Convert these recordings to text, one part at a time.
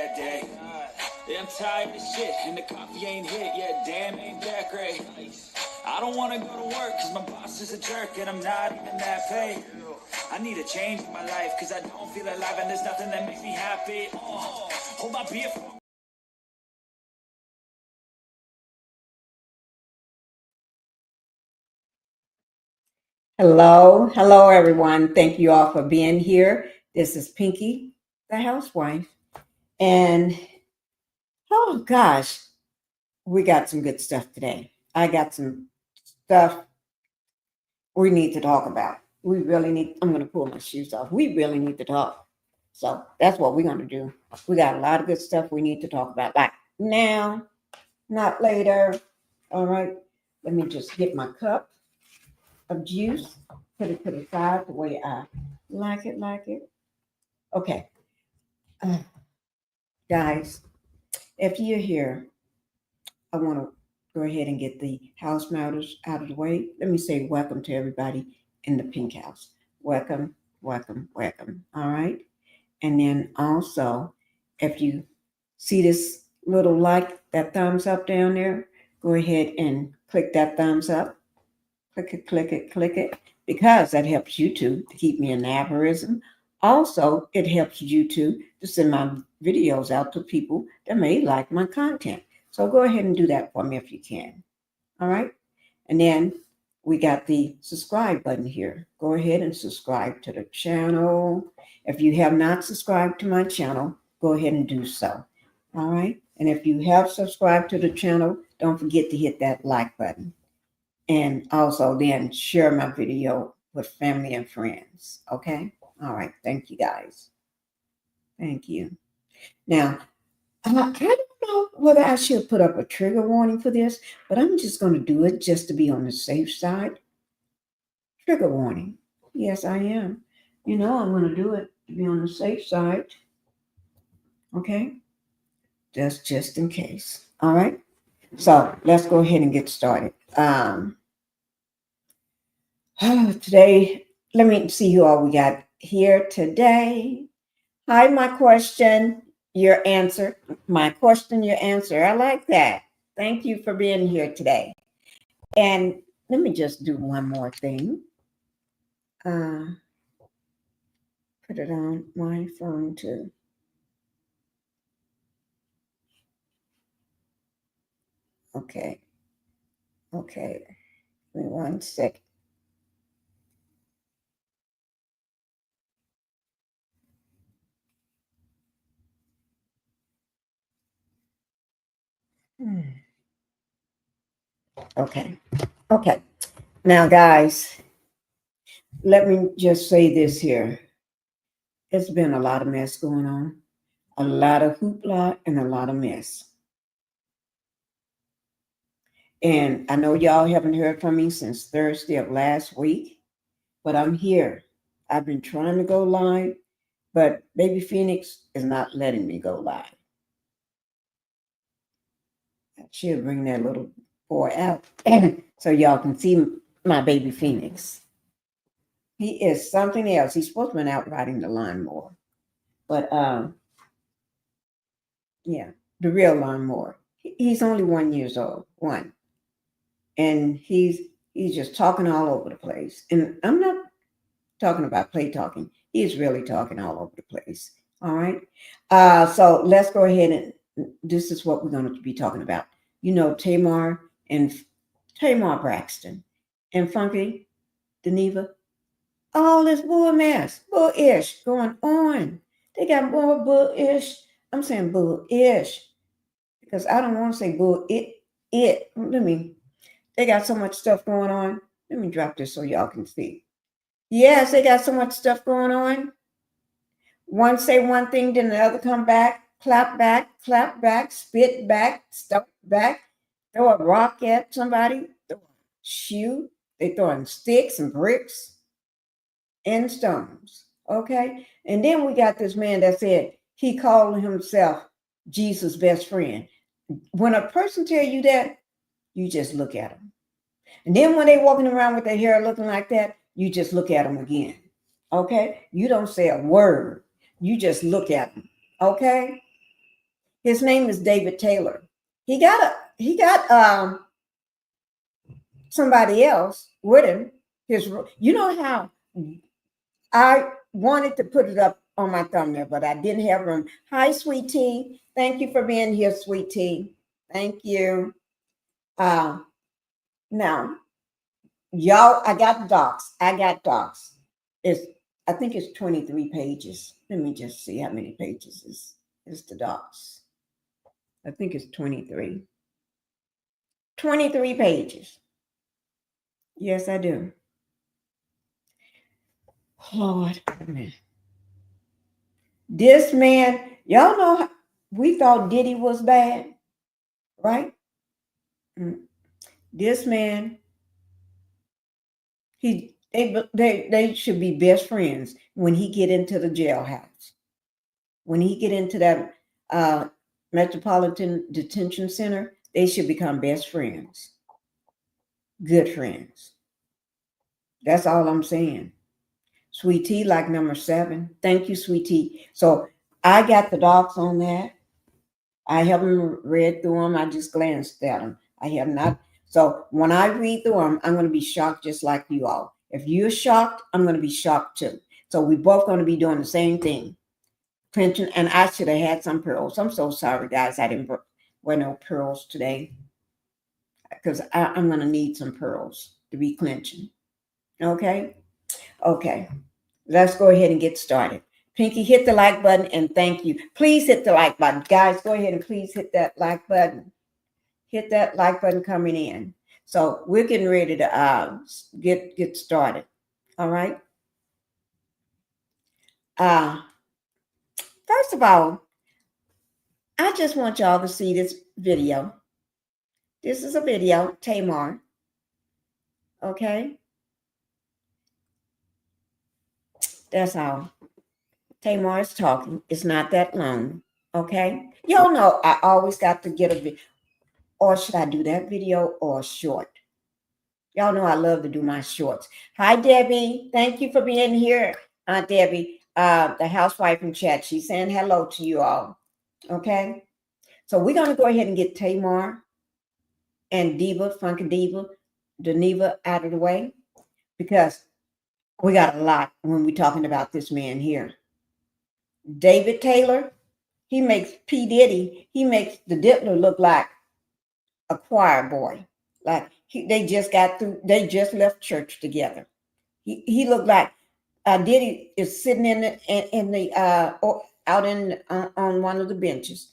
that day. Yeah, I'm tired of shit, and the coffee ain't hit. Yeah, damn, ain't that great. I don't want to go to work, cause my boss is a jerk, and I'm not even that paid. I need a change in my life, cause I don't feel alive, and there's nothing that makes me happy. Oh, hold my beer for... Hello, everyone. Thank you all for being here. This is Pinkie the Housewife. And oh gosh, we got some good stuff today. I got some stuff we need to talk about. We really need, I'm going to pull my shoes off. We really need to talk. So that's what we're going to do. We got a lot of good stuff we need to talk about. Like now, not later. All right. Let me just get my cup of juice. Put it to the side the way I like it. Okay. Guys, if you're here, I want to go ahead and get the house matters out of the way. Let me say welcome to everybody in the Pink House. Welcome. All right. And then also, if you see this little like, that thumbs up down there, go ahead and click that thumbs up. Click it, because that helps YouTube to keep me in the algorithm. Also, it helps YouTube to send my videos out to people that may like my content. So go ahead and do that for me if you can. All right. And then we got the subscribe button here. Go ahead and subscribe to the channel. If you have not subscribed to my channel, go ahead and do so. All right. And if you have subscribed to the channel, don't forget to hit that like button. And also then share my video with family and friends. Okay. All right. Thank you guys. Thank you. Now, I don't know whether I should put up a trigger warning for this, but I'm just going to do it just to be on the safe side. Trigger warning. Yes, I am. I'm going to do it to be on the safe side. Okay. That's just in case. All right. So let's go ahead and get started. Today, let me see who all we got here today. Hi, my question, your answer. My question, your answer. I like that. Thank you for being here today. And let me just do one more thing. Put it on my phone too. Okay. Give me 1 second. Okay. Now, guys, let me just say this here. It's been a lot of mess going on, a lot of hoopla, and a lot of mess. And I know y'all haven't heard from me since Thursday of last week, but I'm here. I've been trying to go live, but Baby Phoenix is not letting me go live. She'll bring that little boy out so y'all can see my Baby Phoenix. He is something else. He's supposed to be out riding the lawnmower. But yeah, the real lawnmower. He's only 1 year old. And he's just talking all over the place. And I'm not talking about play talking. He's really talking all over the place. All right. So let's go ahead and this is what we're going to be talking about. Tamar Braxton and Funky Dineva. All this bullish going on. They got more bullish. I'm saying bullish because I don't want to say bull it. They got so much stuff going on. Let me drop this so y'all can see. Yes, they got so much stuff going on. One say one thing, then the other come back, clap back, spit back, stomp back, throw a rock at somebody, throw a shoe. They throwing sticks and bricks and stones. Okay? And then we got this man that said he called himself Jesus' best friend. When a person tell you that, you just look at them. And then when they walking around with their hair looking like that, you just look at them again. Okay? You don't say a word. You just look at them. Okay? His name is David Taylor. He got somebody else with him. You know how I wanted to put it up on my thumbnail, but I didn't have room. Hi, sweet tea. Thank you for being here, sweet tea. Thank you. Now, y'all, I got docs. I think it's 23 pages. Let me just see how many pages is the docs. I think it's 23. 23 pages. Yes, I do. Lord, man. This man, y'all know we thought Diddy was bad, right? This man, they should be best friends when he get into the jailhouse. When he get into that Metropolitan Detention Center, they should become best friends. Good friends. That's all I'm saying. Sweet tea, like number 7. Thank you, sweet tea. So I got the docs on that. I haven't read through them. I just glanced at them. I have not. So when I read through them, I'm going to be shocked just like you all. If you're shocked, I'm going to be shocked too. So we both going to be doing the same thing. Clenching, and I should have had some pearls. I'm so sorry, guys. I didn't wear no pearls today because I'm going to need some pearls to be clenching. Okay? Okay. Let's go ahead and get started. Pinkie, hit the like button and thank you. Please hit the like button. Guys, go ahead and please hit that like button. Hit that like button coming in. So we're getting ready to get started. All right. First of all, I just want y'all to see this video. This is a video, Tamar. Okay. That's all. Tamar is talking. It's not that long. Okay. Y'all know I always got to get a video. Or should I do that video or short? Y'all know I love to do my shorts. Hi, Debbie. Thank you for being here, Aunt Debbie, the housewife in chat. She's saying hello to you all. Okay. So we're going to go ahead and get Tamar and Diva, Funky Diva, Dineva out of the way because we got a lot when we're talking about this man here. David Taylor, he makes P. Diddy, he makes the Diddler look like a choir boy. Like they just left church together. He looked like Diddy is sitting on one of the benches,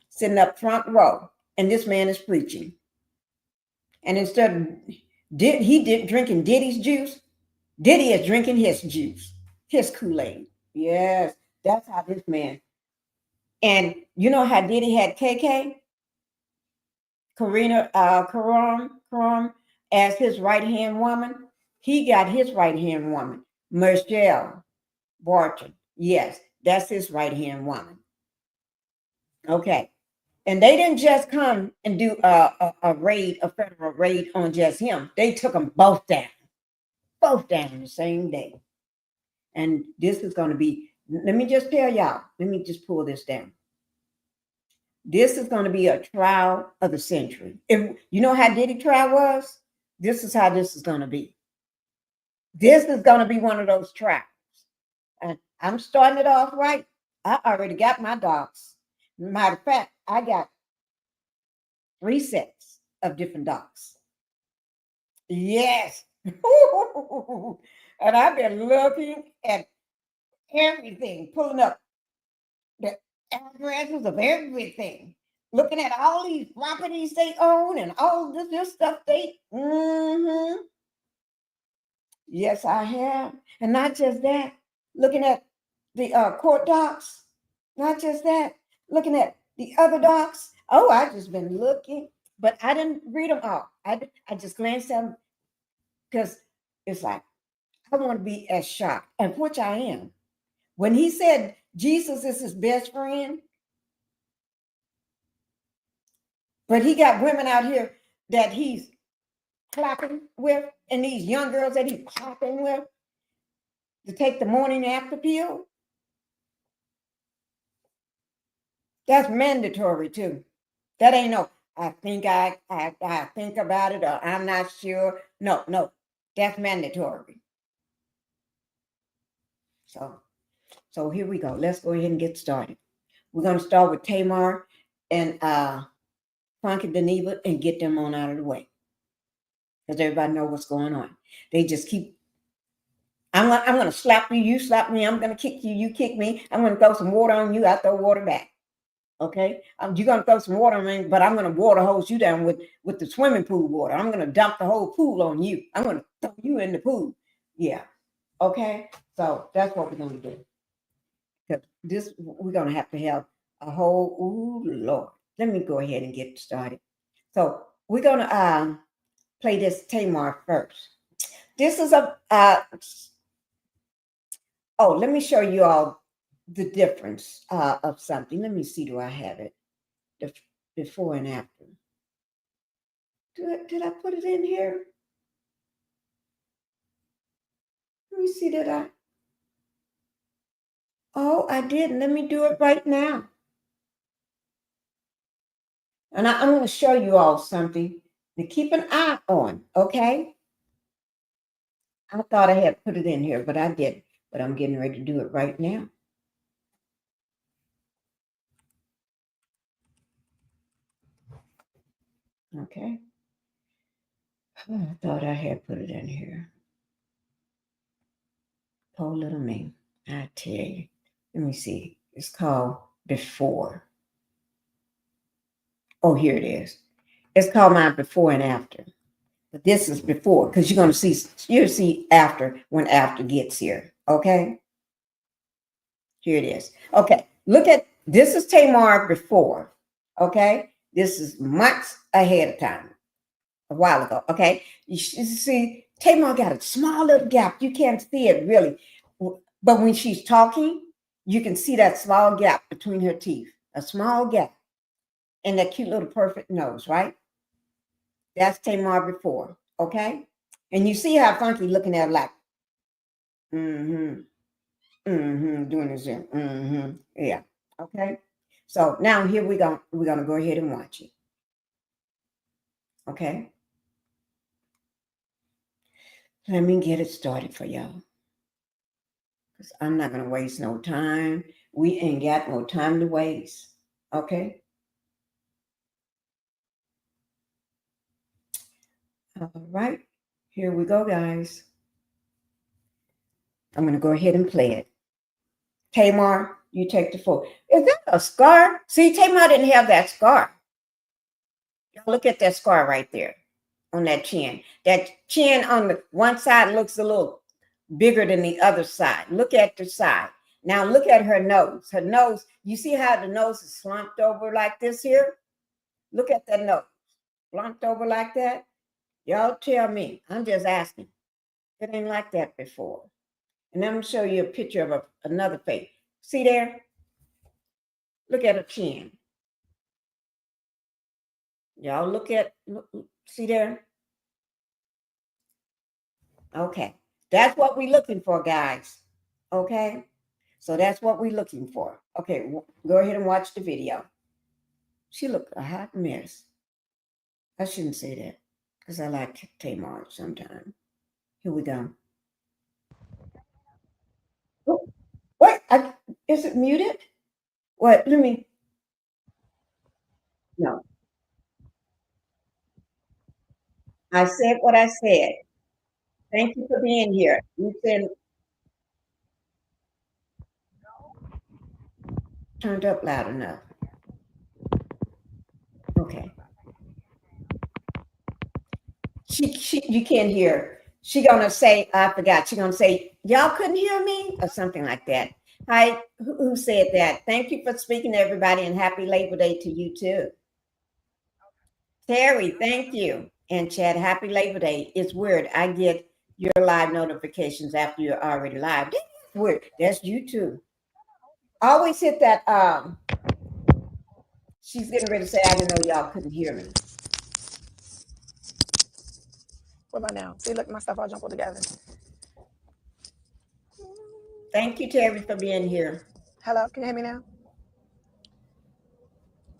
sitting up front row, and this man is preaching. And instead of drinking Diddy's juice, Diddy is drinking his juice, his Kool-Aid. Yes, that's how this man. And you know how Diddy had KK? Karam as his right-hand woman. He got his right-hand woman, Michelle Barton. Yes, that's his right-hand woman. Okay. And they didn't just come and do a federal raid on just him. They took them both down the same day. And this is going to be, let me just tell y'all, let me just pull this down. This is going to be a trial of the century. If you know how Diddy trial was, this is how this is going to be. This is going to be one of those trials. And I'm starting it off right. I already got my docs. Matter of fact, I got 3 sets of different docs. Yes. And I've been looking at everything, pulling up the addresses of everything, looking at all these properties they own and all this stuff they. Yes, I have. And not just that, looking at the court docs, not just that, looking at the other docs. Oh, I just been looking, but I didn't read them all. I just glanced at them because it's like, I want to be as shocked, and which I am. When he said Jesus is his best friend, but he got women out here that he's clapping with, and these young girls that he's clapping with to take the morning after pill. That's mandatory too. That ain't no, I think about it or I'm not sure. No, no. That's mandatory. So here we go. Let's go ahead and get started. We're gonna start with Tamar and Pinkie Dineva and get them on out of the way. Because everybody know what's going on. They just keep I'm gonna slap you, you slap me, I'm gonna kick you, you kick me, I'm gonna throw some water on you, I throw water back. Okay, you're gonna throw some water on me, but I'm gonna water hose you down with the swimming pool water. I'm gonna dump the whole pool on you. I'm gonna throw you in the pool. Yeah. Okay. So that's what we're gonna do. Because this we're gonna have to have a whole. Ooh Lord. Let me go ahead and get started. So we're gonna play this Tamar first. This is a oh, let me show you all the difference of something. Let me see, do I have it? The before and after. Did I put it in here? Let me see, did I? Oh, I didn't. Let me do it right now. And I'm going to show you all something to keep an eye on, okay? I thought I had put it in here, but I didn't. But I'm getting ready to do it right now. Okay. I thought I had put it in here. Poor little me. I tell you. Let me see. It's called Before. Oh, here it is. It's called my Before and After. But this is before, because you'll see after when after gets here. Okay. Here it is. Okay. Look at this is Tamar before. Okay. This is months ahead of time. A while ago. Okay. You see, Tamar got a small little gap. You can't see it really. But when she's talking, you can see that small gap between her teeth. A small gap. And that cute little perfect nose, right? That's Tamar before. Okay. And you see how Funky looking at her like, mm-hmm, mm-hmm, doing this in, mm-hmm, yeah. Okay. So now here we're gonna go ahead and watch it. Okay. Let me get it started for y'all. Because I'm not gonna waste no time. We ain't got no time to waste. Okay. All right. Here we go, guys. I'm gonna go ahead and play it. Tamar, you take the floor. Is that a scar? See, Tamar didn't have that scar. Look at that scar right there on that chin. That chin on the one side looks a little bigger than the other side. Look at the side. Now look at her nose. Her nose, you see how the nose is slumped over like this here? Look at that nose. Slumped over like that. Y'all tell me. I'm just asking. It ain't like that before. And I'm going to show you a picture of another face. See there? Look at her chin. Y'all look, see there? Okay. That's what we're looking for, guys. Okay. So that's what we're looking for. Okay. Go ahead and watch the video. She looked a hot mess. I shouldn't say that because I like Tamar sometimes. Here we go. Oh, what? Is it muted? What? Let me. No. I said what I said. Thank you for being here. You said turned up loud enough. Okay. You can't hear. She gonna say, I forgot. She gonna say, y'all couldn't hear me or something like that. Hi, who said that? Thank you for speaking to everybody and happy Labor Day to you too. Terry, thank you. And Chad, happy Labor Day. It's weird. I get your live notifications after you're already live. That's weird. That's you too. Always hit that. She's getting ready to say, I didn't know y'all couldn't hear me. What about now? See, look, my stuff all jumbled together. Thank you, Terry, for being here. Hello, can you hear me now?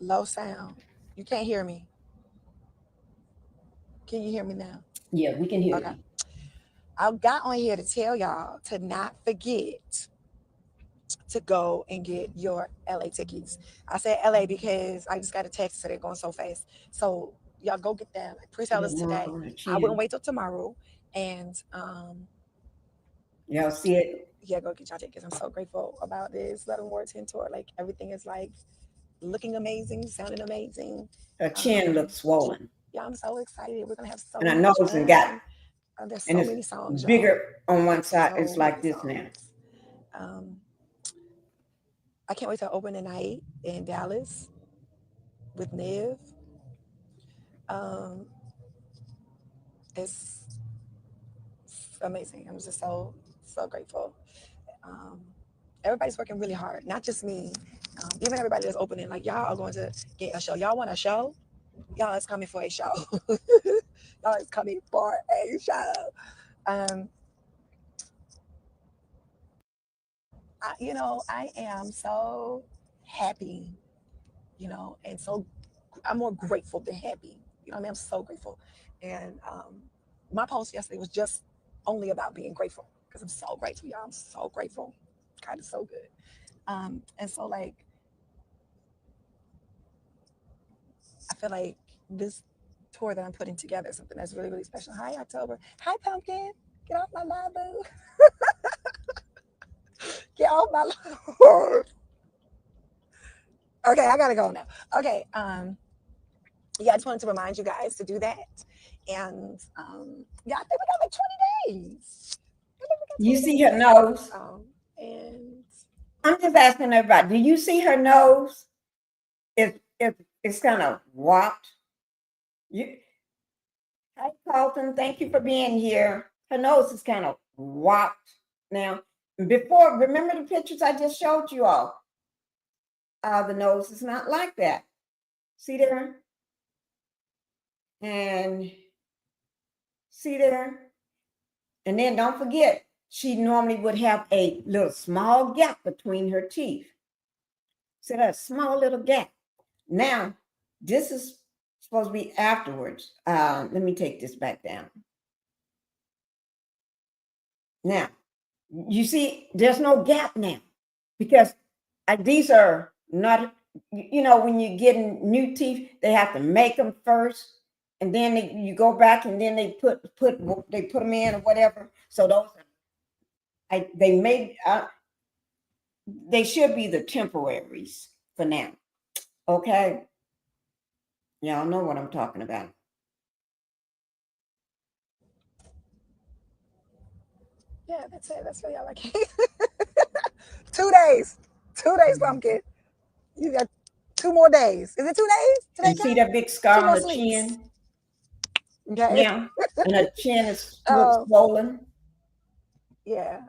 Low sound. You can't hear me. Can you hear me now? Yeah, we can hear Okay. you. I got on here to tell y'all to not forget to go and get your LA tickets. I said LA because I just got a text today going so fast. So y'all go get them. See Pre-sale that is mark today. on her I wouldn't chin? wait till tomorrow. And Y'all see it? yeah, go get y'all tickets. I'm so grateful about this Let 'em War 10 tour. Like everything is like looking amazing, sounding amazing. Her chin Um, looks swollen. yeah, I'm so excited. We're gonna have so And her much nose and got, fun. There's and so it's many songs, y'all. bigger on one side. It's So like many this now. songs. Um, I can't wait to open the night in Dallas with Niv. Um, it's amazing. I'm just so grateful. Um, everybody's working really hard, not just me. Even everybody that's opening, like y'all are going to get a show. Y'all want a show? Y'all is coming for a show. Y'all is coming for a show. Um, I am so happy, and so I'm more grateful than happy. You know what I mean? I'm so grateful. And my post yesterday was just only about being grateful because I'm so grateful, y'all. I'm so grateful. God is so good. And so, like, I feel like this tour that I'm putting together is something that's really, really special. Hi, October. Hi, Pumpkin. Get off my live, boo. Get off my live. Okay, I gotta go now. Okay, yeah, I just wanted to remind you guys to do that. And yeah, I think we got like 20 days. I think we got You 20 see days. her nose? And I'm just asking everybody, do you see her nose? It's kind of warped. Hi, Carlton. Thank you for being here. Her nose is kind of warped now. Before, remember the pictures I just showed you all? The nose is not like that. See there? And see there? And then don't forget, she normally would have a little small gap between her teeth. See that small little gap? Now, this is supposed to be afterwards. Let me take this back down. Now, you see, there's no gap now because these are not, when you're getting new teeth, they have to make them first, and then you go back and then they put them in or whatever. So those they should be the temporaries for now. Okay, y'all know what I'm talking about. yeah, that's it. That's really all I can. 2 days. 2 days, Pumpkin. You got 2 more days. Is it 2 days? Today And see count? that big scar 2 on more the sleeps. chin Okay. now, and her chin looks Oh, swollen. yeah.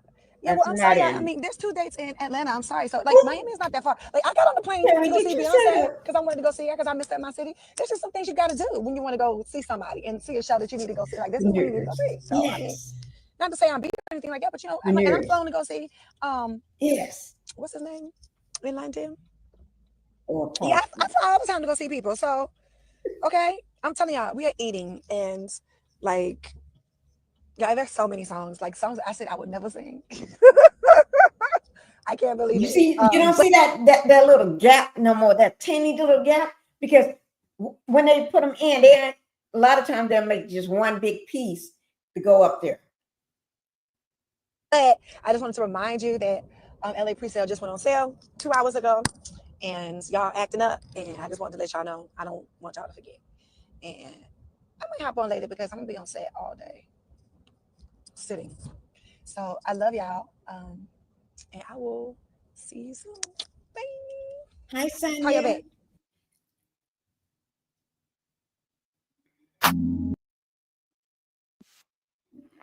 Yeah, well, That's I'm not sorry. in. There's 2 dates in Atlanta. I'm sorry. So, like, Miami is not that far. Like, I got on the plane Terry, to go did see you say Beyonce that? because I wanted to go see her because I missed her in my city. There's just some things you got to do when you want to go see somebody and see a show that you need to go see. Like, this is when you need to go see. Yes. So, Yes. not to say I'm beat or anything like that, but and I'm Veneers. flown to go see, Yes. what's his name in London? Or Yeah, I parsley. fly all the time to go see people. So, okay, I'm telling y'all, we are eating and like, yeah, there's so many songs, like songs I said I would never sing. I can't believe You it. see, you don't But see that little gap no more, that teeny little gap, because when they put them in, a lot of times they'll make just one big piece to go up there. I just wanted to remind you that LA pre-sale just went on sale 2 hours ago, and y'all acting up, and I just wanted to let y'all know I don't want y'all to forget. And I might hop on later because I'm gonna be on set all day, sitting. So I love y'all, and I will see you soon. Bye. Hi, Call you Sonia. back.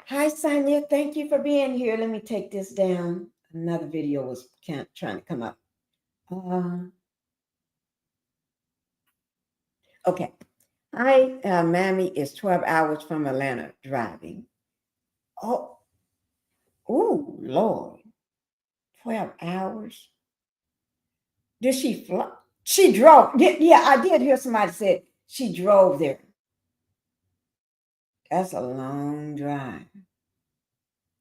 Hi, Sonia. Thank you for being here. Let me take this down. Another video was trying to come up. Okay. Hi, Miami is 12 hours from Atlanta driving. Oh, Lord. 12 hours? Did she fly? She drove. Yeah, I did hear somebody say she drove there. That's a long drive.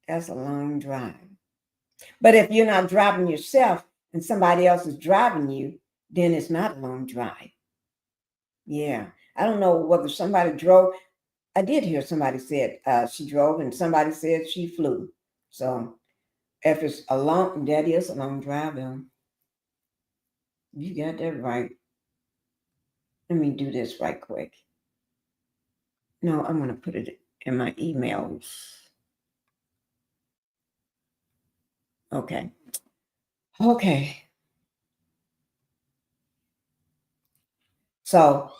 That's a long drive. But if you're not driving yourself and somebody else is driving you, then it's not a long drive. Yeah. I don't know whether somebody drove. I did hear somebody said she drove and somebody said she flew. So if it's a long, that is a long drive, though. You got that right. Let me do this right quick. No, I'm going to put it in my emails. Okay. Okay. So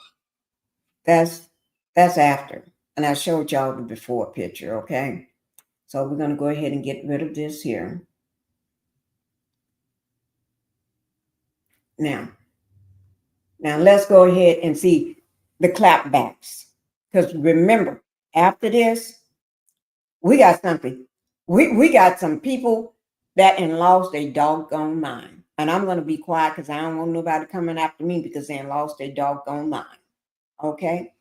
that's after. And I showed y'all the before picture, okay? So we're going to go ahead and get rid of this here. Now let's go ahead and see the clapbacks. Because remember, after this, we got something. We got some people that lost their doggone mind. And I'm going to be quiet because I don't want nobody coming after me because they lost their doggone mind. Okay?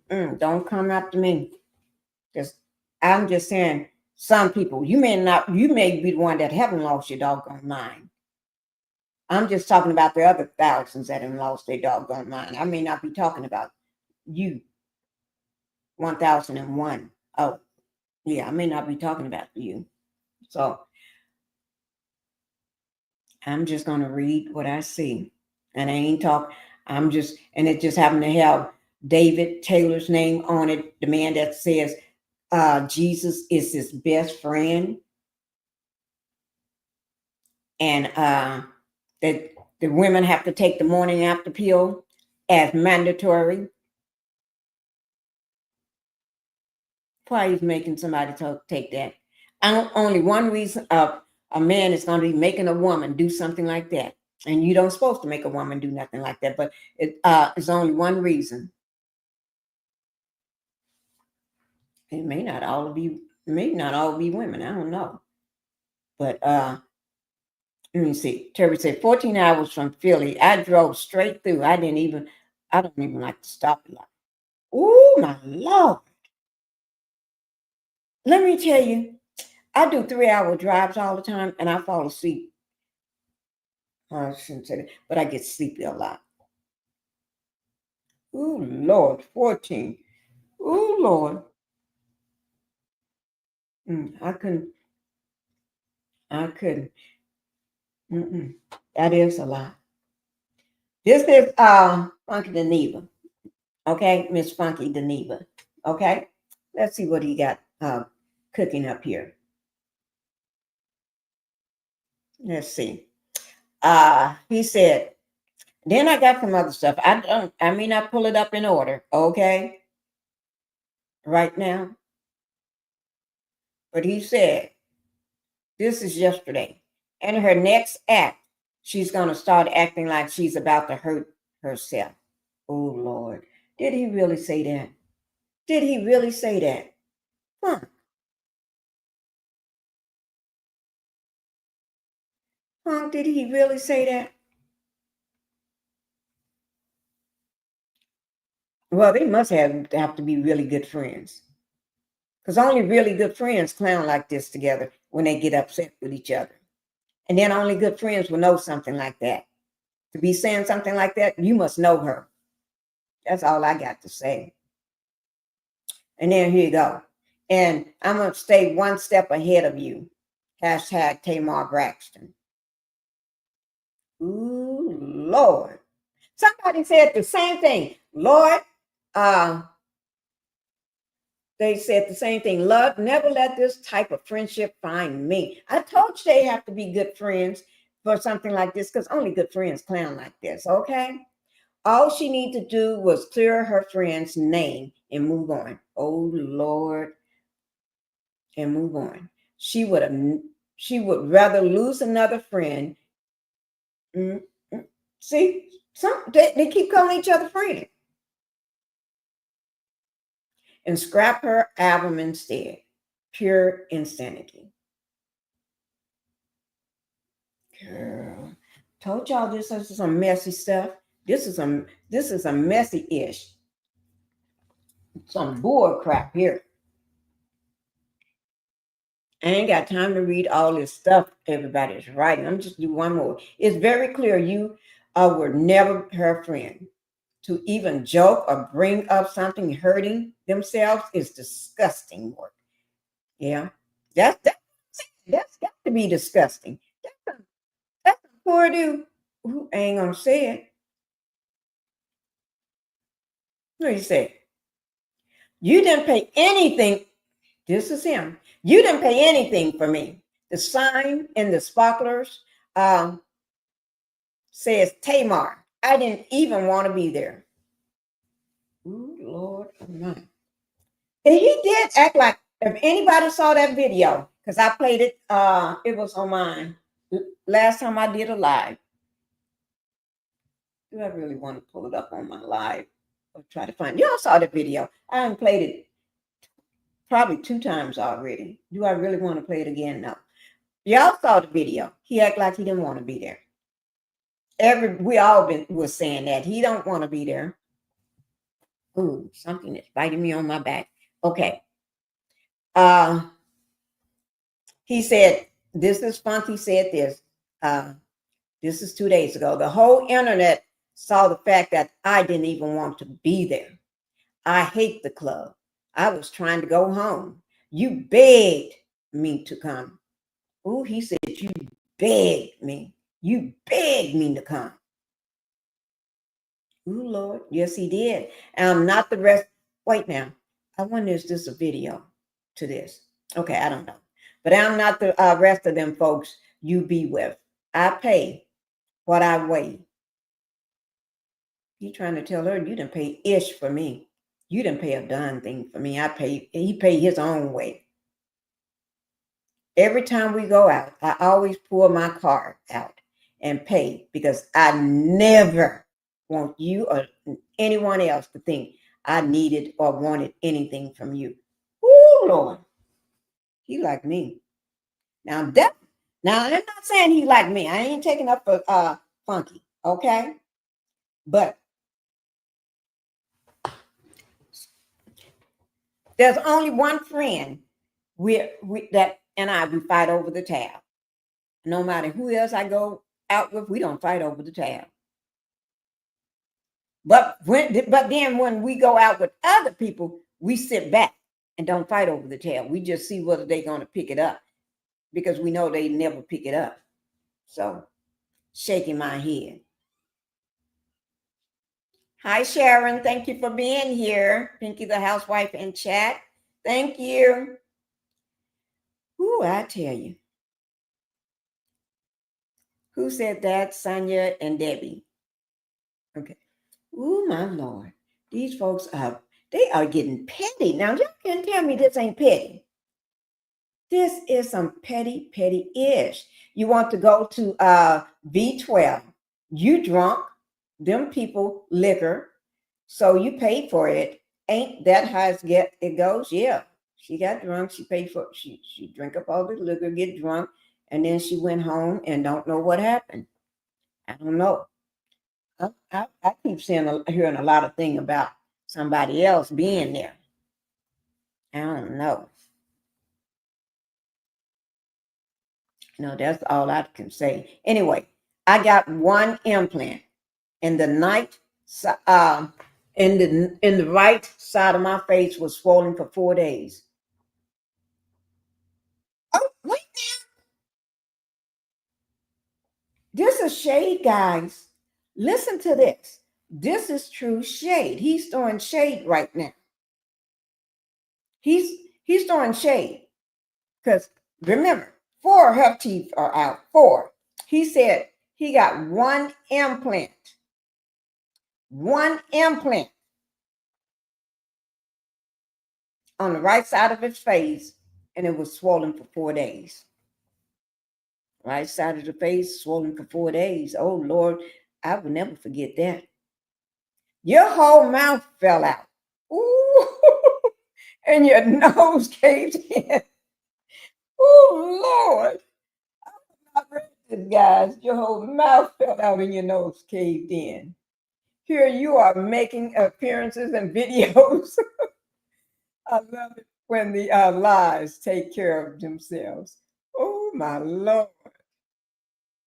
Don't come after me. Just I'm just saying, some people, you may be the one that haven't lost your doggone mind. I'm just talking about the other thousands that have lost their doggone mind. I may not be talking about you, 1001. Oh, yeah, I may not be talking about you. So I'm just going to read what I see. And I ain't talk. And it just happened to have David Taylor's name on it, the man that says Jesus is his best friend. And that the women have to take the morning after pill as mandatory. Why he's making somebody take that? Only one reason a man is going to be making a woman do something like that. And you don't supposed to make a woman do nothing like that, but it's only one reason. It may not all be women. I don't know. But let me see. Terry said 14 hours from Philly. I drove straight through. I don't even like to stop a lot. Oh my Lord. Let me tell you, I do 3-hour drives all the time and I fall asleep. I shouldn't say that, but I get sleepy a lot. Oh Lord, 14. Oh Lord. I couldn't. That is a lot. This is Funky Dineva. Okay, Miss Funky Dineva. Okay. Let's see what he got cooking up here. Let's see. He said, then I got some other stuff. I may not pull it up in order, okay? Right now. But he said, this is yesterday. In her next act, she's going to start acting like she's about to hurt herself. Oh, Lord. Did he really say that? Did he really say that? Huh? Huh? Did he really say that? Well, they must have to be really good friends. Because only really good friends clown like this together when they get upset with each other. And then only good friends will know something like that. To be saying something like that, you must know her. That's all I got to say. And then here you go. And I'm going to stay one step ahead of you. Hashtag Tamar Braxton. Ooh, Lord. Somebody said the same thing. Lord, they said the same thing. Lord, never let this type of friendship find me. I told you they have to be good friends for something like this because only good friends clown like this, okay? All she needed to do was clear her friend's name and move on. Oh, Lord. And move on. She would rather lose another friend. See, they keep calling each other friends. And scrap her album instead. Pure insanity. Girl, Told y'all this is some messy stuff. This is a messy-ish. Some bull crap here. I ain't got time to read all this stuff everybody's writing. I'm just do one more. It's very clear you were never her friend. To even joke or bring up something hurting themselves is disgusting work. Yeah, that's got to be disgusting. That's a poor dude who ain't gonna say it. What do you say? You didn't pay anything. This is him. You didn't pay anything for me. The sign and the sparklers says Tamar. I didn't even want to be there. Ooh, Lord Almighty. And he did act like, if anybody saw that video, because I played it, it was on mine last time I did a live. Do I really want to pull it up on my live or try to find? Y'all saw the video. I haven't played it probably 2 times already. Do I really want to play it again? No. Y'all saw the video. He acted like he didn't want to be there. We all was saying that he don't want to be there. Ooh, something is biting me on my back. Okay. He said, this is Funky said this. This is 2 days ago. The whole internet saw the fact that I didn't even want to be there. I hate the club. I was trying to go home. You begged me to come. Ooh, he said, you begged me. You begged me to come. Ooh, Lord. Yes, he did. Not the rest. Wait now. I wonder is this a video to this? Okay, I don't know. But I'm not the rest of them folks you be with. I pay what I weigh. He trying to tell her, you didn't pay ish for me. You didn't pay a darn thing for me. He paid his own way. Every time we go out, I always pull my card out and pay because I never want you or anyone else to think I needed or wanted anything from you. Ooh, Lord. He like me. Now I'm not saying he like me. I ain't taking up for Funky, okay? But there's only one friend we fight over the tab. No matter who else I go out with, we don't fight over the tab. But then when we go out with other people, we sit back and don't fight over the tab. We just see whether they're going to pick it up because we know they never pick it up. So, shaking my head. Hi, Sharon. Thank you for being here. Pinkie the Housewife in chat. Thank you. Ooh, I tell you. Who said that? Sonia and Debbie. Okay. Ooh, my Lord. These folks they are getting petty. Now, y'all can't tell me this ain't petty. This is some petty-ish. You want to go to V12. You drunk. Them people liquor. So you paid for it. Ain't that how it goes? Yeah. She got drunk. She paid for it. She drank up all the liquor, get drunk, and then she went home and don't know what happened. I don't know. I keep hearing a lot of things about somebody else being there. I don't know. No, that's all I can say. Anyway, I got one implant in the in the right side of my face was swollen for 4 days. Oh, wait now. This is shade, guys. Listen to this. This is true shade. He's throwing shade right now. He's throwing shade. Because remember, 4 of her teeth are out. 4. He said he got one implant. One implant on the right side of his face, and it was swollen for 4 days. Right side of the face, swollen for 4 days. Oh, Lord, I will never forget that. Your whole mouth fell out. Ooh, and your nose caved in. Oh, Lord. I'm not ready to guys, your whole mouth fell out and your nose caved in. Here you are making appearances and videos. I love it when the lies take care of themselves. Oh my Lord.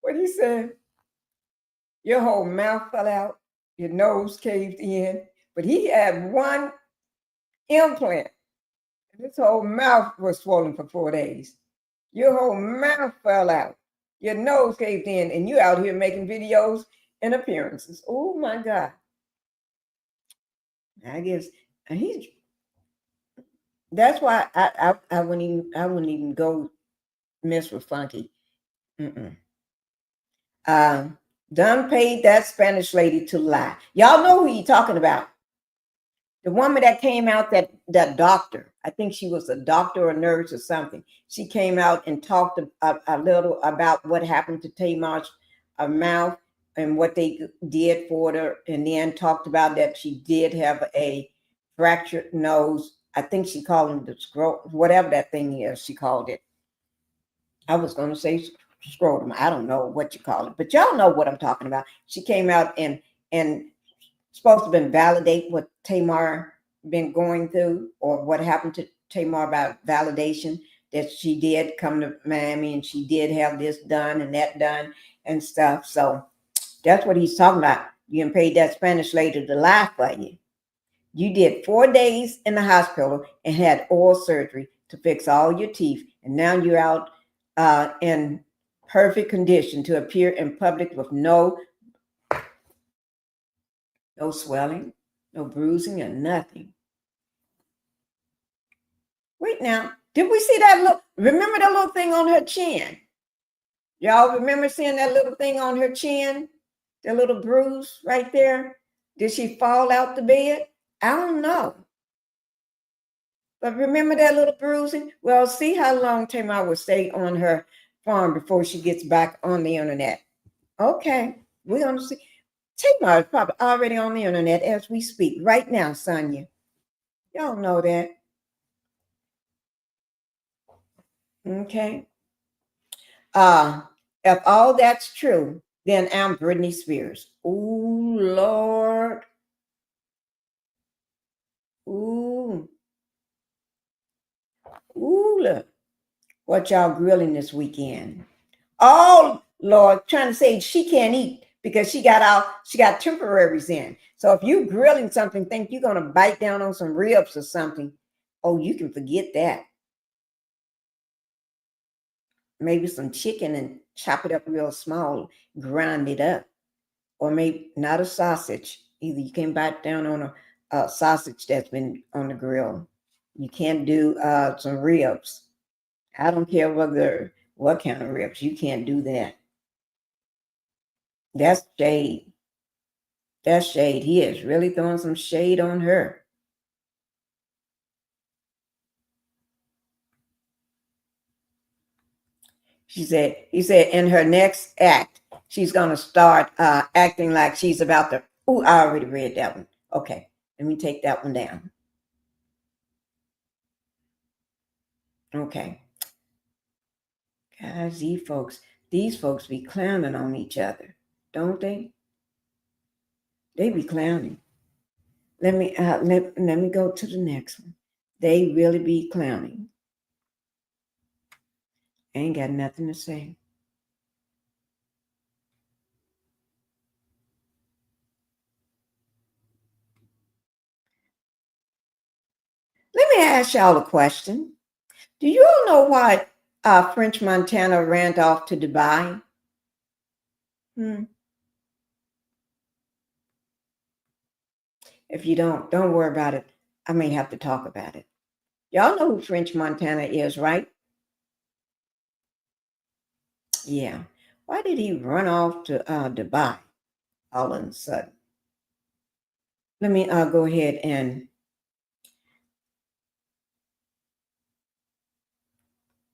What he said? Your whole mouth fell out, your nose caved in, but he had one implant. His whole mouth was swollen for 4 days. Your whole mouth fell out. Your nose caved in, and you out here making videos and appearances. Oh my God. I guess he's that's why I wouldn't even go mess with Funky. Mm-mm. Done paid that Spanish lady to lie. Y'all know who you talking about. The woman that came out, that doctor, I think she was a doctor or a nurse or something. She came out and talked a little about what happened to Tamar's mouth and what they did for her, and then talked about that she did have a fractured nose. I think she called it the scrotum, whatever that thing is, she called it. I was going to say scrotum. I don't know what you call it, but y'all know what I'm talking about. She came out and supposed to been validate what Tamar been going through, or what happened to Tamar about validation, that she did come to Miami and she did have this done and that done and stuff. So that's what he's talking about. You can pay that Spanish lady to lie for you. You did 4 days in the hospital and had oral surgery to fix all your teeth, and now you're out in perfect condition to appear in public with no swelling, no bruising, or nothing. Wait now, did we see that look? Remember that little thing on her chin? Y'all remember seeing that little thing on her chin? That little bruise right there? Did she fall out the bed? I don't know. But remember that little bruising? Well, see how long Tamar will stay on her farm before she gets back on the internet. Okay, we're going to see. Tamar is probably already on the internet as we speak right now, Sonia. Y'all know that. Okay. If all that's true, then I'm Britney Spears. Ooh, Lord. Ooh. Ooh, look. What y'all grilling this weekend? Oh, Lord, trying to say she can't eat because she got temporaries in. So if you grilling something, think you're gonna bite down on some ribs or something, oh, you can forget that. Maybe some chicken and chop it up real small, grind it up. Or maybe not a sausage. Either you can bite down on a sausage that's been on the grill. You can't do some ribs. I don't care what kind of ribs. You can't do that. That's shade. That's shade. He is really throwing some shade on her. He said in her next act, she's going to start acting like she's about to. Oh, I already read that one. Okay, let me take that one down. Okay. Guys, these folks be clowning on each other, don't they? They be clowning. Let me go to the next one. They really be clowning. Ain't got nothing to say. Let me ask y'all a question. Do you all know why French Montana ran off to Dubai? If you don't worry about it. I may have to talk about it. Y'all know who French Montana is, right? Yeah. Why did he run off to Dubai all of a sudden? Let me go ahead and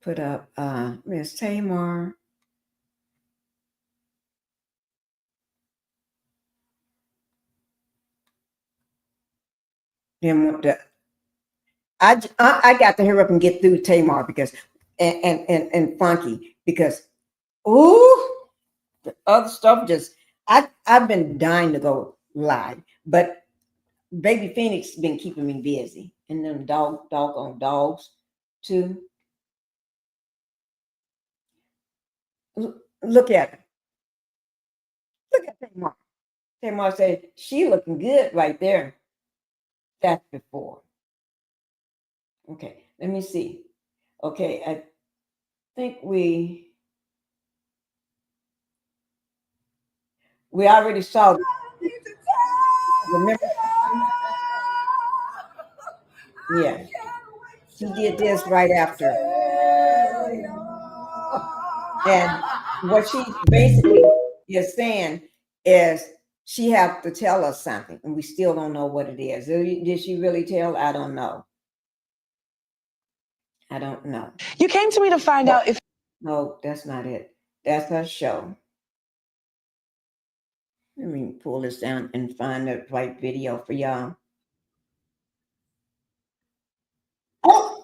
put up Miss Tamar. Then I got to hurry up and get through Tamar because and Funky because ooh, The other stuff just, I've been dying to go live, but Baby Phoenix been keeping me busy, and them doggone dogs too. Look at her. Look at Tamar. Tamar said she looking good right there. That's before. Okay, let me see. Okay, I think we already saw. Remember? Yeah, she did this right after. And what she basically is saying is she have to tell us something, and we still don't know what it is. Did she really tell? I don't know. I don't know. You came to me to find out if. No, that's not it. That's her show. Let me pull this down and find the right video for y'all. Oh!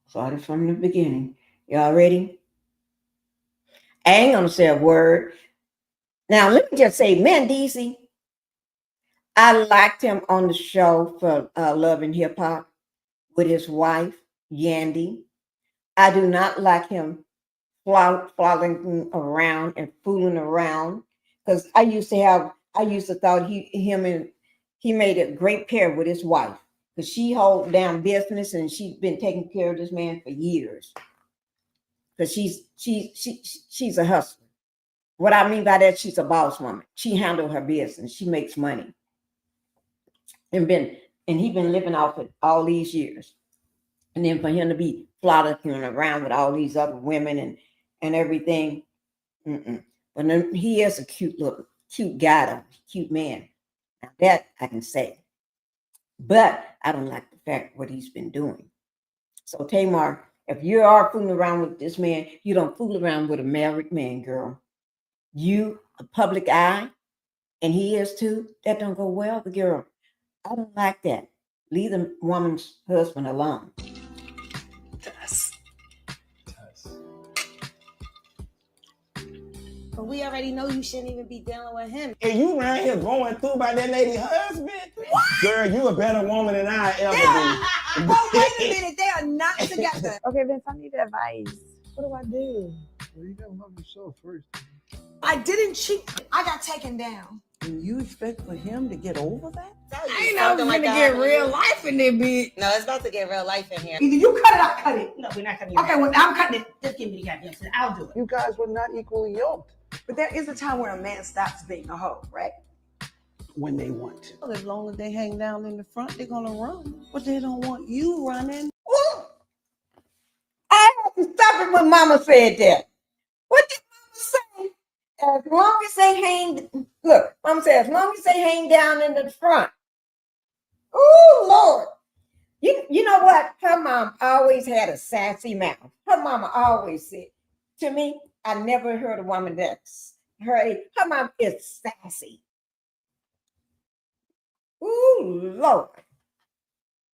Started from the beginning. Y'all ready? I ain't gonna say a word. Now, let me just say, Mendeezy, I liked him on the show for Love and Hip Hop with his wife, Yandy. I do not like him flaunting around and fooling around, because I used to thought he made a great pair with his wife, because she hold down business and she's been taking care of this man for years, because she's a hustler. What I mean by that, she's a boss woman. She handles her business. She makes money, and he been living off it all these years. And then for him to be flaunting around with all these other women and everything, but then he is a cute guy, though, cute man. Now that I can say, but I don't like the fact what he's been doing. So Tamar, if you are fooling around with this man, you don't fool around with a married man, girl. You a public eye, and he is too. That don't go well, the girl. I don't like that. Leave the woman's husband alone. But we already know you shouldn't even be dealing with him. And you around here going through by that lady's husband? What? Girl, you a better woman than I ever be. Oh, wait a minute. They are not together. Okay, Vince, I need advice. What do I do? Well, you gotta love yourself first. I didn't cheat. I got taken down. And you expect for him to get over that? I ain't know gonna get real life in there, bitch. No, it's about to get real life in here. Either you cut it, I cut it. No, we're not cutting it. Okay, well, I'm cutting it. Just give me the goddamn shit. I'll do it. You guys were not equally yoked But there is a time where a man stops being a hoe, right? when they want to. Well, as long as they hang down in the front, they're gonna run. But they don't want you running. Ooh. I have to stop it when Mama said that. What did Mama say? As long as they hang, look, Mama said, as long as they hang down in the front. Oh, Lord. You know what? Her mom always had a sassy mouth. Her mama always said, to me, I never heard a woman that's her mom is sassy. Ooh, Lord.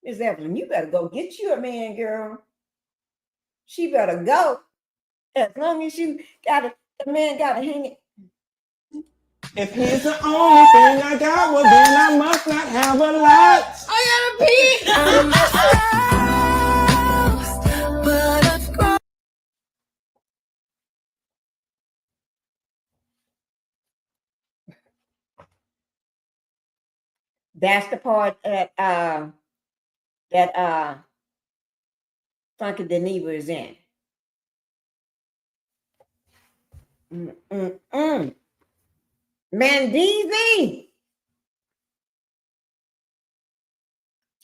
Miss Evelyn, you better go get you a man, girl. She better go. As long as you the man got to hang it. If he's the only thing I got, well then I must not have a lot. I gotta pee. That's the part that Funky Dineva is in. Mendeezy.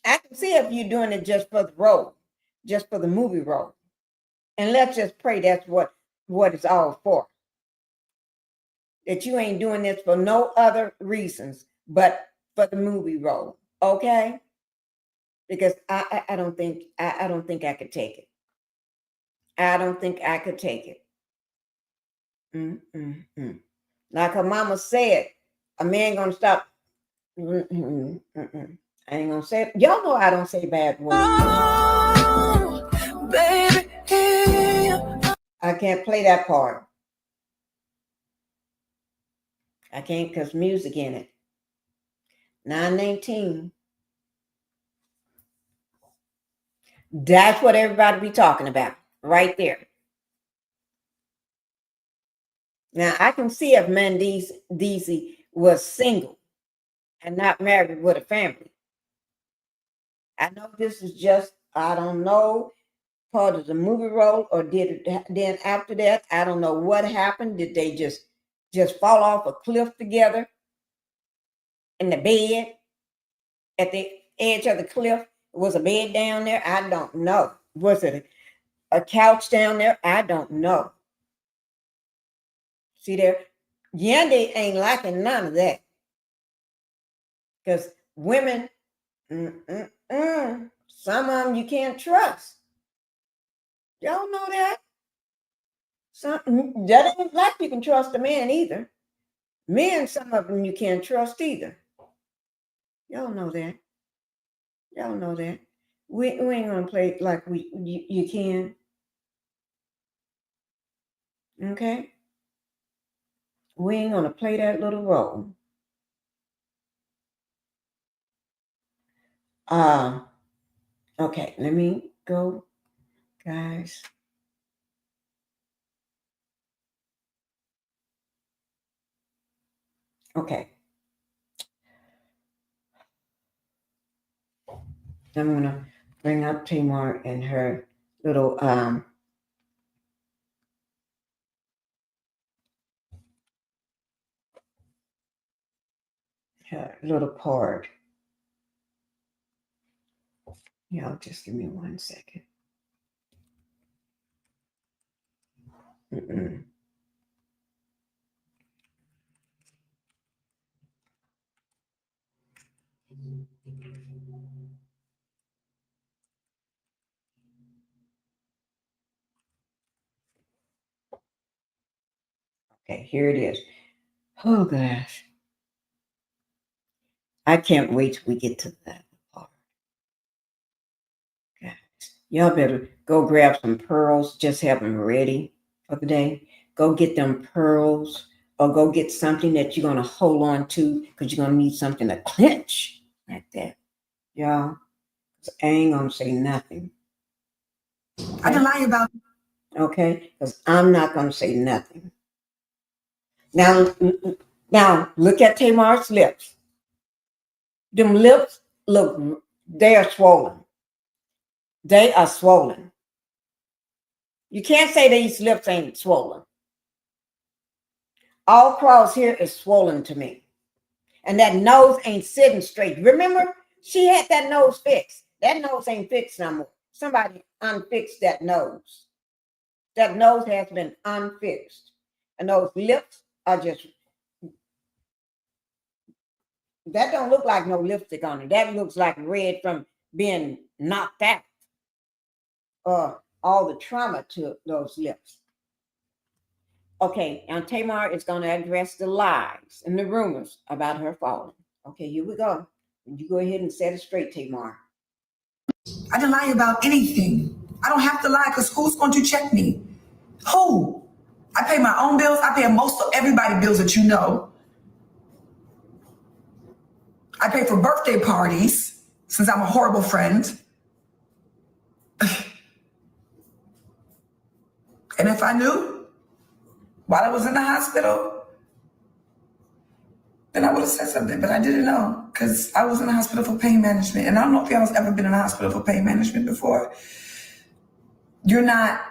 I can see if you're doing it just for the role, just for the movie role. And let's just pray that's what it's all for. That you ain't doing this for no other reasons but for the movie role. Okay? Because I don't think I could take it. I don't think I could take it. Like her mama said, a man gonna stop. I ain't gonna say it. Y'all know I don't say bad words. Oh, baby, I can't play that part. I can't because music in it. 9:19. That's what everybody be talking about right there. Now I can see if Mendeezy was single and not married with a family. I know this is just, I don't know, part of the movie role, or did it then after that, I don't know what happened. Did they just fall off a cliff together in the bed at the edge of the cliff? Was a bed down there? I don't know. Was it a couch down there? I don't know. See there, Yandy ain't liking none of that. Because women, some of them you can't trust. Y'all know that? That ain't like you can trust a man either. Men, some of them you can't trust either. Y'all know that. Y'all know that. We ain't gonna play it like you can. Okay? We ain't gonna play that little role. Okay, let me go, guys. Okay. I'm gonna bring up Tamar and her little part. Y'all just give me 1 second. Okay, here it is. Oh gosh. I can't wait till we get to that part. Guys, y'all better go grab some pearls. Just have them ready for the day. Go get them pearls, or go get something that you're going to hold on to, because you're going to need something to clench like that. Y'all, I ain't going to say nothing. Okay? I can lie about it. Okay? Because I'm not going to say nothing. Now look at Tamar's lips. Them lips, look, they are swollen. They are swollen. You can't say these lips ain't swollen. All across here is swollen to me. And that nose ain't sitting straight. Remember, she had that nose fixed. That nose ain't fixed no more. Somebody unfixed that nose. That nose has been unfixed. And those lips are just, that don't look like no lipstick on it. That looks like red from being knocked out. Or all the trauma to those lips. Okay, now Tamar is going to address the lies and the rumors about her falling. Okay, here we go. You go ahead and set it straight, Tamar. I can lie about anything. I don't have to lie because who's going to check me? Who? I pay my own bills. I pay most of everybody's bills that you know. I pay for birthday parties since I'm a horrible friend. And if I knew while I was in the hospital, then I would have said something, but I didn't know because I was in the hospital for pain management. And I don't know if y'all has ever been in the hospital for pain management before. You're not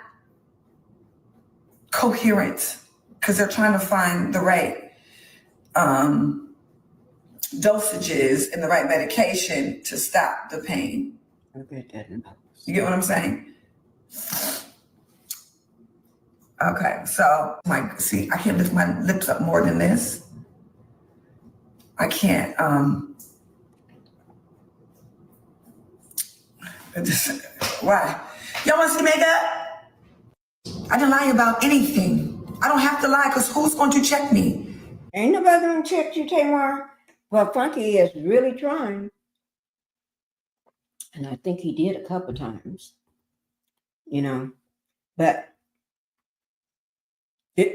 coherent because they're trying to find the right dosages and the right medication to stop the pain. Okay, you get what I'm saying? Okay, so see, I can't lift my lips up more than this. I can't. Why? Y'all want to see makeup? I can lie about anything. I don't have to lie because who's going to check me? Ain't nobody going to check you, Tamar. Well, Funky is really trying. And I think he did a couple times. You know, But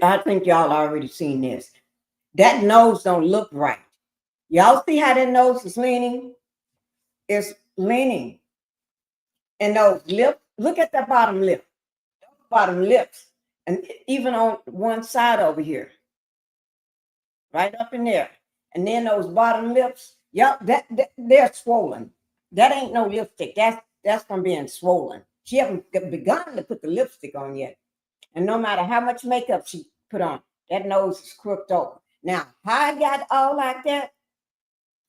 I think y'all already seen this. That nose don't look right. Y'all see how that nose is leaning? It's leaning. And those lips, look at that bottom lip. Bottom lips. And even on one side over here. Right up in there. And then those bottom lips, yep, that they're swollen. That ain't no lipstick. That's from being swollen. She haven't begun to put the lipstick on yet. And no matter how much makeup she put on, that nose is crooked over. Now, how I got all like that,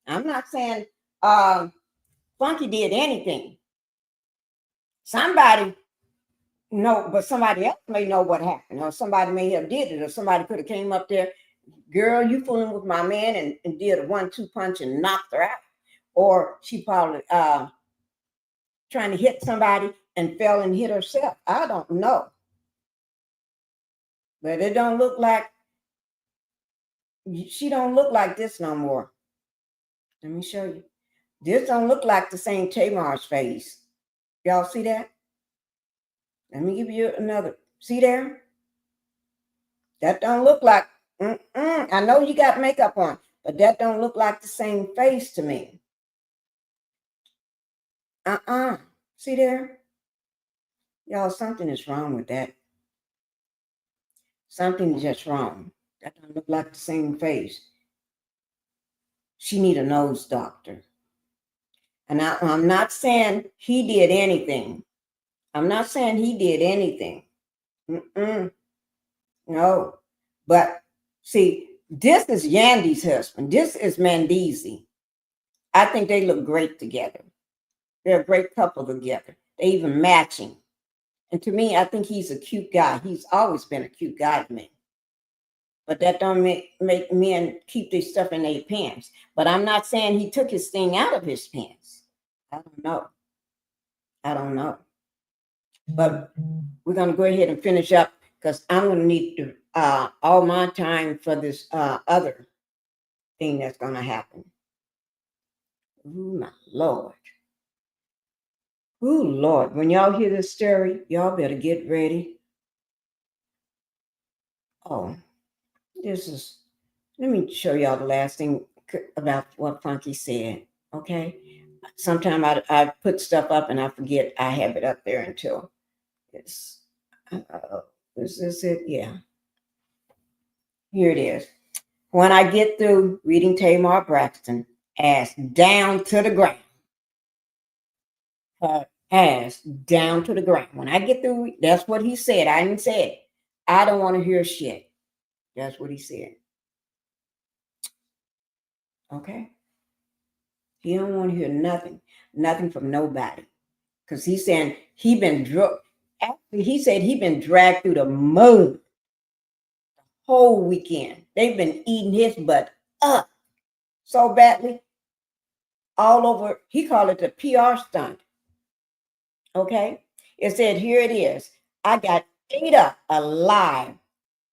I'm not saying Funky did anything. Somebody know, but somebody else may know what happened, or somebody may have did it, or somebody could have came up there, girl, you fooling with my man, and did a 1-2 punch and knocked her out. Or she probably trying to hit somebody and fell and hit herself. I don't know. But it don't look like, she don't look like this no more. Let me show you. This don't look like the same Tamar's face. Y'all see that? Let me give you another. See there? That don't look like, I know you got makeup on, but that don't look like the same face to me. See there? Y'all, something is wrong with that. Something is just wrong. That don't look like the same face. She need a nose doctor. And I'm not saying he did anything. I'm not saying he did anything. No. But see, this is Yandy's husband. This is Mandeezy. I think they look great together. They're a great couple together. They even matching. And to me, I think he's a cute guy. He's always been a cute guy to me. But that don't make men keep their stuff in their pants. But I'm not saying he took his thing out of his pants. I don't know. But we're going to go ahead and finish up because I'm going to need to, all my time for this other thing that's going to happen. Ooh, my Lord. Ooh, Lord. When y'all hear this story, y'all better get ready. Oh, let me show y'all the last thing about what Funky said, okay? Sometimes I put stuff up and I forget I have it up there until it's, is this it? Yeah. Here it is. When I get through reading Tamar Braxton, ass down to the ground. Her ass down to the ground. When I get through, that's what he said. I didn't say it. I don't want to hear shit. That's what he said. Okay? He don't want to hear nothing from nobody. Because he's saying he been drugged. Actually, he said he been dragged through the mud the whole weekend. They've been eating his butt up so badly all over. He called it the PR stunt. Okay? It said, here it is. I got ate up alive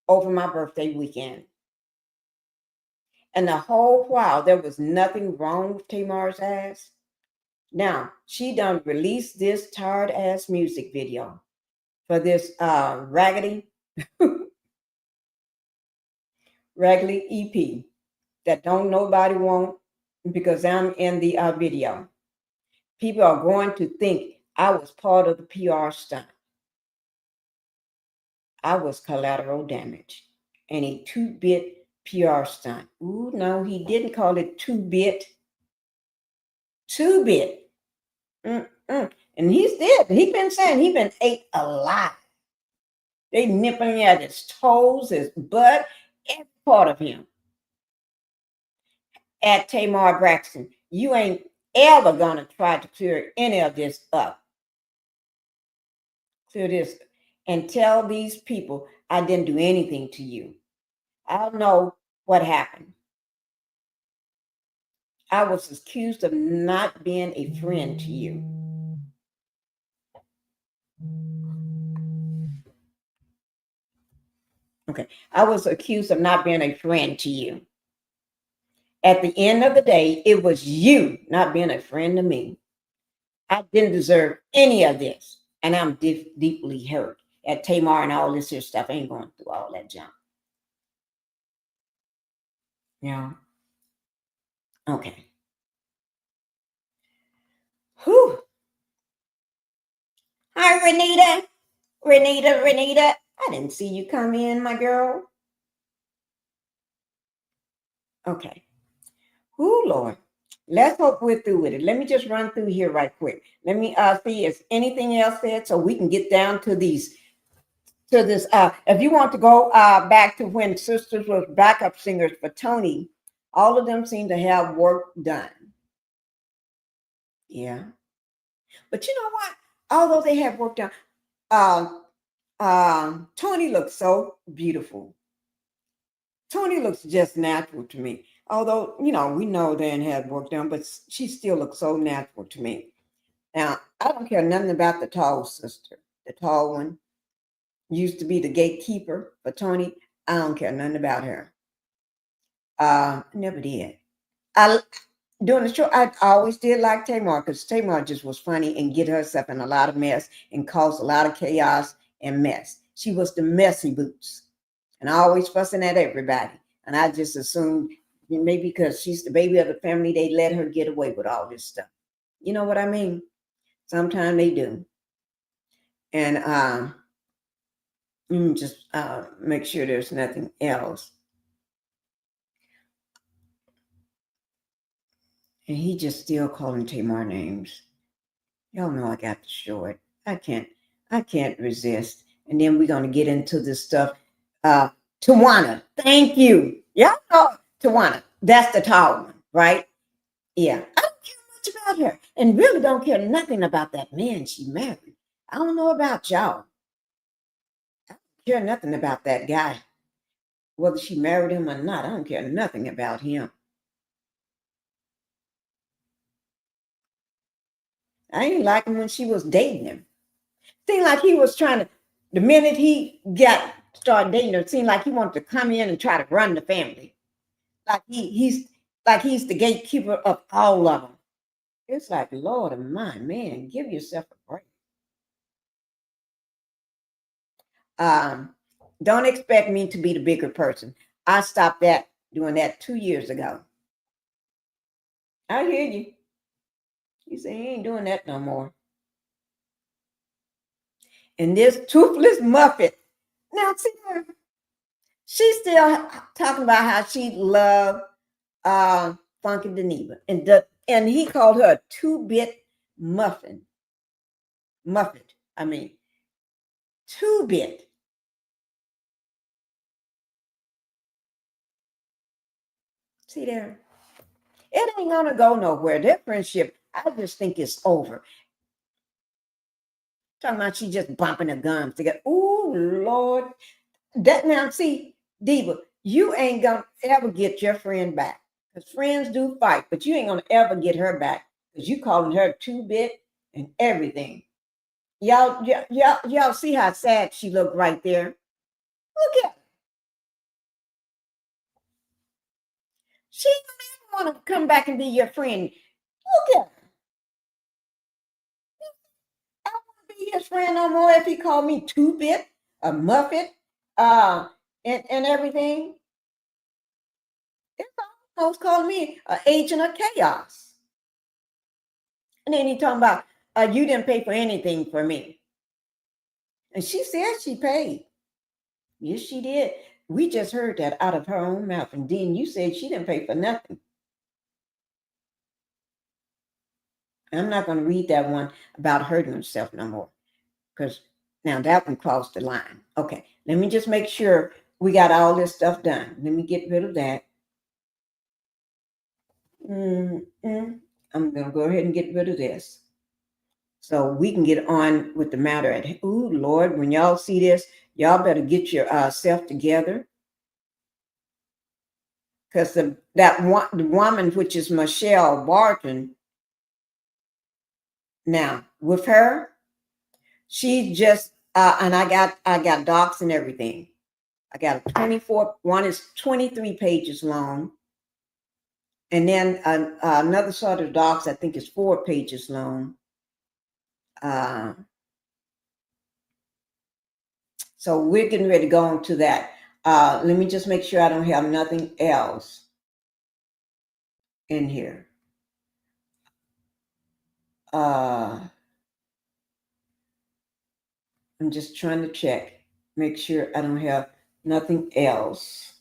over my birthday weekend. And the whole while, there was nothing wrong with Tamar's ass. Now, she done released this tired ass music video for this raggedy EP that don't nobody want because I'm in the video. People are going to think I was part of the PR stunt. I was collateral damage and a 2-bit PR stunt. Ooh, no, he didn't call it 2-bit. 2-bit. And he's dead. He's been saying he been ate alive. They nipping at his toes, his butt, every part of him. At Tamar Braxton, you ain't ever gonna try to clear any of this up. Clear this and tell these people I didn't do anything to you. I don't know what happened. I was accused of not being a friend to you. Okay, I was accused of not being a friend to you. At the end of the day, it was you not being a friend to me. I didn't deserve any of this, and I'm deeply hurt. at Tamar and all this here stuff. I ain't going through all that junk. Yeah. Okay. Whew. Hi, Renita. Renita. I didn't see you come in, my girl. Okay. Whoo, Lord. Let's hope we're through with it. Let me just run through here right quick. Let me see if anything else said so we can get down to these. To this, if you want to go back to when sisters was backup singers for Tony, all of them seem to have work done. Yeah. But you know what? Although they have work done, Tony looks so beautiful. Tony looks just natural to me. Although, we know Dan had work done, but she still looks so natural to me. Now, I don't care nothing about the tall sister. The tall one used to be the gatekeeper for Tony. I don't care nothing about her. Never did. During the show, I always did like Tamar because Tamar just was funny and get herself in a lot of mess and cause a lot of chaos and mess. She was the messy boots and always fussing at everybody. And I just assumed maybe because she's the baby of the family, they let her get away with all this stuff. You know what I mean? Sometimes they do. And just make sure there's nothing else. And he just still calling Tamar names. Y'all know I got to show it. I can't resist. And then we're going to get into this stuff. Tawana, thank you. Y'all know Tawana. That's the tall one, right? Yeah. I don't care much about her. And really don't care nothing about that man she married. I don't know about y'all. I don't care nothing about that guy. Whether she married him or not, I don't care nothing about him. I ain't like him when she was dating him. Seemed like he was trying to, the minute he started dating her, it seemed like he wanted to come in and try to run the family. Like he's the gatekeeper of all of them. It's like, Lord of mine, man, give yourself a break. Don't expect me to be the bigger person. I stopped doing that 2 years ago. I hear you. You say he ain't doing that no more. And this toothless Muffet. Now, see her. She's still talking about how she loved Funky Dineva. And he called her a 2-bit muffin. Muffet. I mean, 2-bit. See there? It ain't gonna go nowhere. Their friendship, I just think it's over. Talking about she just bumping her gums together. Ooh, Lord. That now, see, Diva, you ain't gonna ever get your friend back. Because friends do fight, but you ain't gonna ever get her back. Because you calling her 2-bit and everything. Y'all see how sad she looked right there? Look at her. She don't even want to come back and be your friend. Look at her. I don't want to be his friend no more if he called me 2-bit, a Muffet, and everything. It's almost calling me an agent of chaos. And then he talking about, you didn't pay for anything for me. And she said she paid. Yes, she did. We just heard that out of her own mouth. And then you said she didn't pay for nothing. I'm not going to read that one about hurting herself no more. Because now that one crossed the line. Okay, let me just make sure we got all this stuff done. Let me get rid of that. I'm going to go ahead and get rid of this. So we can get on with the matter at hand. Ooh, Lord, when y'all see this, y'all better get yourself together. Because the woman, which is Michelle Barton, now with her, she just and I got docs and everything. I got a 24. One is 23 pages long, and then another sort of docs I think is 4 pages long. So we're getting ready to go on to that. Let me just make sure I don't have nothing else in here. I'm just trying to check, make sure I don't have nothing else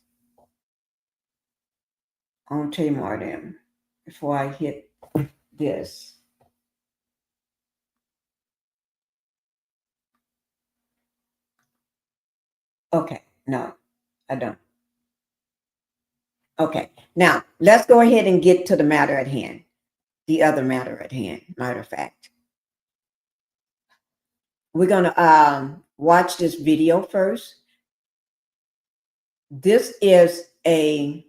on Tamar then before I hit this. Okay, no, I don't. Okay, now let's go ahead and get to the matter at hand. The other matter at hand, matter of fact. We're gonna watch this video first. This is a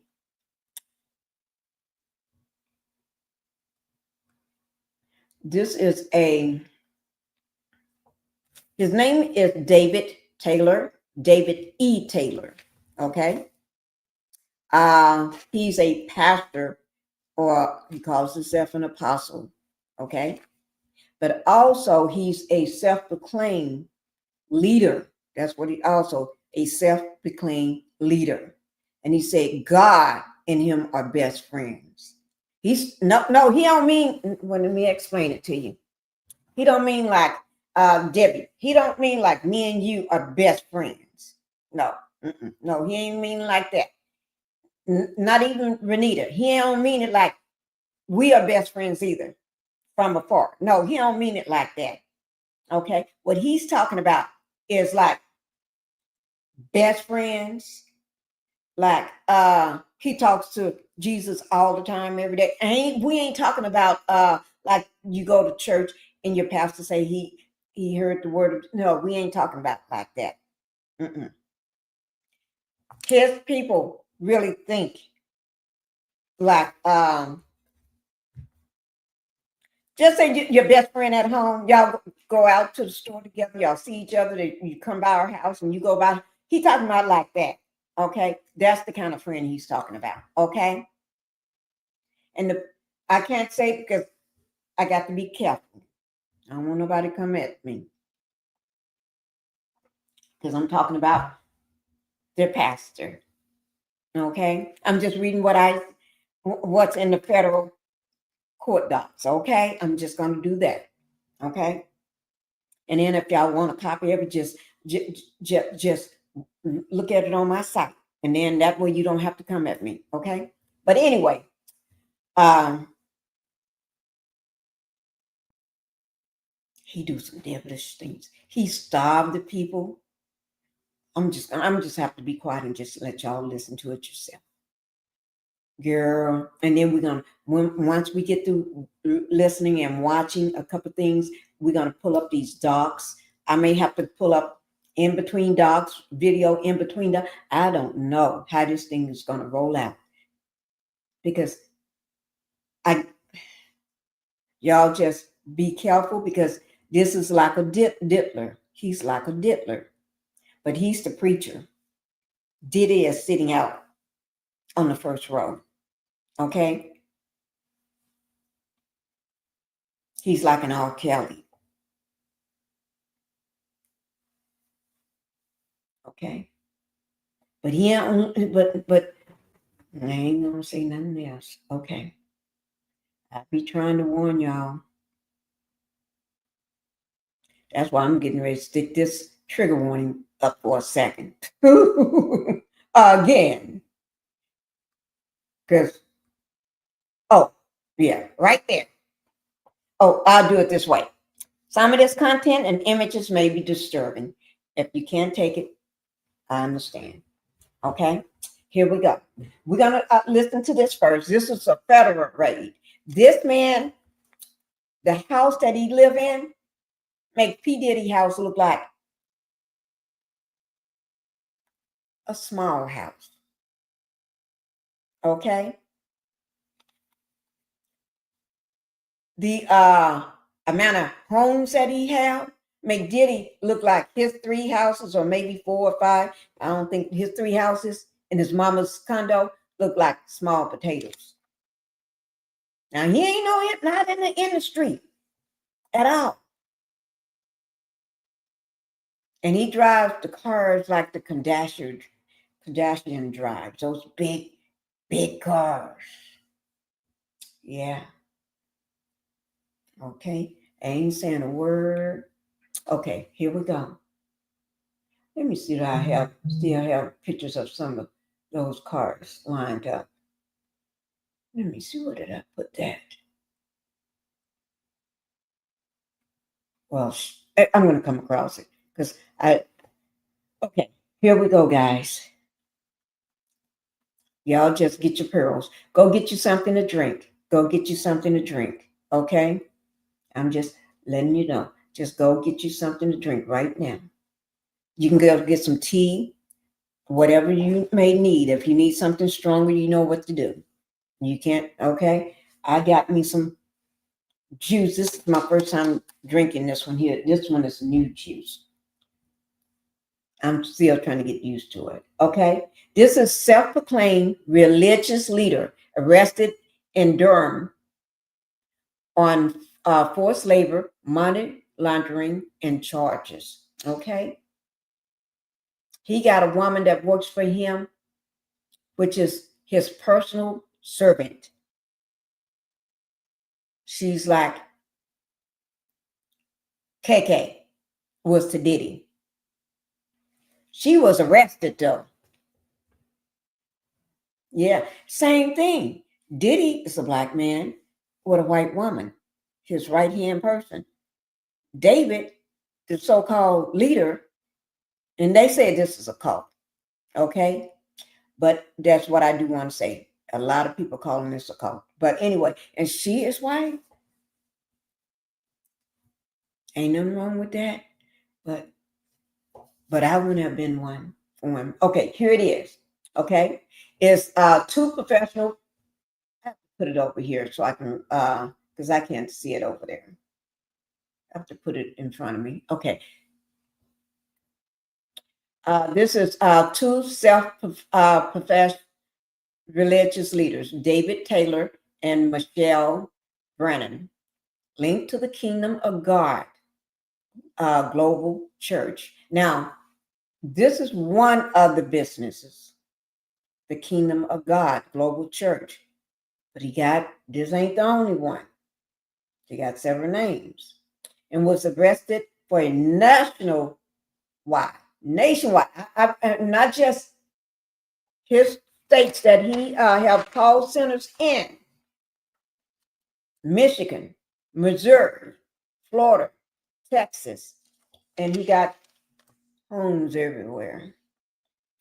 his name is David Taylor, David E. Taylor. Okay. He's a pastor, or he calls himself an apostle. Okay. But also he's a self-proclaimed leader. That's what he also, a self-proclaimed leader. And he said God and him are best friends. He's no, he don't mean, well, let me explain it to you. He don't mean like Debbie. He don't mean like me and you are best friends. No, no, he ain't mean like that. Not even Renita. He don't mean it like we are best friends either from afar. No, he don't mean it like that. Okay. What he's talking about is like best friends. Like he talks to Jesus all the time, every day. And we ain't talking about like you go to church and your pastor say he heard the word. No, we ain't talking about like that. His people really think like just say your best friend at home. Y'all go out to the store together. Y'all see each other. You come by our house and you go by. He talking about like that. Okay, that's the kind of friend he's talking about. Okay, and I can't say because I got to be careful. I don't want nobody to come at me because I'm talking about their pastor. Okay, I'm just reading what's in the federal court docs. Okay, I'm just going to do that. Okay, and then if y'all want a copy of it, just look at it on my site, and then that way you don't have to come at me. Okay, but anyway, he do some devilish things. He starved the people. I'm just have to be quiet and just let y'all listen to it yourself, girl. And then we're gonna once we get through listening and watching a couple things, we're gonna pull up these docs. I may have to pull up in between docs, video in between docs. I don't know how this thing is gonna roll out because y'all just be careful because this is like a diddler. He's like a diddler, but he's the preacher. Diddy is sitting out on the first row. Okay. He's like an R. Kelly. Okay. But he ain't, but I ain't gonna say nothing else. Okay. I be trying to warn y'all. That's why I'm getting ready to stick this trigger warning up for a second. Again. Because, oh, yeah, right there. Oh, I'll do it this way. Some of this content and images may be disturbing. If you can't take it, I understand. Okay, here we go. We're going to listen to this first. This is a federal raid. This man, the house that he live in, make P. Diddy house look like a small house. Okay. The amount of homes that he have make Diddy look like his 3 houses or maybe 4 or 5. I don't think his 3 houses in his mama's condo look like small potatoes. Now he ain't not in the industry at all. And he drives the cars like the Kardashian drives, those big, big cars. Yeah. Okay. I ain't saying a word. Okay, here we go. Let me see that I still have pictures of some of those cars lined up. Let me see, where did I put that? Well, I'm going to come across it because okay, here we go, guys. Y'all just get your pearls. Go get you something to drink. Go get you something to drink. Okay? I'm just letting you know. Just go get you something to drink right now. You can go get some tea, whatever you may need. If you need something stronger, you know what to do. You can't, okay? I got me some juice. This is my first time drinking this one here. This one is new juice. I'm still trying to get used to it. Okay. This is self-proclaimed religious leader arrested in Durham on forced labor, money laundering, and charges. Okay. He got a woman that works for him, which is his personal servant. She's like KK was to Diddy. She was arrested though. Yeah, same thing. Diddy is a black man with a white woman, his right-hand person. David, the so-called leader, and they say this is a cult, okay? But that's what I do want to say. A lot of people calling this a cult. But anyway, and she is white. Ain't nothing wrong with that. But I wouldn't have been one for him. Okay, here it is. Okay, it's two professional. I have to put it over here so I can, because I can't see it over there. I have to put it in front of me. Okay. This is two self-professed religious leaders, David Taylor and Michelle Brannon, linked to the Kingdom of God Global Church. Now, this is one of the businesses, the Kingdom of God Global Church. But this ain't the only one. He got several names and was arrested for a nationwide, not just his states that he have call centers in: Michigan, Missouri, Florida, Texas, and he got homes everywhere.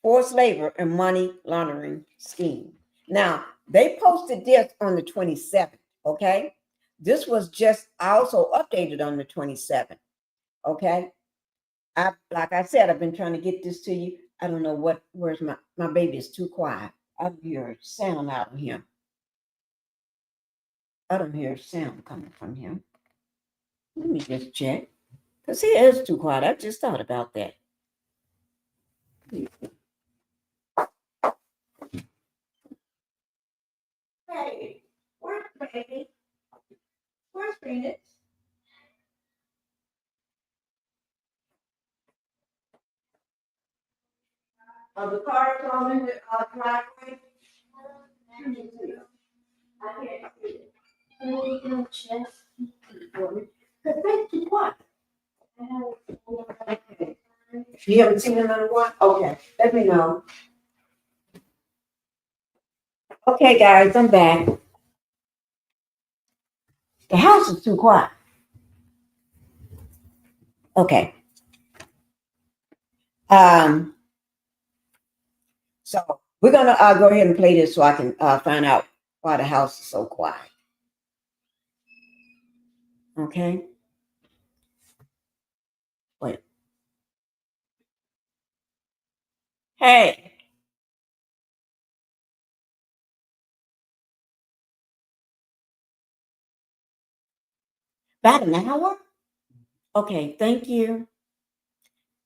Forced labor and money laundering scheme. Now, they posted this on the 27th, okay? This was just also updated on the 27th, okay? Like I said, I've been trying to get this to you. I don't know where's my baby is too quiet. I don't hear sound out of him. I don't hear sound coming from him. Let me just check. Because he is too quiet. I just thought about that. Hey, where's baby? Where's Phoenix? The car's on in the driveway. I can't see it. Because that's too quiet. Okay. You haven't seen him in a while? Okay, let me know. Okay, guys, I'm back. The house is too quiet. Okay. So we're gonna go ahead and play this so I can find out why the house is so quiet. Okay. Wait. Hey. About an hour? Okay, thank you.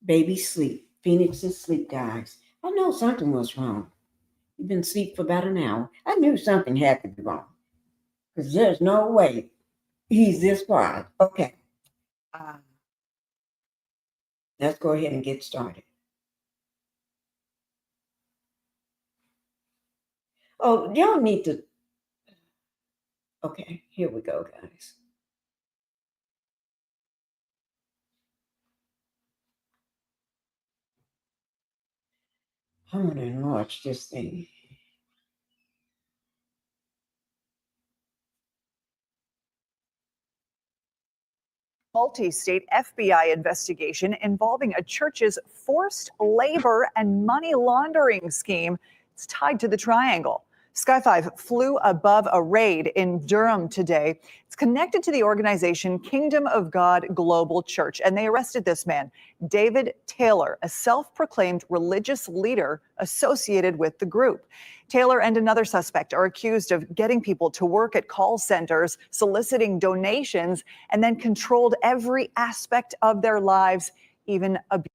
Baby sleep. Phoenix is sleep, guys. I know something was wrong. You've been asleep for about an hour. I knew something had to be wrong. Because there's no way he's this quiet. Okay. Let's go ahead and get started. Oh, y'all need to. Okay, here we go, guys. I'm going to enlarge this thing. Multi-state FBI investigation involving a church's forced labor and money laundering scheme. It's tied to the triangle. Sky 5 flew above a raid in Durham today. It's connected to the organization Kingdom of God Global Church, and they arrested this man, David Taylor, a self-proclaimed religious leader associated with the group. Taylor and another suspect are accused of getting people to work at call centers, soliciting donations, and then controlled every aspect of their lives, even abuse.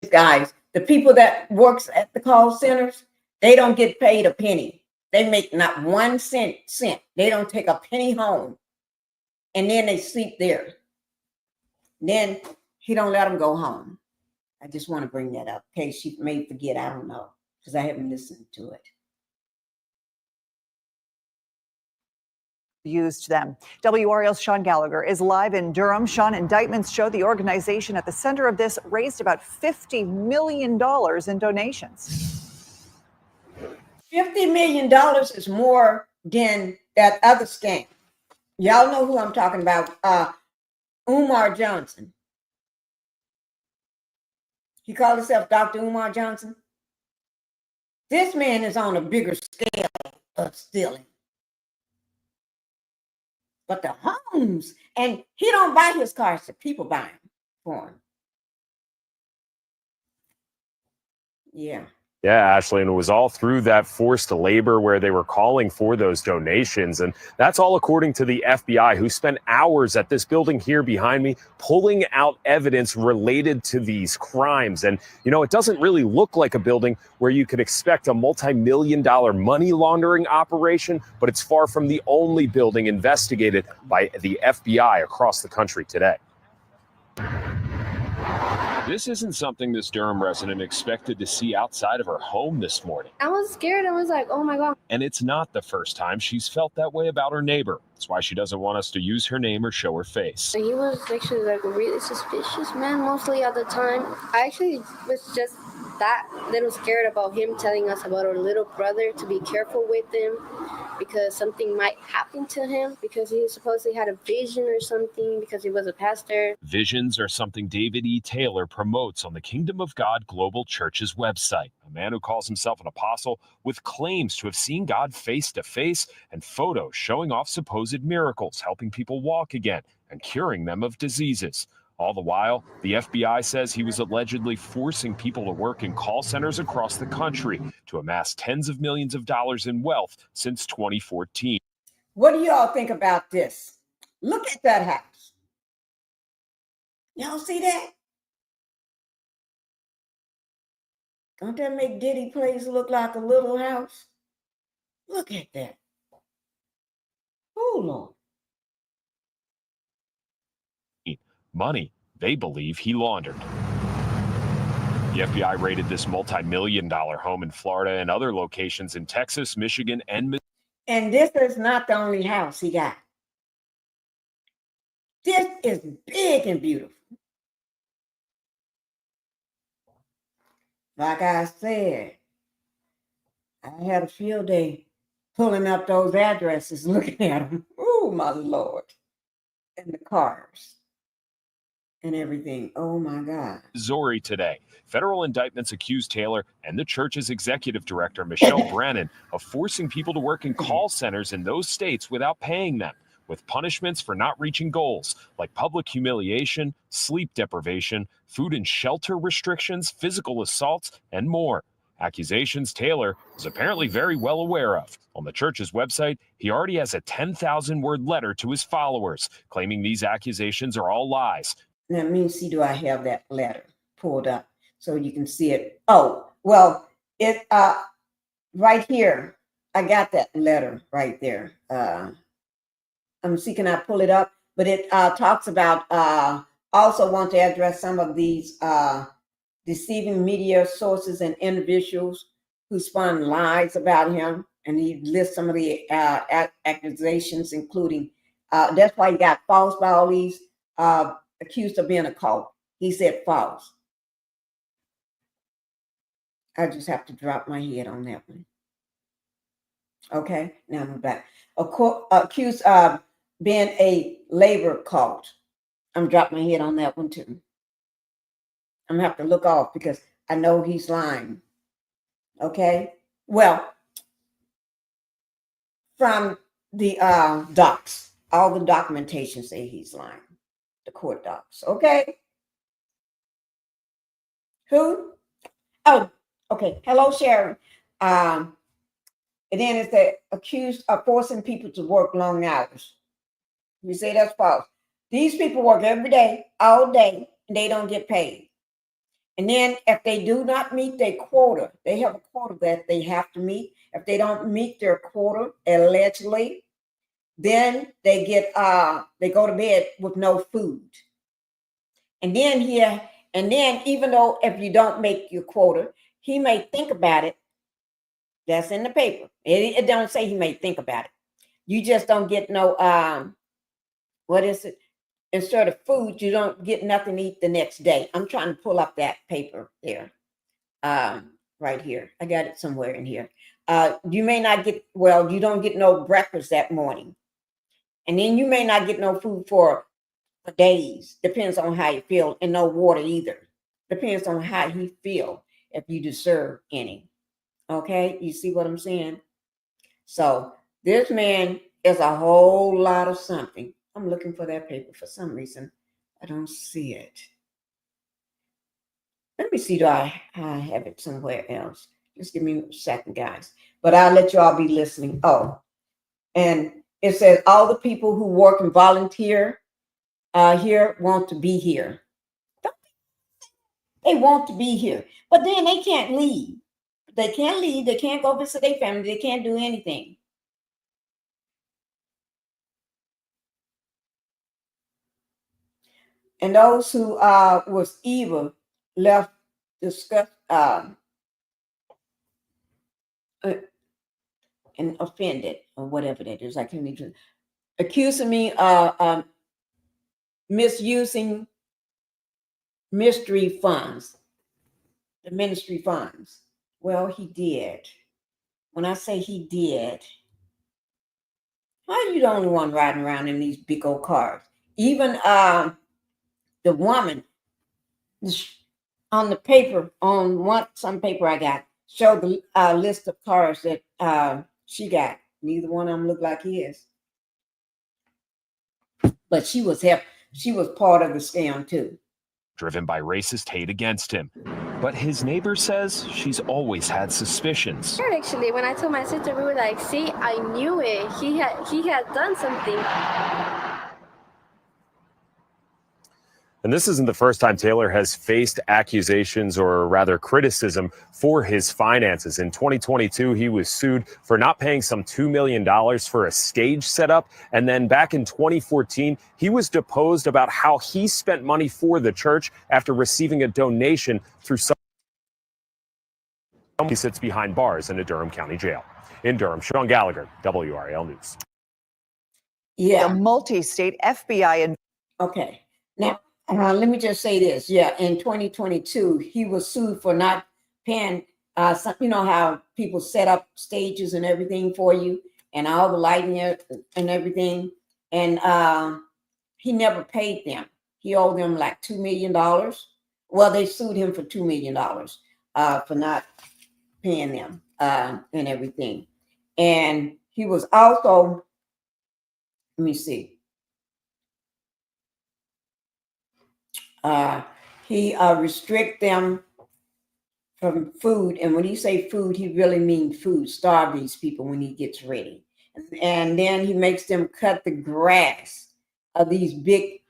Guys, the people that works at the call centers, they don't get paid a penny. They make not 1 cent. They don't take a penny home. And then they sleep there. Then he don't let them go home. I just want to bring that up in case she may forget. I don't know, because I haven't listened to it. Used them. WRL's Sean Gallagher is live in Durham. Sean, indictments show the organization at the center of this raised about $50 million in donations. $50 million is more than that other scam. Y'all know who I'm talking about. Umar Johnson. He called himself Dr. Umar Johnson. This man is on a bigger scale of stealing. But the homes, and he don't buy his cars, the people buy them for him. Yeah. Yeah, Ashley, and it was all through that forced labor where they were calling for those donations. And that's all according to the FBI, who spent hours at this building here behind me pulling out evidence related to these crimes. And, you know, it doesn't really look like a building where you could expect a multi-million-dollar money laundering operation, but it's far from the only building investigated by the FBI across the country today. This isn't something this Durham resident expected to see outside of her home this morning. I was scared. I was like, oh my God. And it's not the first time she's felt that way about her neighbor. That's why she doesn't want us to use her name or show her face. He was actually like a really suspicious man mostly at the time. I actually was just that little scared about him telling us about our little brother to be careful with him because something might happen to him because he supposedly had a vision or something because he was a pastor. Visions are something David E. Taylor promotes on the Kingdom of God Global Church's website. A man who calls himself an apostle with claims to have seen God face to face and photos showing off supposed miracles, helping people walk again and curing them of diseases. All the while, the FBI says he was allegedly forcing people to work in call centers across the country to amass tens of millions of dollars in wealth since 2014. What do y'all think about this? Look at that house. Y'all see that? Don't that make Diddy place look like a little house? Look at that. Oh, Lord. Money they believe he laundered. The FBI raided this multi-million-dollar home in Florida and other locations in Texas, Michigan, and Missouri. And this is not the only house he got. This is big and beautiful. Like I said, I had a field day pulling up those addresses, looking at them. Oh, my Lord. And the cars and everything. Oh, my God. Missouri today. Federal indictments accuse Taylor and the church's executive director, Michelle Brannon, of forcing people to work in call centers in those states without paying them, with punishments for not reaching goals like public humiliation, sleep deprivation, food and shelter restrictions, physical assaults, and more. Accusations Taylor is apparently very well aware of. On the church's website, he already has a 10,000-word letter to his followers, claiming these accusations are all lies. Let me see, do I have that letter pulled up so you can see it? Oh, well, it right here. I got that letter right there. I'm see, can I pull it up? But it talks about Also want to address some of these deceiving media sources and individuals who spun lies about him. And he lists some of the accusations, including, that's why he got false by all these accused of being a cult. He said false. I just have to drop my head on that one. Okay, now I'm back. Accused of being a labor cult. I'm dropping my head on that one too. I'm gonna have to look off because I know he's lying. Okay, well, from the docs, all the documentation say he's lying. The court docs. Okay. Who? Oh, okay. Hello, Sharon. And then it's the accused of forcing people to work long hours. You say that's false. These people work every day, all day, and they don't get paid. And then if they do not meet their quota, they have a quota that they have to meet. If they don't meet their quota, allegedly, then they go to bed with no food. And then even though if you don't make your quota, he may think about it. That's in the paper. It don't say he may think about it. You just don't get no what is it? Instead of food, you don't get nothing to eat the next day. I'm trying to pull up that paper there. Right here. I got it somewhere in here. You may not get, you don't get no breakfast that morning. And then you may not get no food for days. Depends on how you feel. And no water either. Depends on how you feel, if you deserve any. Okay? You see what I'm saying? So this man is a whole lot of something. I'm looking for that paper for some reason. I don't see it. Let me see, do I have it somewhere else? Just give me a second, guys. But I'll let you all be listening. Oh, and it says all the people who work and volunteer here want to be here. They want to be here, but then they can't leave. They can't leave. They can't go visit their family. They can't do anything. And those who was evil left disgust and offended, or whatever that is. I can't even accusing me of misusing mystery funds, the ministry funds. Well, he did. When I say he did, how are you the only one riding around in these big old cars? Even the woman on the paper, on some paper I got, showed the list of cars that she got. Neither one of them looked like his. But she was part of the scam too. Driven by racist hate against him. But his neighbor says she's always had suspicions. Actually, when I told my sister, we were like, see, I knew it. He had done something. And this isn't the first time Taylor has faced accusations, or rather criticism, for his finances. In 2022, he was sued for not paying some $2 million for a stage setup. And then back in 2014, he was deposed about how he spent money for the church after receiving a donation through some. He sits behind bars in a Durham County jail. In Durham, Sean Gallagher, WRAL News. Yeah. The multi-state FBI. Okay. Now, let me just say this. Yeah, in 2022, he was sued for not paying. You know how people set up stages and everything for you, and all the lighting and everything, and he never paid them. He owed them like $2 million. Well, they sued him for $2 million for not paying them and everything. And he was also, let me see. He restrict them from food, and when he say food, he really means food. Starve these people when he gets ready, and then he makes them cut the grass of these big,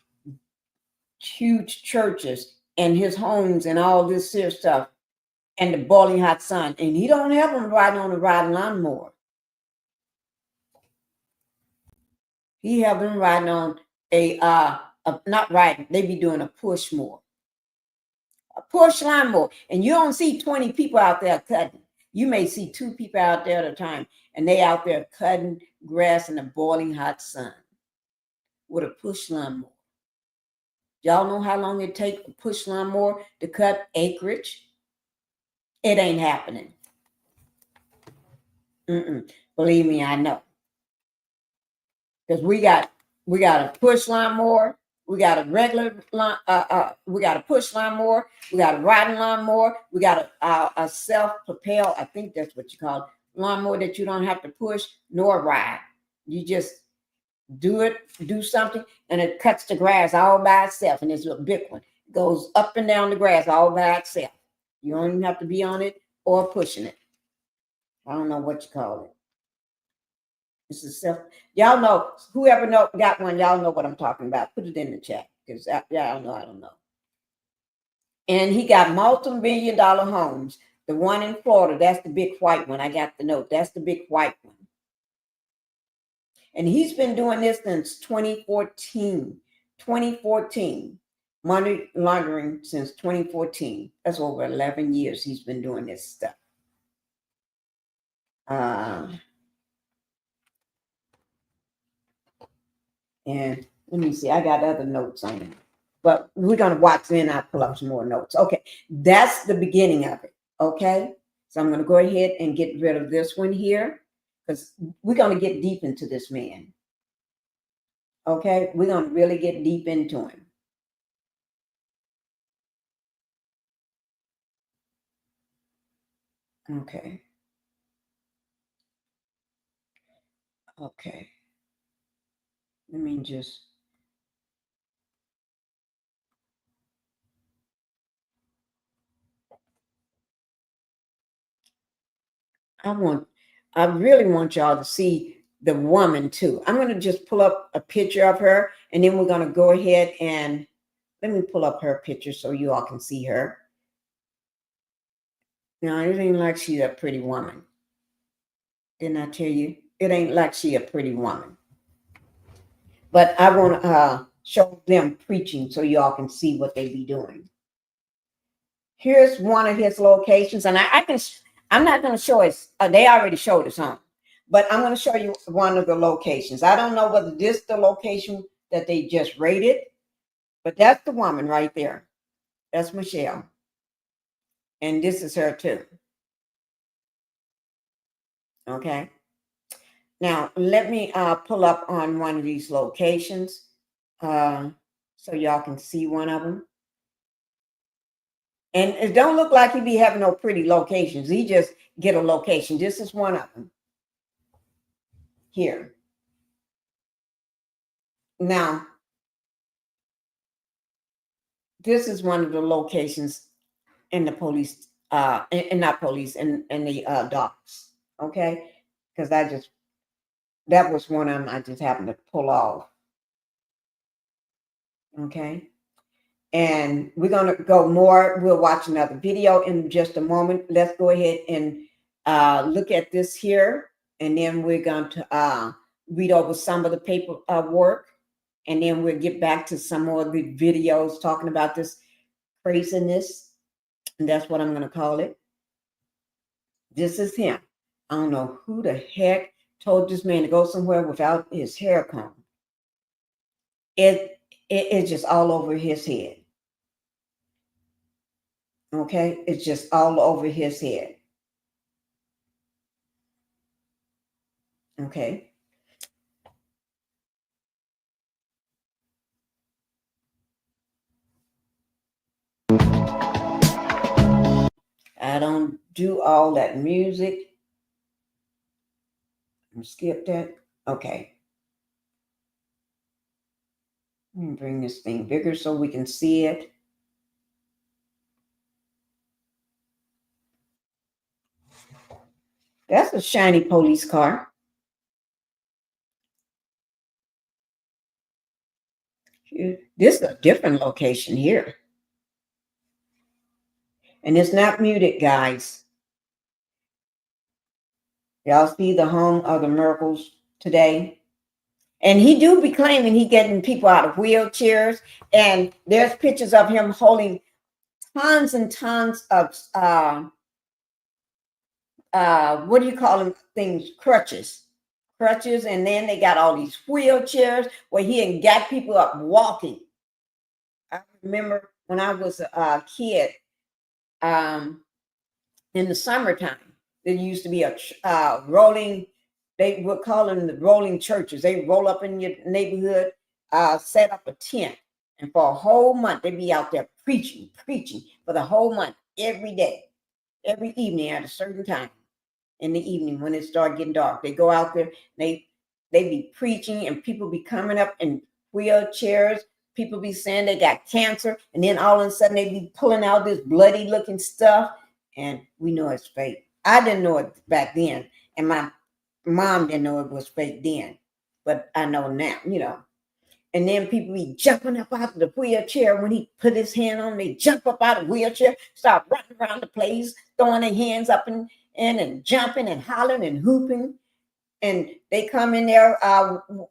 huge churches and his homes and all this here stuff, and the boiling hot sun, and he don't have them riding on a riding lawnmower. He have them riding on a not riding, they be doing a push more. A push lawnmower. And you don't see 20 people out there cutting. You may see 2 people out there at a time, and they out there cutting grass in the boiling hot sun with a push lawnmower. Y'all know how long it takes a push lawnmower to cut acreage? It ain't happening. Believe me, I know. Because we got a push lawnmower, we got a regular we got a push lawnmower, we got a riding lawnmower, we got a self-propel, I think that's what you call it, lawnmower that you don't have to push nor ride. You just do something, and it cuts the grass all by itself. And it's a big one. It goes up and down the grass all by itself. You don't even have to be on it or pushing it. I don't know what you call it. This is y'all know, whoever got one, y'all know what I'm talking about. Put it in the chat, because y'all know I don't know. And he got multi-million-dollar homes. The one in Florida, that's the big white one. I got the note. That's the big white one. And he's been doing this since 2014. 2014. Money laundering since 2014. That's over 11 years he's been doing this stuff. And let me see, I got other notes on it. But we're going to watch, then I'll pull up some more notes. Okay, that's the beginning of it. Okay, so I'm going to go ahead and get rid of this one here, because we're going to get deep into this man. Okay, we're going to really get deep into him. Okay. Okay. Let me just. I really want y'all to see the woman too. I'm going to just pull up a picture of her, and then we're going to go ahead and let me pull up her picture so you all can see her. Now, it ain't like she's a pretty woman. Didn't I tell you? It ain't like she a pretty woman. But I want to show them preaching so y'all can see what they be doing. Here's one of his locations, and I'm not going to show it. They already showed us home, but I'm going to show you one of the locations. I don't know whether this is the location that they just rated, but that's the woman right there. That's Michelle, and this is her too. Okay. Now let me pull up on one of these locations so y'all can see one of them. And it don't look like he be having no pretty locations. He just get a location. This is one of them. Here. Now, this is one of the locations in the police, and not police, in the docks. Okay? Because that was one of them I just happened to pull off. Okay? And we're going to go more. We'll watch another video in just a moment. Let's go ahead and look at this here. And then we're going to read over some of the paperwork. And then we'll get back to some more of the videos talking about this craziness. And that's what I'm going to call it. This is him. I don't know who the heck told this man to go somewhere without his hair combed. It's just all over his head. Okay, it's just all over his head. Okay. I don't do all that music. Skip that. Okay. Let me bring this thing bigger so we can see it. That's a shiny police car. This is a different location here. And it's not muted, guys. Y'all see the home of the miracles today? And he do be claiming he getting people out of wheelchairs. And there's pictures of him holding tons and tons of what do you call them things? Crutches. And then they got all these wheelchairs where he ain't got people up walking. I remember when I was a kid, in the summertime, there used to be a rolling, they would call them the rolling churches. They roll up in your neighborhood, set up a tent, and for a whole month, they'd be out there preaching for the whole month, every day, every evening at a certain time. In the evening when it started getting dark, they go out there, they be preaching, and people be coming up in wheelchairs. People be saying they got cancer, and then all of a sudden they be pulling out this bloody looking stuff, and we know it's fake. I didn't know it back then, and my mom didn't know it was fake then, but I know now, you know. And then people be jumping up out of the wheelchair when he put his hand on them. They jump up out of the wheelchair, start running around the place, throwing their hands up and jumping and hollering and hooping. And they come in there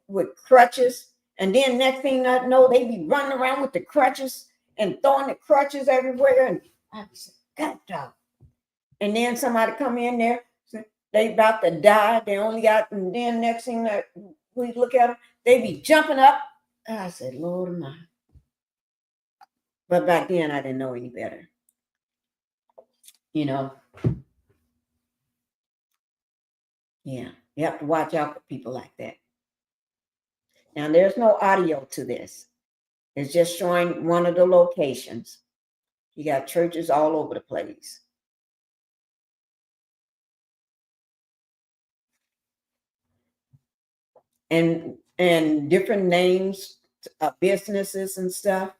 with crutches. And then next thing I know, they be running around with the crutches and throwing the crutches everywhere. And I said, God dog. And then somebody come in there, they about to die. They only got, and then next thing that we look at them, they be jumping up. I said, Lord of mine. But back then I didn't know any better. You know. Yeah, you have to watch out for people like that. Now, there's no audio to this. It's just showing one of the locations. You got churches all over the place. And different names of businesses and stuff.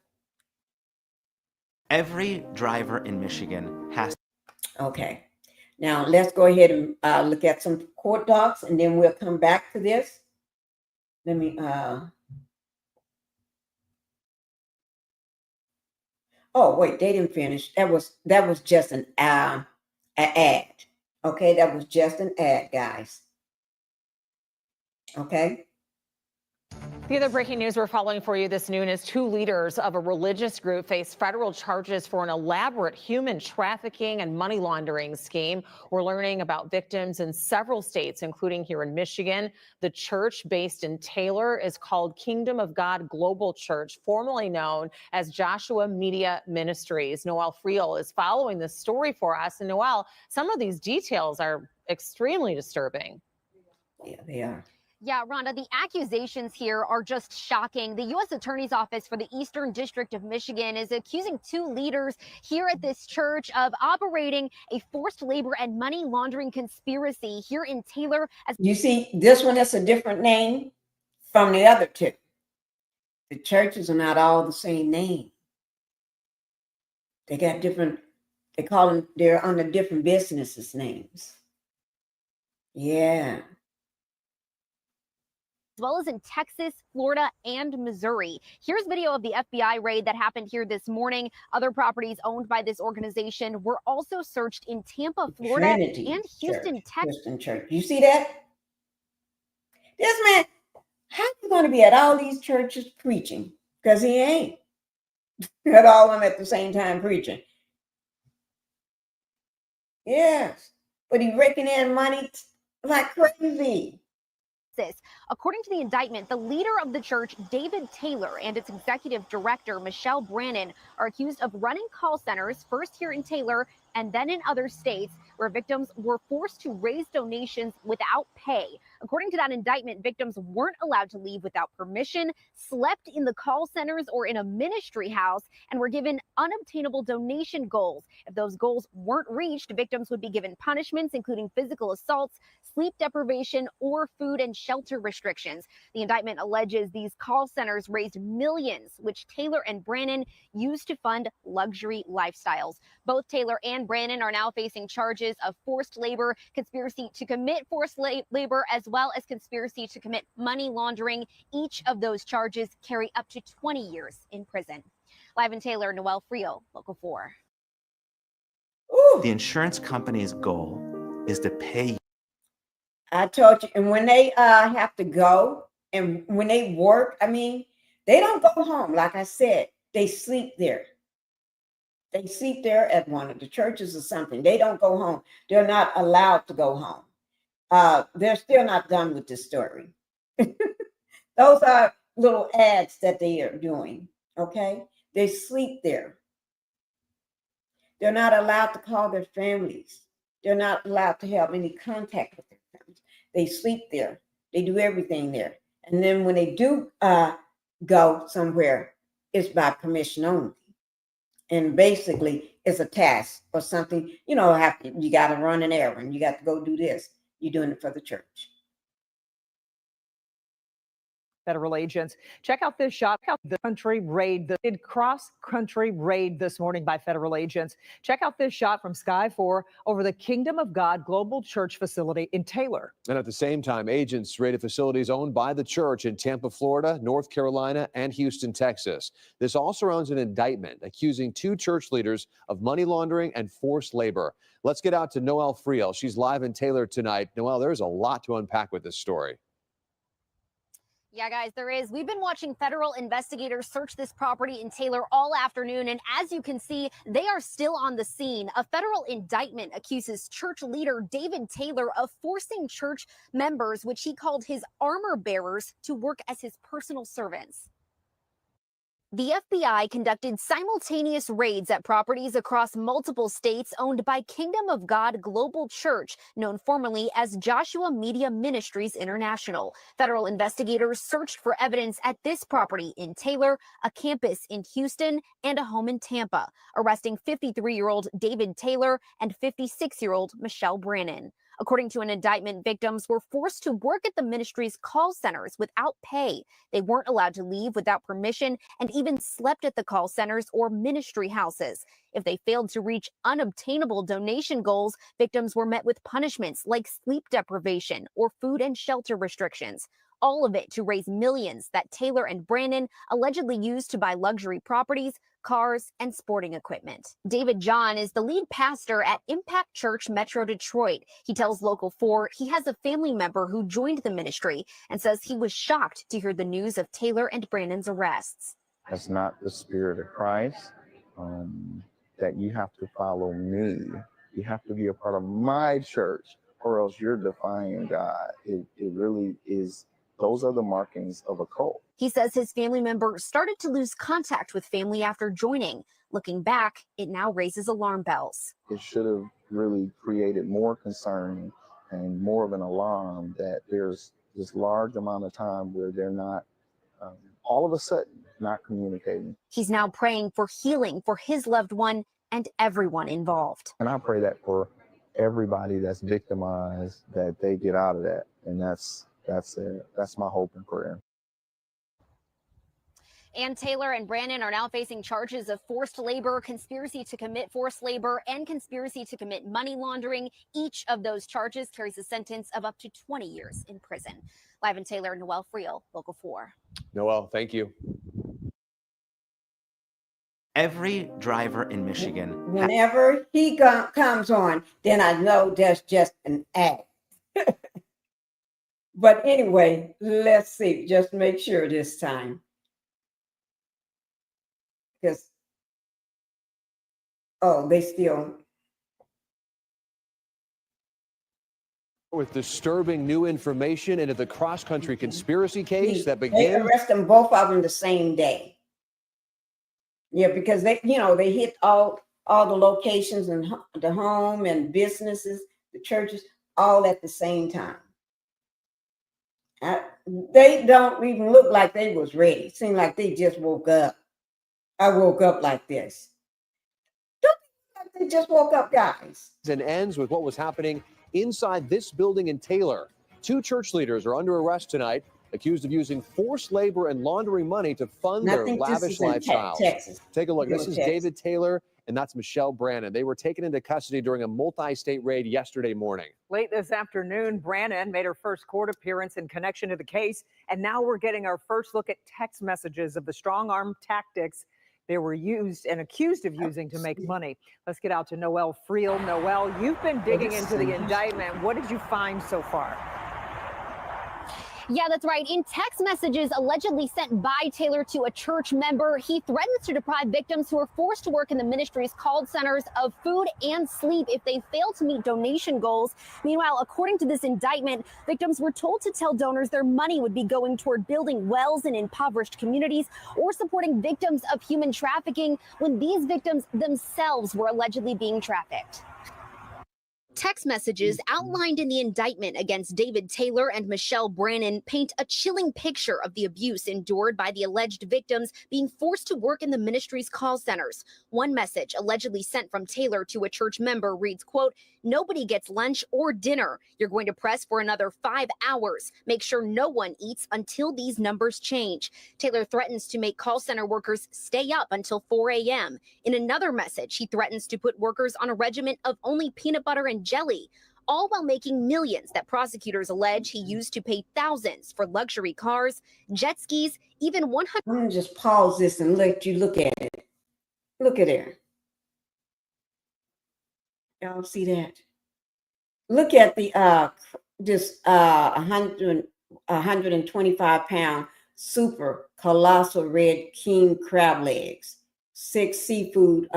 Every driver in Michigan has. Okay. Now, let's go ahead and look at some court docs, and then we'll come back to this. Let me, oh, wait, they didn't finish. That was just an ad. Okay, that was just an ad, guys. Okay. The other breaking news we're following for you this noon is 2 leaders of a religious group face federal charges for an elaborate human trafficking and money laundering scheme. We're learning about victims in several states, including here in Michigan. The church based in Taylor is called Kingdom of God Global Church, formerly known as Joshua Media Ministries. Noelle Friel is following this story for us. And Noelle, some of these details are extremely disturbing. Yeah, they are. Yeah, Rhonda, the accusations here are just shocking. The U.S. Attorney's Office for the Eastern District of Michigan is accusing 2 leaders here at this church of operating a forced labor and money laundering conspiracy here in Taylor. As you see, this one is a different name from the other 2. The churches are not all the same name. They got different, they call them, they're under different businesses' names. Yeah. As well as in Texas, Florida, and Missouri. Here's video of the FBI raid that happened here this morning. Other properties owned by this organization were also searched in Tampa, Florida, Trinity and Houston, Texas. Christian Church. You see that? This man, how you going to be at all these churches preaching? Because he ain't. At all of them at the same time preaching. Yes. But he raking in money like crazy. According to the indictment, the leader of the church, David Taylor, and its executive director, Michelle Brannon, are accused of running call centers, first here in Taylor and then in other states, where victims were forced to raise donations without pay. According to that indictment, victims weren't allowed to leave without permission, slept in the call centers or in a ministry house, and were given unobtainable donation goals. If those goals weren't reached, victims would be given punishments, including physical assaults, sleep deprivation, or food and shelter restrictions. The indictment alleges these call centers raised millions, which Taylor and Brannon used to fund luxury lifestyles. Both Taylor and Brannon are now facing charges of forced labor, conspiracy to commit forced labor, as well as conspiracy to commit money laundering. Each of those charges carry up to 20 years in prison. Live in Taylor, Noelle Friel, Local 4. The insurance company's goal is to pay. I told you, and when they have to go And when they work, I mean, they don't go home. Like I said, they sleep there. They sleep there at one of the churches or something. They don't go home. They're not allowed to go home. They're still not done with this story. Those are little ads that they are doing, okay? They sleep there. They're not allowed to call their families. They're not allowed to have any contact with their families. They sleep there. They do everything there. And then when they do go somewhere, it's by permission only. And basically, it's a task or something. You know, you got to run an errand. You got to go do this. You're doing it for the church. Federal agents. Check out this shot. Check out the country raid, the cross-country raid this morning by federal agents. Check out this shot from Sky 4 over the Kingdom of God Global Church facility in Taylor. And at the same time, agents raided facilities owned by the church in Tampa, Florida, North Carolina, and Houston, Texas. This all surrounds an indictment accusing 2 church leaders of money laundering and forced labor. Let's get out to Noelle Friel. She's live in Taylor tonight. Noelle, there's a lot to unpack with this story. Yeah, guys, there is. We've been watching federal investigators search this property in Taylor all afternoon, and as you can see, they are still on the scene. A federal indictment accuses church leader David Taylor of forcing church members, which he called his armor bearers, to work as his personal servants. The FBI conducted simultaneous raids at properties across multiple states owned by Kingdom of God Global Church, known formerly as Joshua Media Ministries International. Federal investigators searched for evidence at this property in Taylor, a campus in Houston, and a home in Tampa, arresting 53-year-old David Taylor and 56-year-old Michelle Brannon. According to an indictment, victims were forced to work at the ministry's call centers without pay. They weren't allowed to leave without permission and even slept at the call centers or ministry houses. If they failed to reach unobtainable donation goals, victims were met with punishments like sleep deprivation or food and shelter restrictions. All of it to raise millions that Taylor and Brannon allegedly used to buy luxury properties, cars, and sporting equipment. David John is the lead pastor at Impact Church Metro Detroit. He tells Local 4 he has a family member who joined the ministry and says he was shocked to hear the news of Taylor and Brannon's arrests. That's not the spirit of Christ, that you have to follow me. You have to be a part of my church or else you're defying God. It really is. Those are the markings of a cult. He says his family member started to lose contact with family after joining. Looking back, it now raises alarm bells. It should have really created more concern and more of an alarm that there's this large amount of time where they're not, all of a sudden, not communicating. He's now praying for healing for his loved one and everyone involved. And I pray that for everybody that's victimized, that they get out of that. And that's my hope and prayer. And Taylor and Brannon are now facing charges of forced labor, conspiracy to commit forced labor, and conspiracy to commit money laundering. Each of those charges carries a sentence of up to 20 years in prison. Live in Taylor, Noelle Friel, Local 4. Noelle, thank you. Every driver in Michigan. Whenever he comes on, then I know that's just an ad. But anyway, let's see. Just make sure this time. Because, they still. With disturbing new information into the cross-country conspiracy case that began. They arrest them, both of them, the same day. Yeah, because they hit all the locations and the home and businesses, the churches, all at the same time. They don't even look like they was ready. It seemed like they just woke up. I woke up like this. Don't think like they just woke up, guys. And ends with what was happening inside this building in Taylor. 2 church leaders are under arrest tonight, accused of using forced labor and laundering money to fund their lavish lifestyles. Take a look. This is David Taylor, and that's Michelle Brannon. They were taken into custody during a multi-state raid yesterday morning. Late this afternoon, Brannon made her first court appearance in connection to the case, and now we're getting our first look at text messages of the strong-arm tactics they were used and accused of using to make money. Let's get out to Noelle Friel. Noelle, you've been digging into the indictment. What did you find so far? Yeah, that's right. In text messages allegedly sent by Taylor to a church member, he threatens to deprive victims who are forced to work in the ministry's call centers of food and sleep if they fail to meet donation goals. Meanwhile, according to this indictment, victims were told to tell donors their money would be going toward building wells in impoverished communities or supporting victims of human trafficking when these victims themselves were allegedly being trafficked. Text messages outlined in the indictment against David Taylor and Michelle Brannon paint a chilling picture of the abuse endured by the alleged victims being forced to work in the ministry's call centers. One message allegedly sent from Taylor to a church member reads, quote, "Nobody gets lunch or dinner. You're going to press for another 5 hours. Make sure no one eats until these numbers change." Taylor threatens to make call center workers stay up until 4 a.m. In another message, he threatens to put workers on a regimen of only peanut butter and jelly, all while making millions that prosecutors allege he used to pay thousands for luxury cars, jet skis, even 100. I'm going to just pause this and let you look at it. Look at there. Y'all see that? Look at the this 125-pound super colossal red king crab legs, 6 seafood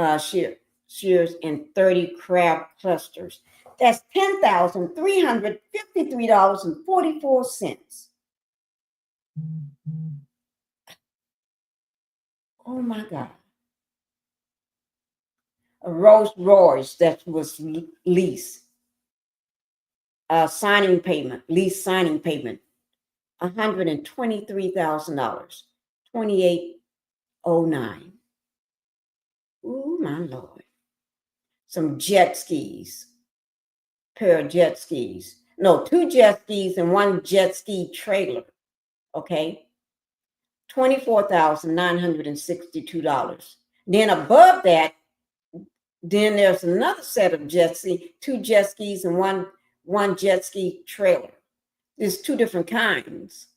shears, and 30 crab clusters. That's $10,353.44. Oh my God. A Rolls Royce that was lease signing payment, lease signing payment, $123,000, $2809. Ooh, my Lord. Some jet skis, pair of jet skis. No, 2 jet skis and 1 jet ski trailer. Okay. $24,962. Then above that, then there's another set of jet ski, 2 jet skis and one jet ski trailer. There's 2 different kinds.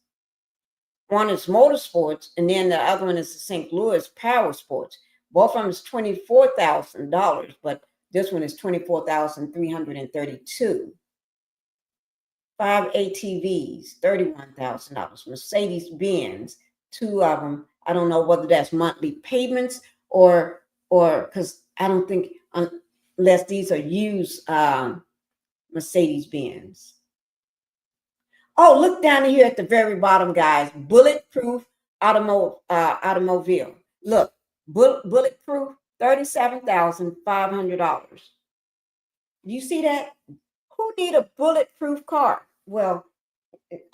One is motorsports, and then the other one is the St. Louis Power Sports. Both of them is $24,000, but this one is $24,332. 5 ATVs, $31,000. Mercedes Benz, 2 of them. I don't know whether that's monthly payments or because I don't think unless these are used Mercedes Benz. Oh, look down here at the very bottom, guys. Bulletproof automobile. Look, bulletproof, $37,500. You see that? Who need a bulletproof car? Well,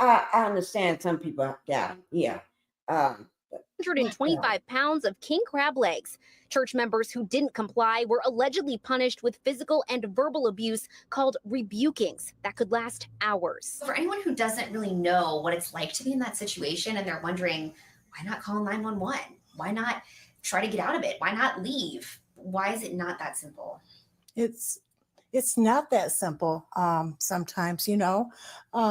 I understand some people got them. Yeah. 125 pounds of king crab legs. Church members who didn't comply were allegedly punished with physical and verbal abuse called rebukings that could last hours. For anyone who doesn't really know what it's like to be in that situation and they're wondering, why not call 911? Why not try to get out of it? Why not leave? Why is it not that simple? It's not that simple sometimes,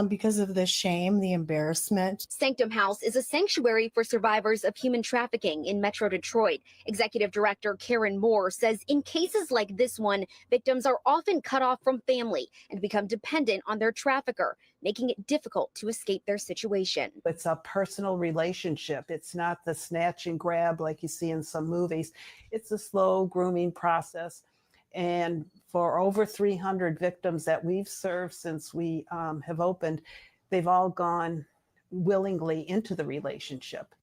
because of the shame, the embarrassment. Sanctum House is a sanctuary for survivors of human trafficking in Metro Detroit. Executive Director Karen Moore says in cases like this one, victims are often cut off from family and become dependent on their trafficker, making it difficult to escape their situation. It's a personal relationship. It's not the snatch and grab like you see in some movies. It's a slow grooming process. And for over 300 victims that we've served since we have opened, they've all gone willingly into the relationship.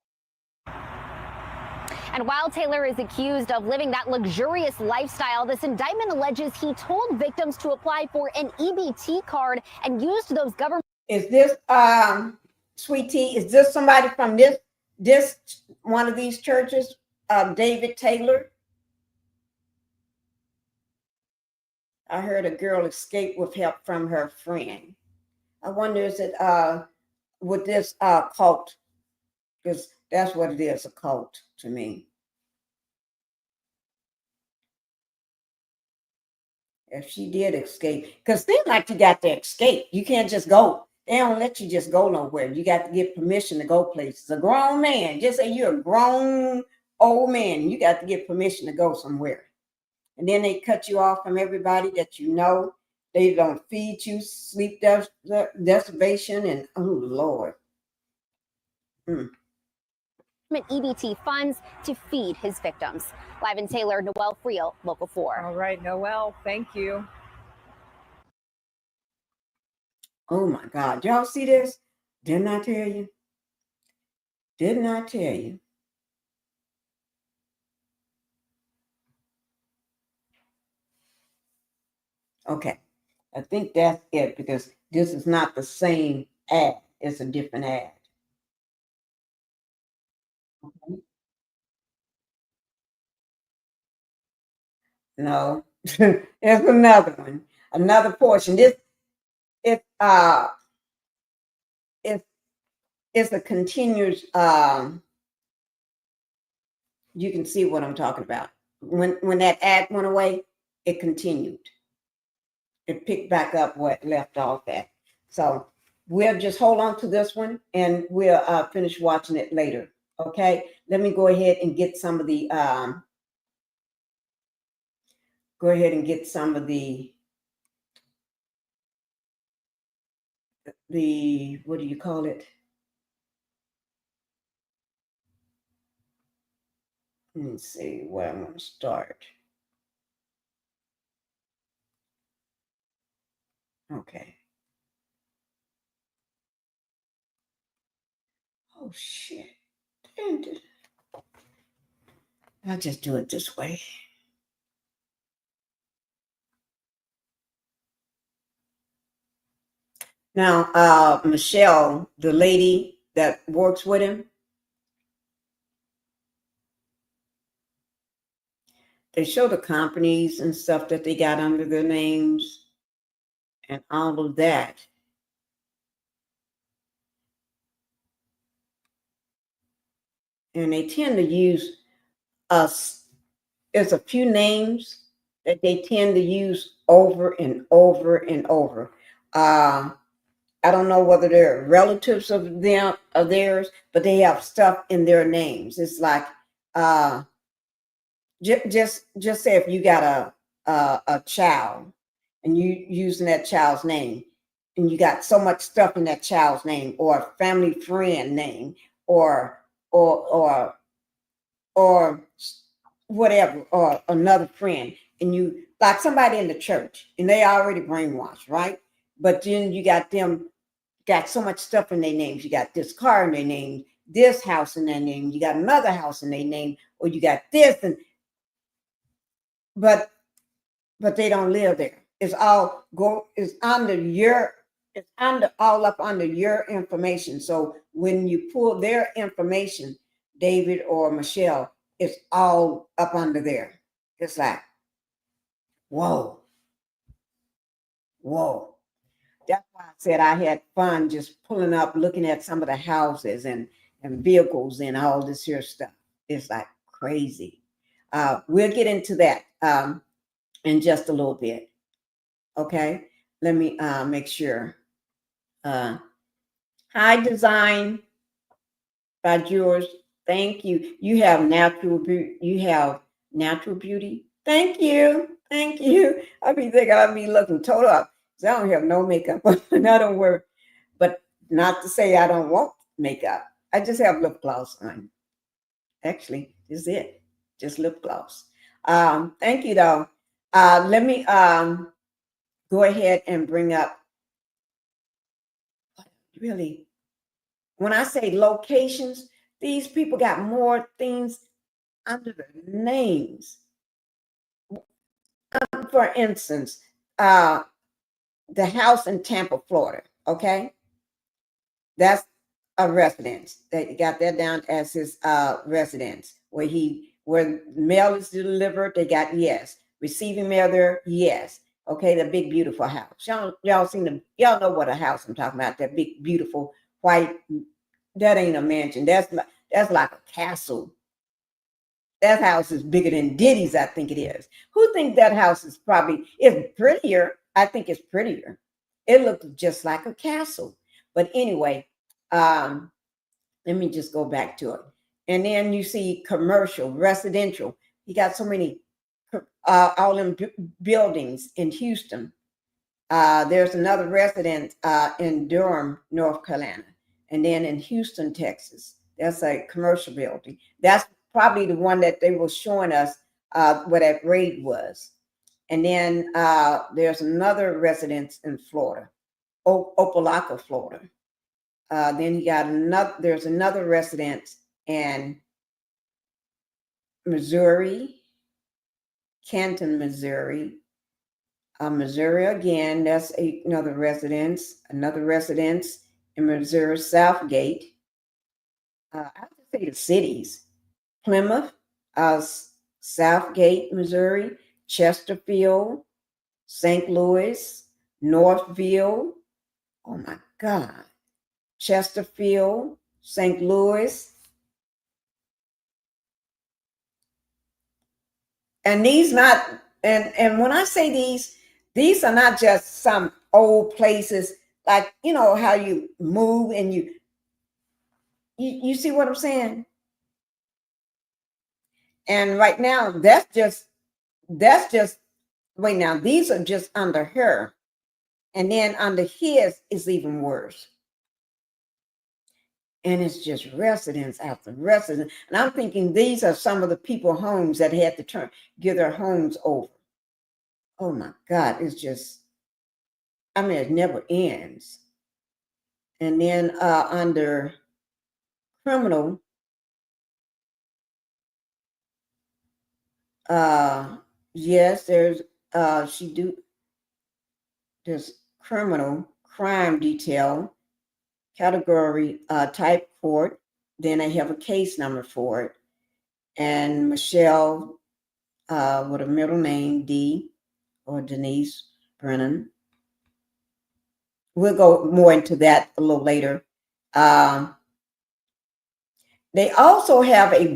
And while Taylor is accused of living that luxurious lifestyle, this indictment alleges he told victims to apply for an EBT card and used those government. Is this Sweet Tea? Is this somebody from this one of these churches? David Taylor? I heard a girl escape with help from her friend. I wonder, is it with this cult? Because that's what it is, a cult to me. If she did escape, because seems like you got to escape. You can't just go. They don't let you just go nowhere. You got to get permission to go places. A grown man, just say you're a grown old man, you got to get permission to go somewhere. And then they cut you off from everybody that you know. They don't feed you, sleep deprivation, and oh Lord. EBT funds to feed his victims. Live in Taylor, Noelle Friel, Local 4. All right, Noelle, thank you. Oh my God. Y'all see this? Didn't I tell you? Didn't I tell you? Okay. I think that's it because this is not the same ad. It's a different ad. Okay. No, there's another one, another portion. It's a continuous. You can see what I'm talking about. When that ad went away, it continued. It picked back up what left off at. So we'll just hold on to this one, and we'll finish watching it later. Okay. Let me go ahead and get some of the. Go ahead and get some of the what do you call it? Let me see where I'm going to start. Okay. Oh, shit. Damn it. I'll just do it this way. Now, Michelle, the lady that works with him, they show the companies and stuff that they got under their names and all of that. And they tend to use us. There's a few names that they tend to use over and over and over. I don't know whether they're relatives of theirs, but they have stuff in their names. It's like just say if you got a child and you using that child's name, and you got so much stuff in that child's name, or a family friend name, or whatever, or another friend, and you like somebody in the church, and they already brainwashed, right? But then you got them. Got so much stuff in their names. You got this car in their name, this house in their name, you got another house in their name, or you got this, and but they don't live there. It's all it's all up under your information. So when you pull their information, David or Michelle, it's all up under there. It's like, whoa. That's why I said I had fun just pulling up, looking at some of the houses and vehicles and all this here stuff. It's like crazy. We'll get into that in just a little bit. Okay. Let me make sure. High Design by Yours. Thank you. You have natural beauty. Thank you. I be thinking I'll be looking total up. I don't have no makeup on, and I don't wear, but not to say I don't want makeup. I just have lip gloss on. Actually, this is it. Just lip gloss. Thank you, though. Let me go ahead and bring up. Really, when I say locations, these people got more things under their names. For instance, the house in Tampa, Florida, okay? That's a residence. They got that down as his residence, where mail is delivered, they got yes. Receiving mail there, yes. Okay, the big beautiful house. Y'all seen y'all know what a house I'm talking about, that big beautiful white, that ain't a mansion. That's like a castle. That house is bigger than Diddy's, I think it is. Who thinks that house is prettier? I think it's prettier. It looks just like a castle. But anyway, let me just go back to it. And then you see commercial, residential. You got so many, all in buildings in Houston. There's another residence in Durham, North Carolina. And then in Houston, Texas. That's a commercial building. That's probably the one that they were showing us where that raid was. And then there's another residence in Florida, Opelika, Florida. Then he got there's another residence in Missouri, Canton, Missouri. Missouri again, that's another residence in Missouri, Southgate. I have to say the cities: Plymouth, Southgate, Missouri, Chesterfield, St. Louis, Northville. Oh my God. Chesterfield, St. Louis. And these not, and when I say these are not just some old places, like, you know, how you move and you see what I'm saying? And right now, that's just, wait, now these are just under her. And then under his is even worse. And it's just residence after residence. And I'm thinking these are some of the people homes that had to give their homes over. Oh my God, it's just, I mean, it never ends. And then under criminal, yes, there's there's criminal crime detail, category type court. Then I have a case number for it. And Michelle with a middle name D or Denise Brannon. We'll go more into that a little later. They also have a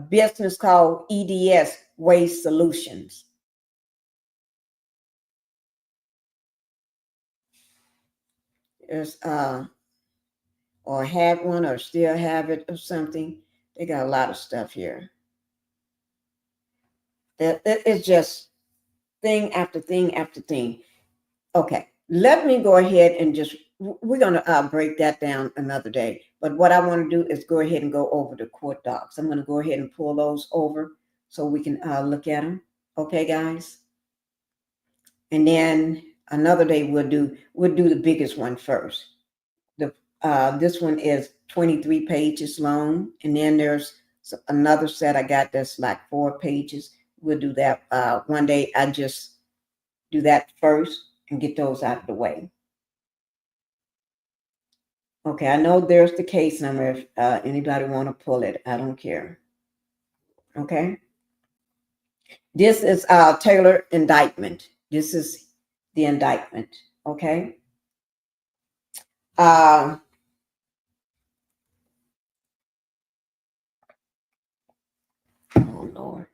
business called EDS Waste Solutions. There's or had one or still have it or something. They got a lot of stuff here. It's just thing after thing after thing. Okay, let me go ahead and we're going to break that down another day. But what I want to do is go ahead and go over the court docs. I'm going to go ahead and pull those over so we can look at them. Okay, guys? And then another day we'll do the biggest one first. This one is 23 pages long. And then there's another set I got that's like 4 pages. We'll do that one day. I just do that first and get those out of the way. Okay, I know there's the case number. If anybody want to pull it, I don't care. Okay. This is Taylor indictment. This is the indictment. Okay. Oh Lord.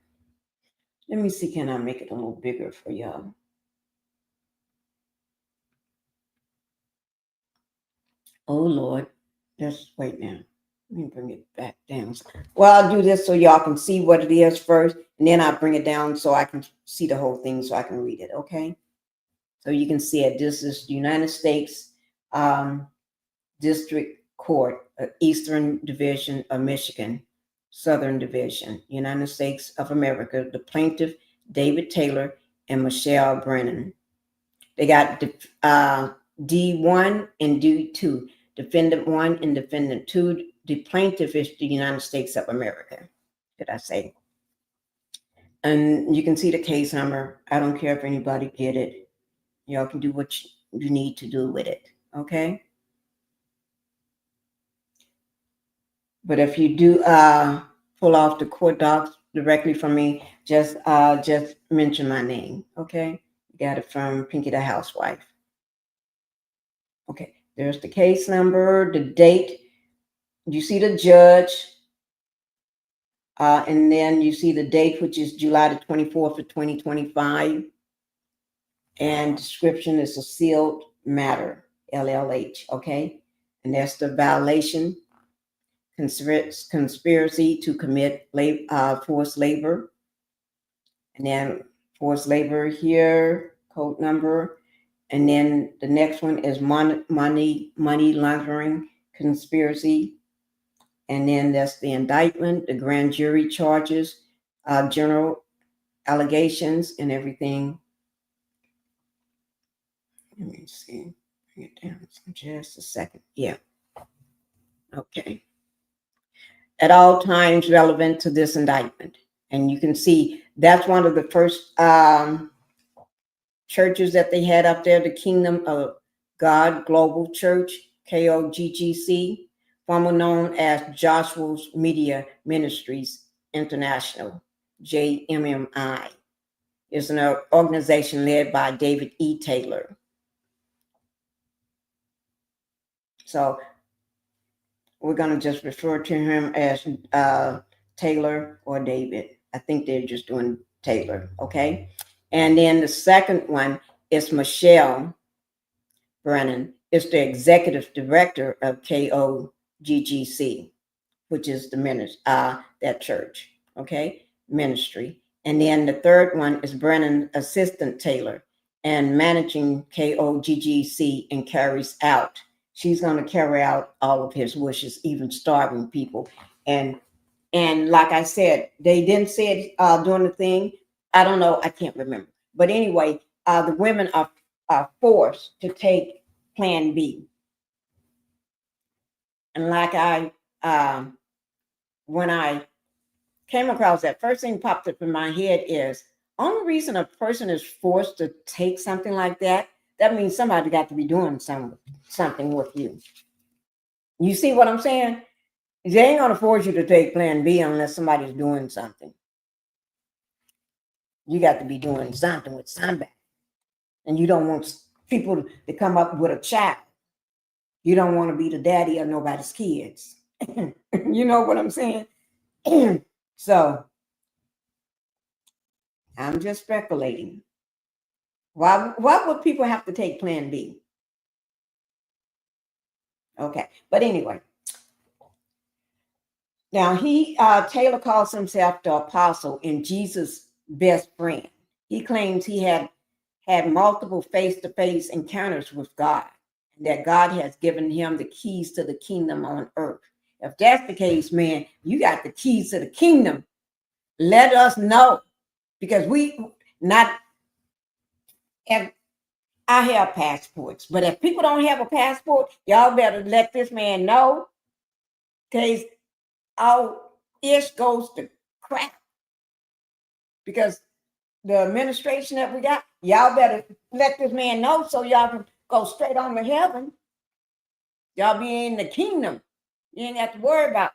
Let me see, can I make it a little bigger for y'all? Oh Lord. Just wait now. Let me bring it back down. Well, I'll do this so y'all can see what it is first, and then I'll bring it down so I can see the whole thing so I can read it, okay? So you can see it. This is United States District Court, Eastern Division of Michigan, Southern Division, United States of America. The plaintiff, David Taylor and Michelle Brannon. They got D1 and D2. Defendant 1 and Defendant 2. The plaintiff is the United States of America, did I say? And you can see the case number. I don't care if anybody get it. Y'all can do what you need to do with it, okay? But if you do pull off the court docs directly from me, just mention my name, okay? Got it from Pinkie the Housewife. Okay, there's the case number, the date. You see the judge, and then you see the date, which is July the 24th of 2025. And description is a sealed matter, LLH, okay? And that's the violation, conspiracy to commit forced labor. And then forced labor here, code number And then the next one is money laundering conspiracy. And then that's the indictment, the grand jury charges, general allegations and everything. Let me see. Bring it down just a second. Yeah. Okay. At all times relevant to this indictment. And you can see that's one of the first churches that they had up there, the Kingdom of God Global Church, KOGGC, formerly known as Joshua's Media Ministries International, JMMI. It's an organization led by David E. Taylor. So we're going to just refer to him as Taylor or David. I think they're just doing Taylor, okay? And then the second one is Michelle Brannon. Is the executive director of KOGGC, which is the that church, okay, ministry. And then the third one is Brannon Assistant Taylor and managing KOGGC and carries out. She's going to carry out all of his wishes, even starving people. And like I said, they didn't say it during the thing. I don't know. I can't remember. But anyway, the women are forced to take Plan B. And like when I came across that, first thing popped up in my head is, only reason a person is forced to take something like that, that means somebody got to be doing something with you. You see what I'm saying? They ain't going to force you to take Plan B unless somebody's doing something. You got to be doing something with somebody. And you don't want people to come up with a child. You don't want to be the daddy of nobody's kids. You know what I'm saying? So I'm just speculating. Why would people have to take Plan B? Okay, but anyway. Now Taylor calls himself the apostle and Jesus' best friend. He claims he had multiple face-to-face encounters with God, and that God has given him the keys to the kingdom on earth. If that's the case, man, you got the keys to the kingdom. Let us know, because I have passports, but if people don't have a passport, y'all better let this man know, because our ish goes to crap. Because the administration that we got, y'all better let this man know so y'all can go straight on to heaven. Y'all be in the kingdom. You ain't have to worry about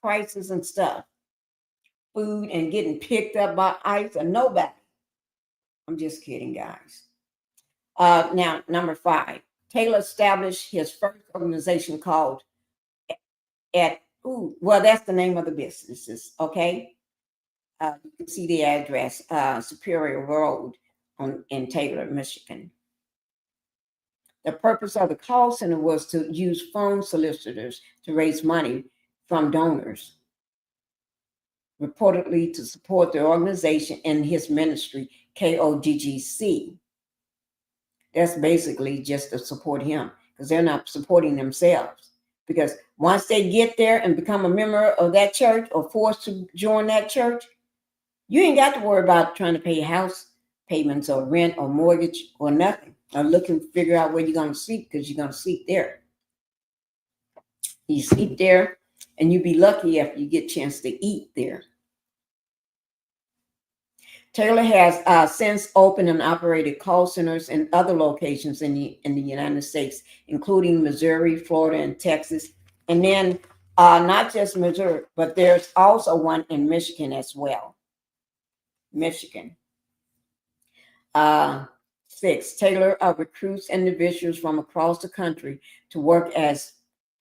prices and stuff, food and getting picked up by ICE or nobody. I'm just kidding, guys. Now, number 5, Taylor established his first organization called well, that's the name of the businesses, okay? You can see the address, Superior Road in Taylor, Michigan. The purpose of the call center was to use phone solicitors to raise money from donors, reportedly to support the organization and his ministry, KOGGC. That's basically just to support him, because they're not supporting themselves. Because once they get there and become a member of that church or forced to join that church, you ain't got to worry about trying to pay house payments or rent or mortgage or nothing, or looking to figure out where you're going to sleep, because you're going to sleep there. You sleep there, and you be lucky if you get a chance to eat there. Taylor has since opened and operated call centers in other locations in the United States, including Missouri, Florida, and Texas. And then not just Missouri, but there's also one in Michigan as well. Michigan. 6, Taylor recruits individuals from across the country to work as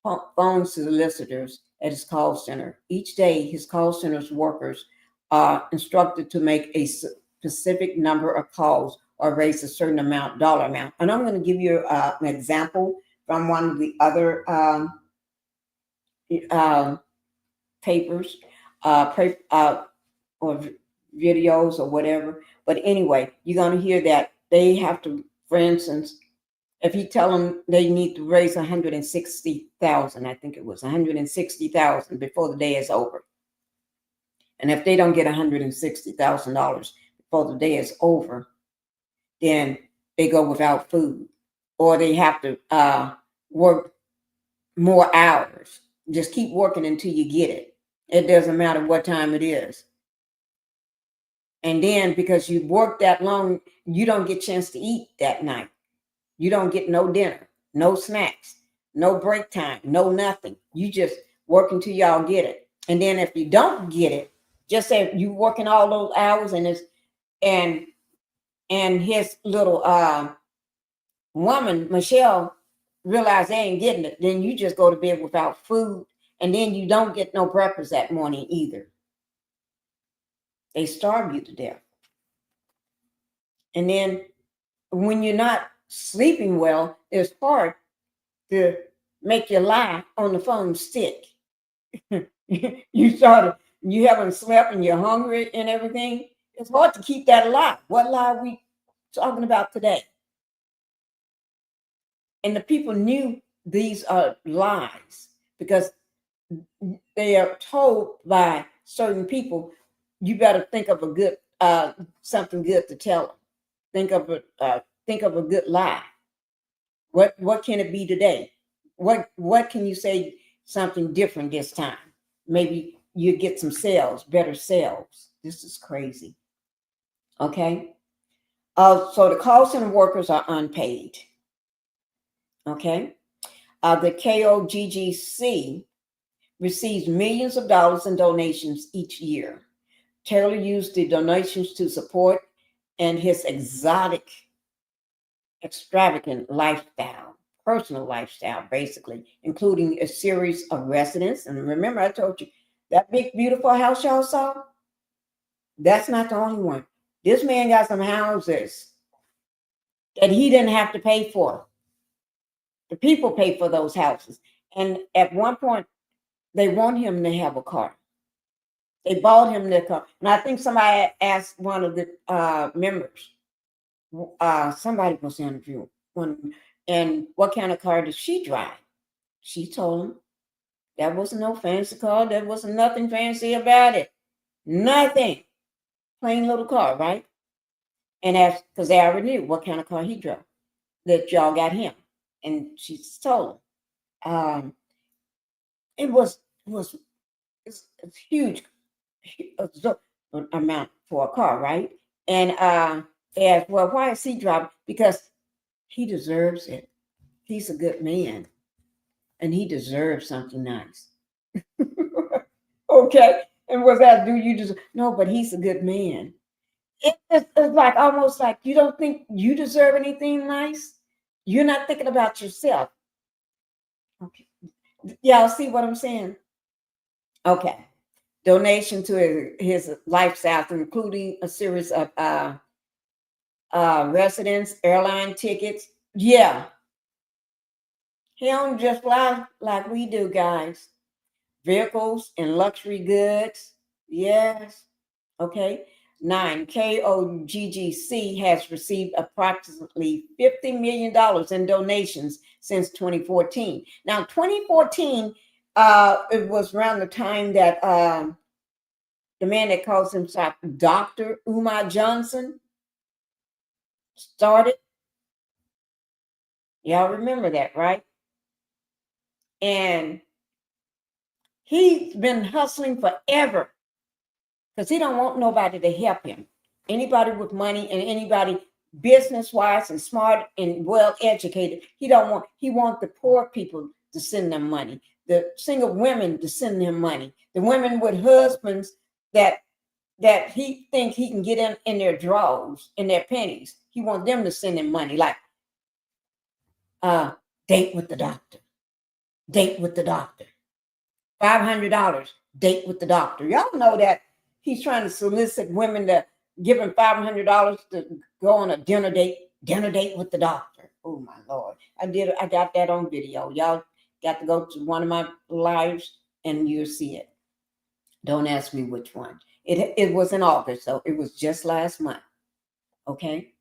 phone solicitors at his call center. Each day, his call center's workers are instructed to make a specific number of calls or raise a certain dollar amount. And I'm going to give you an example from one of the other papers or videos or whatever. But anyway, you're going to hear that they have to For instance, if you tell them they need to raise 160,000, I think it was 160,000 before the day is over. And if they don't get $160,000 before the day is over, then they go without food, or they have to work more hours. Just keep working until you get it. It doesn't matter what time it is. And then because you work that long, you don't get a chance to eat that night. You don't get no dinner, no snacks, no break time, no nothing. You just work until y'all get it. And then if you don't get it, just say you working all those hours and it's and his little woman, Michelle, realize they ain't getting it, then you just go to bed without food, and then you don't get no breakfast that morning either. They starve you to death. And then when you're not sleeping well, it's hard to make your lie on the phone stick. You haven't slept and you're hungry and everything. It's hard to keep that alive. What lie are we talking about today? And the people knew these are lies because they are told by certain people, you better think of a good something good to tell them. Think of a good lie. What can it be today? What can you say something different this time? Maybe you get some sales, better sales. This is crazy. Okay. So the call center workers are unpaid. Okay. The KOGGC receives millions of dollars in donations each year. Taylor used the donations to support and his extravagant lifestyle, personal lifestyle, basically, including a series of residents. And remember, I told you that big, beautiful house y'all saw? That's not the only one. This man got some houses that he didn't have to pay for. The people pay for those houses. And at one point, they want him to have a car. They bought him the car. And I think somebody asked one of the members, somebody was interviewing one, and what kind of car does she drive? She told him that wasn't no fancy car. There wasn't nothing fancy about it. Nothing. Plain little car, right? And asked, because they already knew what kind of car he drove, that y'all got him. And she told him it's huge amount for a car, right? And they asked, well, why is he driving? Because he deserves it. He's a good man, and he deserves something nice. Okay. And what's that? Do you deserve? No, but he's a good man. It's like almost like you don't think you deserve anything nice. You're not thinking about yourself. Okay. Y'all see what I'm saying? Okay. Donation to his lifestyle, including a series of residence, airline tickets. Yeah. He don't just fly like we do, guys. Vehicles and luxury goods. Yes. Okay. 9, KOGGC has received approximately $50 million in donations since 2014. Now, 2014, it was around the time that the man that calls himself Dr. Umar Johnson started. Y'all remember that, right? And he's been hustling forever because he don't want nobody to help him. Anybody with money and anybody business-wise and smart and well-educated, he wants the poor people to send them money, the single women to send them money, the women with husbands that he think he can get in their drawers, in their panties. He wants them to send him money, like date with the doctor. Date with the doctor. $500, date with the doctor. Y'all know that he's trying to solicit women to give him $500 to go on a dinner date with the doctor. Oh my Lord. I got that on video. Y'all got to go to one of my lives and you'll see it. Don't ask me which one. It was in August, so it was just last month. Okay.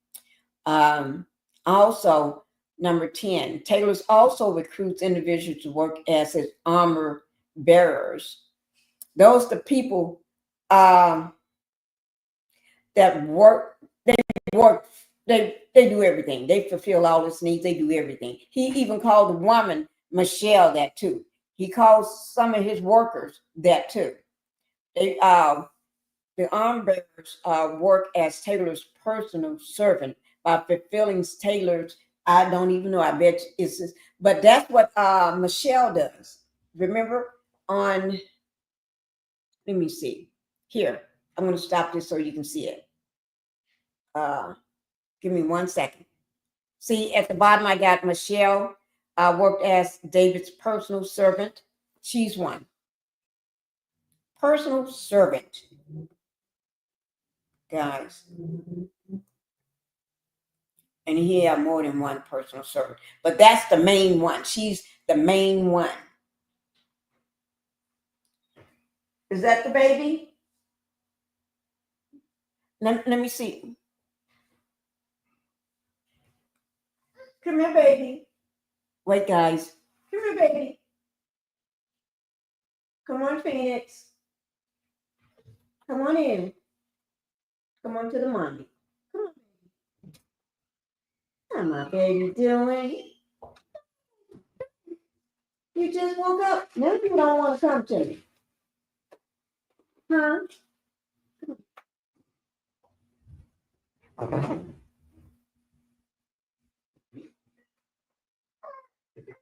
Also, number 10, Taylor's also recruits individuals to work as his armor bearers. Those the people that work, they do everything. They fulfill all his needs. They do everything. He even called the woman Michelle that too. He calls some of his workers that too. They the arm bearers work as Taylor's personal servant by fulfilling Taylor's. I don't even know. I bet it's this, but that's what Michelle does. Remember on. Let me see. Here, I'm going to stop this so you can see it. Give me 1 second. See, at the bottom, I got Michelle worked as David's personal servant. She's one. Personal servant. Guys. And he had more than one personal servant. But that's the main one. She's the main one. Is that the baby? Let me see. Come here, baby. Wait, guys. Come here, baby. Come on, Phoenix. Come on in. Come on to the mommy. Come on. How my baby doing? You just woke up. Now you don't want to come to me. Huh?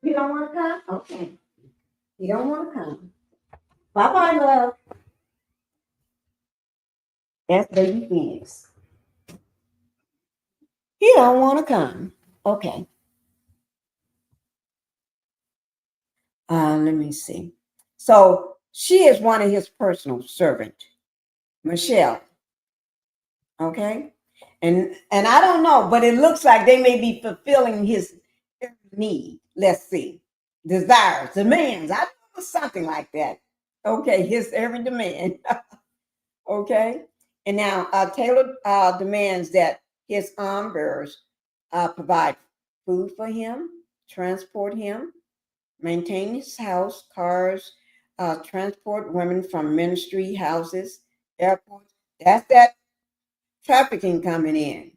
You don't want to come? Okay. You don't want to come. Bye-bye, love. That's baby Phoenix. He don't want to come. Okay. Let me see. So she is one of his personal servants, Michelle. Okay. And I don't know, but it looks like they may be fulfilling his need. Let's see. Desires, demands. I don't know, something like that. Okay, his every demand. Okay. And now Taylor demands that his arm bearers provide food for him, transport him, maintain his house, cars, transport women from ministry houses, airports. That's that trafficking coming in.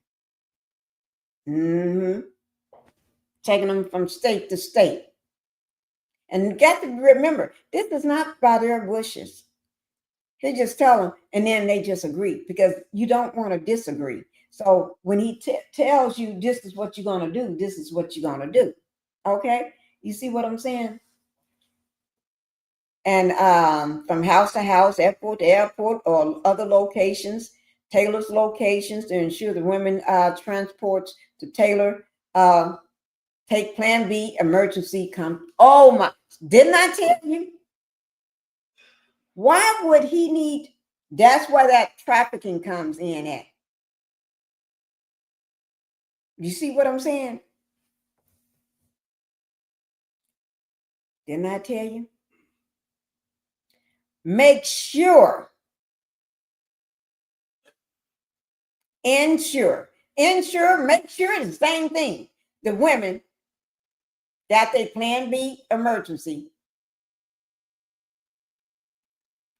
Taking them from state to state. And you got to remember, this is not by their wishes. He just tell them, and then they just agree because you don't want to disagree. So when he tells you this is what you're going to do, this is what you're going to do. Okay? You see what I'm saying? And from house to house, airport to airport, or other locations, Taylor's locations, to ensure the women transports to Taylor take Plan B emergency come. Oh my! Didn't I tell you? Why would he need? That's where that trafficking comes in at. You see what I'm saying? Didn't I tell you? Make sure. Ensure, make sure it's the same thing. The women that they Plan B emergency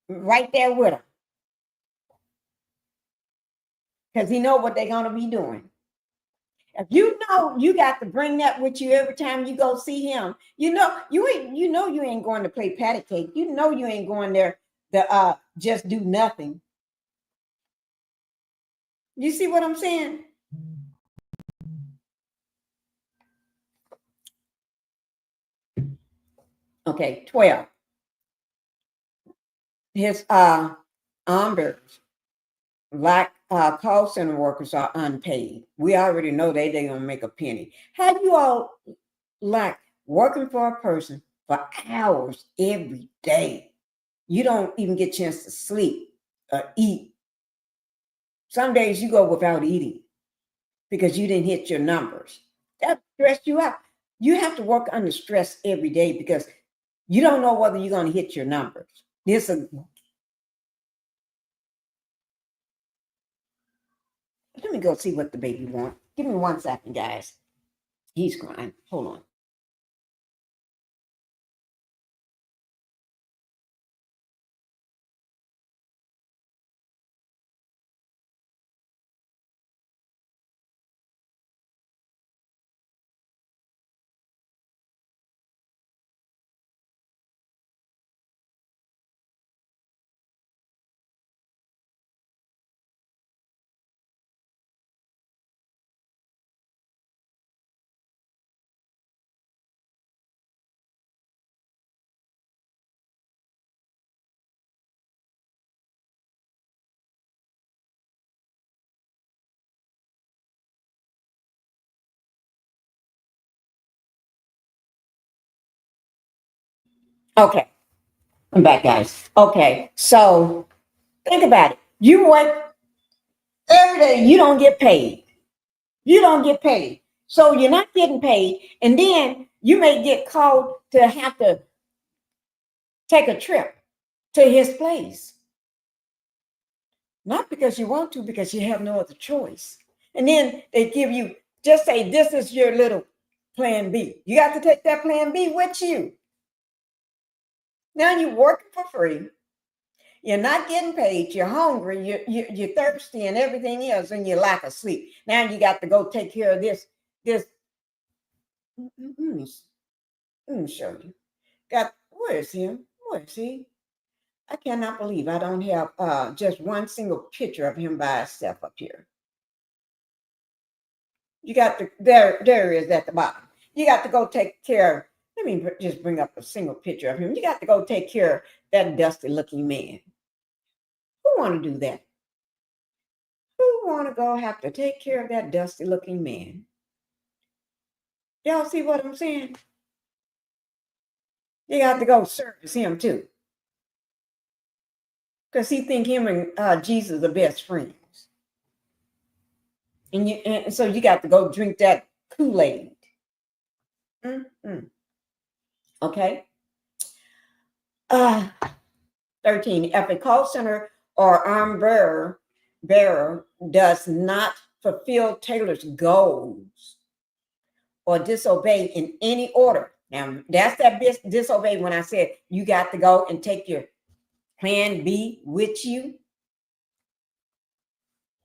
right there with them. Because he know what they're going to be doing. If you know you got to bring that with you every time you go see him, you know you ain't going to play patty cake. You know you ain't going there to just do nothing. You see what I'm saying? Okay, 12. His arm bearers, like call center workers, are unpaid. We already know they don't make a penny. How do you all like working for a person for hours every day? You don't even get a chance to sleep or eat. Some days you go without eating because you didn't hit your numbers. That stressed you out. You have to work under stress every day because you don't know whether you're going to hit your numbers. Let me go see what the baby wants. Give me 1 second, guys. He's crying. Hold on. Okay. I'm back, guys. Okay. So think about it. You work every day, you don't get paid. You don't get paid. So you're not getting paid. And then you may get called to have to take a trip to his place. Not because you want to, because you have no other choice. And then they give you, just say, this is your little plan B. You got to take that plan B with you. Now you're working for free. You're not getting paid. You're hungry. You're thirsty and everything else, and you lack of sleep. Now you got to go take care of this. Let me show you. Where is him? Where is he? I cannot believe I don't have just one single picture of him by himself up here. You got to, there he is at the bottom. You got to go take care of, let me just bring up a single picture of him. You got to go take care of that dusty looking man. Who want to do that? Who want to go have to take care of that dusty looking man? Y'all see what I'm saying? You got to go service him too. Because he think him and Jesus are best friends. And so you got to go drink that Kool-Aid. Okay. 13, if a call center or arm bearer does not fulfill Taylor's goals or disobey in any order. Now, that's that disobey when I said you got to go and take your plan B with you.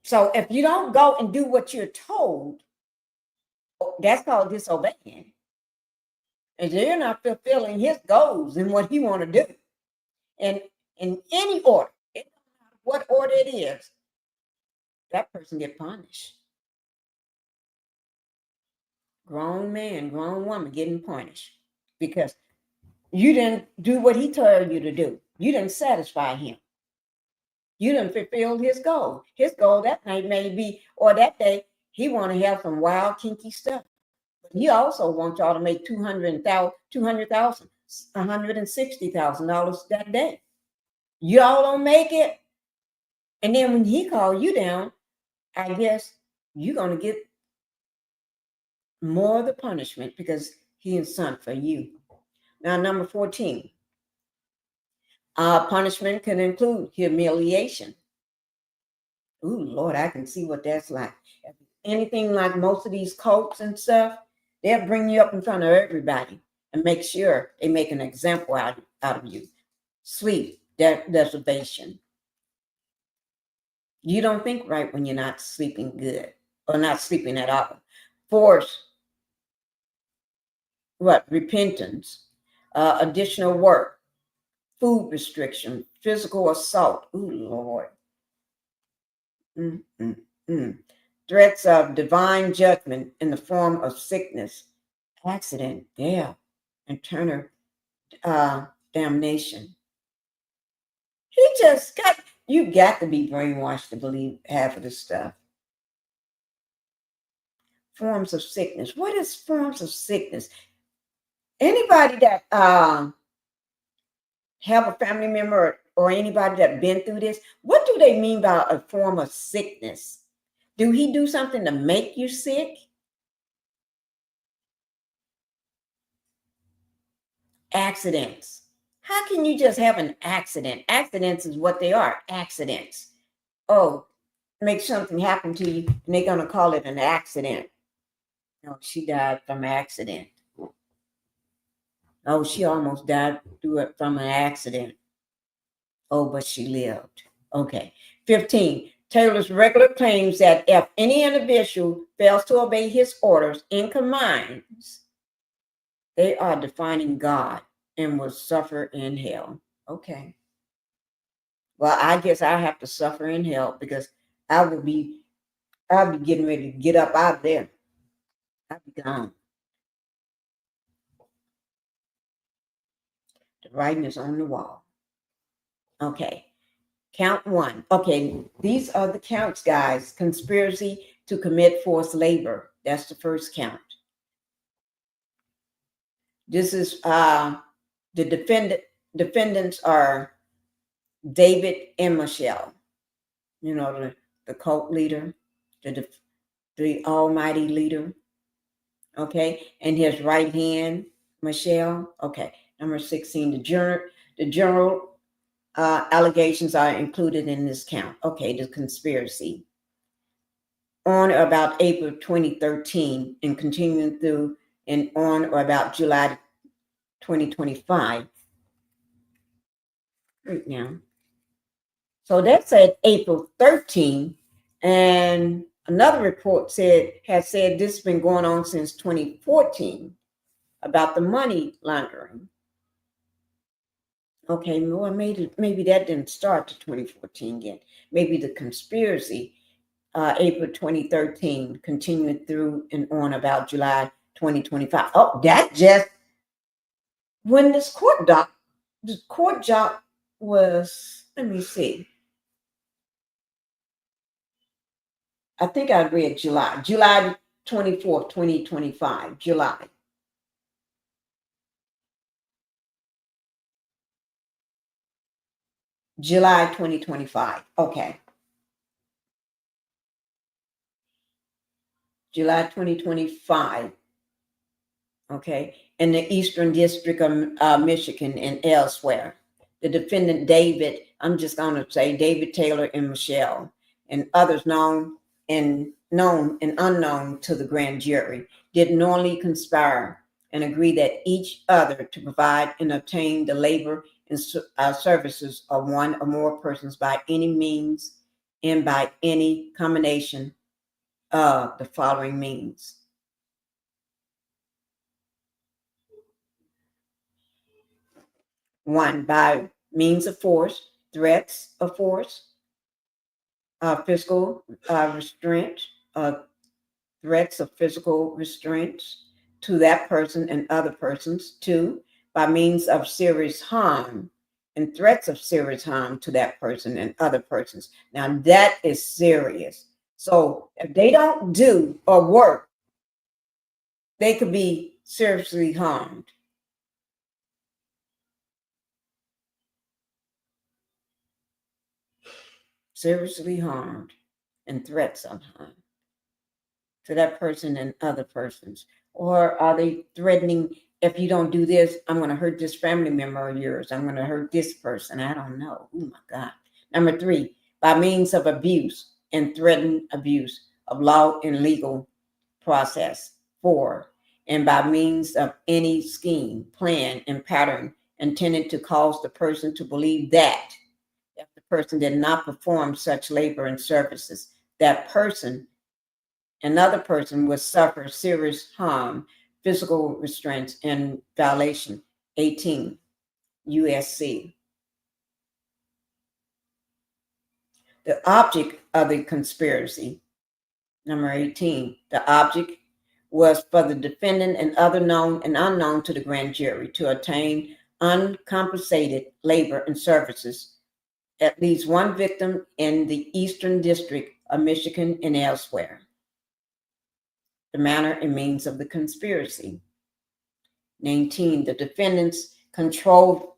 So if you don't go and do what you're told, that's called disobeying. And you're not fulfilling his goals and what he want to do. And in any order, it doesn't matter what order it is, that person get punished. Grown man, grown woman getting punished because you didn't do what he told you to do. You didn't satisfy him. You didn't fulfill his goal. His goal that night may be, or that day, he want to have some wild, kinky stuff. But he also wants y'all to make $200,000, $160,000 that day. Y'all don't make it. And then when he called you down, I guess you're going to get more of the punishment because he is son for you. Now, number 14. Punishment can include humiliation. Ooh, Lord, I can see what that's like. If anything like most of these cults and stuff, they'll bring you up in front of everybody and make sure they make an example out of you. Sleep deprivation. You don't think right when you're not sleeping good or not sleeping at all. Force, repentance, additional work, food restriction, physical assault. Ooh, Lord. Threats of divine judgment in the form of sickness, accident, death, eternal damnation. You got to be brainwashed to believe half of this stuff. Forms of sickness. What is forms of sickness? Anybody that have a family member or anybody that been through this, what do they mean by a form of sickness? Do he do something to make you sick? Accidents. How can you just have an accident? Accidents is what they are, accidents. Oh, make something happen to you and they're going to call it an accident. No, she died from accident. Oh, she almost died from an accident. Oh, but she lived. Okay. 15. Taylor's regular claims that if any individual fails to obey his orders and commands, they are defying God and will suffer in hell. Okay. Well, I guess I have to suffer in hell because I'll be getting ready to get up out of there. I'll be gone. The writing is on the wall. Okay. Count 1. Okay, these are the counts, guys. Conspiracy to commit forced labor. That's the first count. This is the defendants are David and Michelle. You know, the cult leader, the almighty leader. Okay, and his right hand, Michelle. Okay, number 16. The general allegations are included in this count. Okay, the conspiracy. On or about April 2013 and continuing through and on or about July 2025. Right now. So that said April 13, and another report has said this has been going on since 2014 about the money laundering. Okay, well, maybe that didn't start to 2014 yet. Maybe the conspiracy, April 2013, continuing through and on about July 2025. Oh, that just when this court job was, let me see. I think I read July 24th, 2025, July. July 2025. Okay. July 2025. Okay. In the Eastern District of Michigan and elsewhere. The defendant David, I'm just going to say David Taylor and Michelle, and others known and unknown to the grand jury, did knowingly conspire and agree that each other to provide and obtain the labor and services of one or more persons by any means and by any combination of the following means. One, by means of force, threats of force, physical restraint, threats of physical restraints to that person and other persons. 2, by means of serious harm and threats of serious harm to that person and other persons. Now that is serious. So if they don't do or work, they could be seriously harmed. Seriously harmed and threats of harm to that person and other persons. Or are they threatening, if you don't do this, I'm going to hurt this family member of yours. I'm going to hurt this person. I don't know. Oh my God. Number 3, by means of abuse and threatened abuse of law and legal process. 4, and by means of any scheme, plan, and pattern intended to cause the person to believe that if the person did not perform such labor and services, that person, another person, would suffer serious harm, physical restraints, and violation. 18 USC. The object of the conspiracy. Number 18. The object was for the defendant and other known and unknown to the grand jury to obtain uncompensated labor and services, at least one victim in the Eastern District of Michigan and elsewhere. The manner and means of the conspiracy. 19. The defendants controlled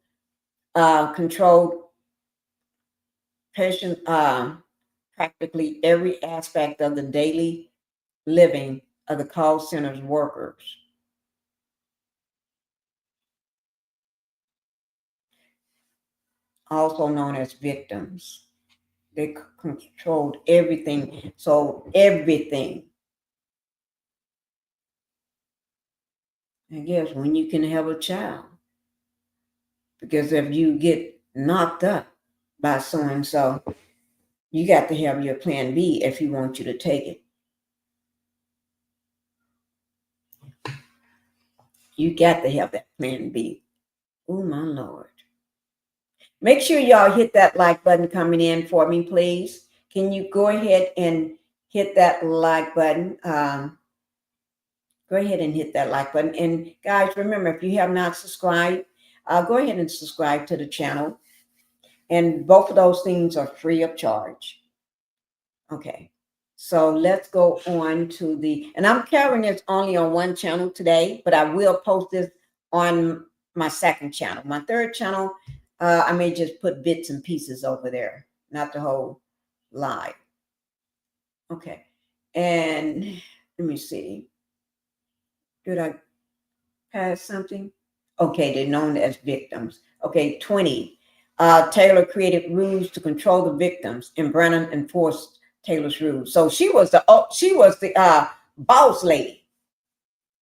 practically every aspect of the daily living of the call center's workers. Also known as victims. They controlled everything. So everything. I guess when you can have a child. Because if you get knocked up by so-and-so, you got to have your plan B if he wants you to take it. You got to have that plan B. Oh, my Lord. Make sure y'all hit that like button coming in for me, please. Can you go ahead and hit that like button? Go ahead and hit that like button. And guys, remember, if you have not subscribed, go ahead and subscribe to the channel. And both of those things are free of charge. Okay. So let's go on to and I'm carrying this only on one channel today, but I will post this on my second channel. My third channel, I may just put bits and pieces over there, not the whole live. Okay. And let me see. Did I pass something? Okay, they're known as victims. Okay, 20. Taylor created rules to control the victims, and Brannon enforced Taylor's rules. So she was the boss lady